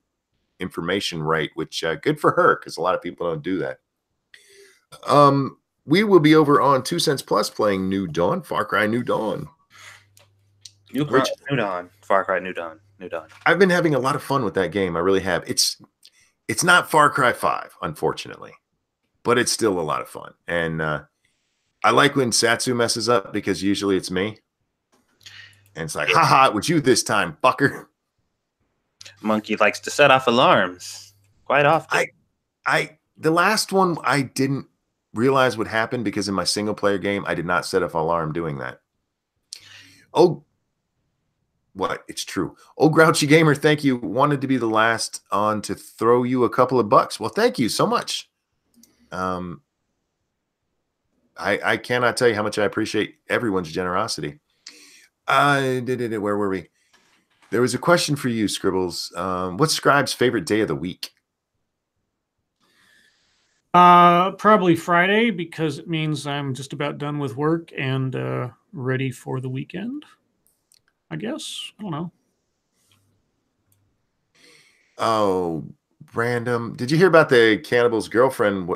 Speaker 1: information right, which good for her because a lot of people don't do that. We will be over on 2 Cents Plus playing New Dawn, Far Cry New Dawn.
Speaker 2: New Dawn, Far Cry New Dawn.
Speaker 1: I've been having a lot of fun with that game. I really have. It's not Far Cry 5, unfortunately, but it's still a lot of fun. And I like when Satsu messes up because usually it's me. And it's like, haha, it was you this time, fucker.
Speaker 2: Monkey likes to set off alarms quite often.
Speaker 1: The last one, I didn't realize what happened because in my single player game, I did not set off alarm doing that. Oh, what? It's true. Oh, Grouchy Gamer, thank you. Wanted to be the last on to throw you a couple of bucks. Well, thank you so much. I cannot tell you how much I appreciate everyone's generosity. Where were we? There was a question for you, Scribbles. What's Scribe's favorite day of the week?
Speaker 4: Probably Friday because it means I'm just about done with work and ready for the weekend. I guess. I don't know.
Speaker 1: Oh, random. Did you hear about the cannibal's girlfriend?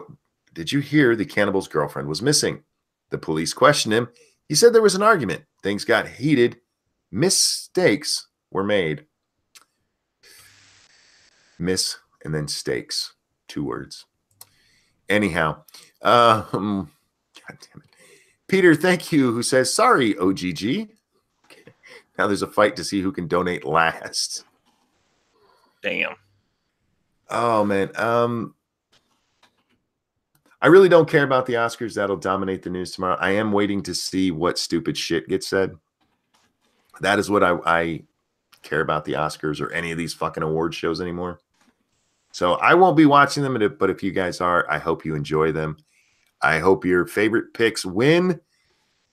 Speaker 1: Did you hear the cannibal's girlfriend was missing? The police questioned him. He said there was an argument. Things got heated. Mistakes were made. Miss and then stakes. 2 words. Anyhow. God damn it. Peter, thank you, who says, sorry, OGG. Now there's a fight to see who can donate last.
Speaker 2: Damn.
Speaker 1: Oh, man. I really don't care about the Oscars. That'll dominate the news tomorrow. I am waiting to see what stupid shit gets said. That is what I care about the Oscars or any of these fucking award shows anymore. So I won't be watching them, but if you guys are, I hope you enjoy them. I hope your favorite picks win.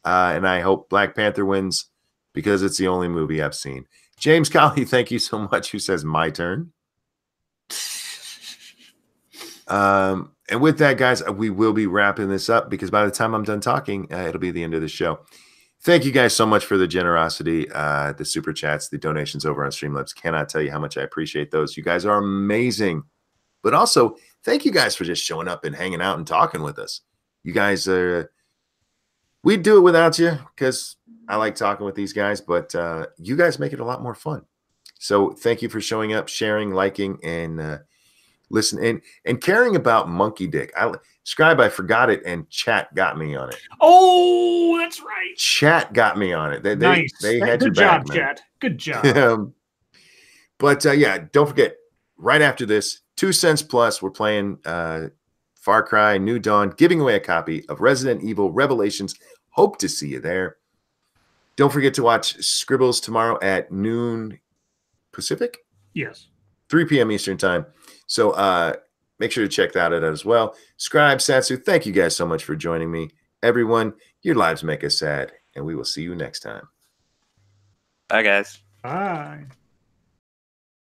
Speaker 1: And I hope Black Panther wins because it's the only movie I've seen. James Colley, thank you so much, who says my turn. And with that, guys, we will be wrapping this up because by the time I'm done talking, it'll be the end of the show. Thank you guys so much for the generosity, the super chats, the donations over on Streamlabs. Cannot tell you how much I appreciate those. You guys are amazing. But also, thank you guys for just showing up and hanging out and talking with us. You guys are we'd do it without you because I like talking with these guys, but you guys make it a lot more fun. So thank you for showing up, sharing, liking, and listening and caring about Monkey Dick. Scribe, I forgot it, and chat got me on it.
Speaker 4: Oh, that's right.
Speaker 1: Chat got me on it.
Speaker 4: Nice.
Speaker 1: They had
Speaker 4: Good
Speaker 1: your
Speaker 4: job,
Speaker 1: back, man.
Speaker 4: chat. Good job.
Speaker 1: But yeah, don't forget, right after this, 2 cents plus, we're playing Far Cry New Dawn, giving away a copy of Resident Evil Revelations. Hope to see you there. Don't forget to watch Scribbles tomorrow at noon Pacific?
Speaker 4: Yes.
Speaker 1: 3 p.m. Eastern time. So make sure to check that out as well. Scribe, Satsu, thank you guys so much for joining me. Everyone, your lives make us sad, and we will see you next time.
Speaker 2: Bye, guys.
Speaker 4: Bye.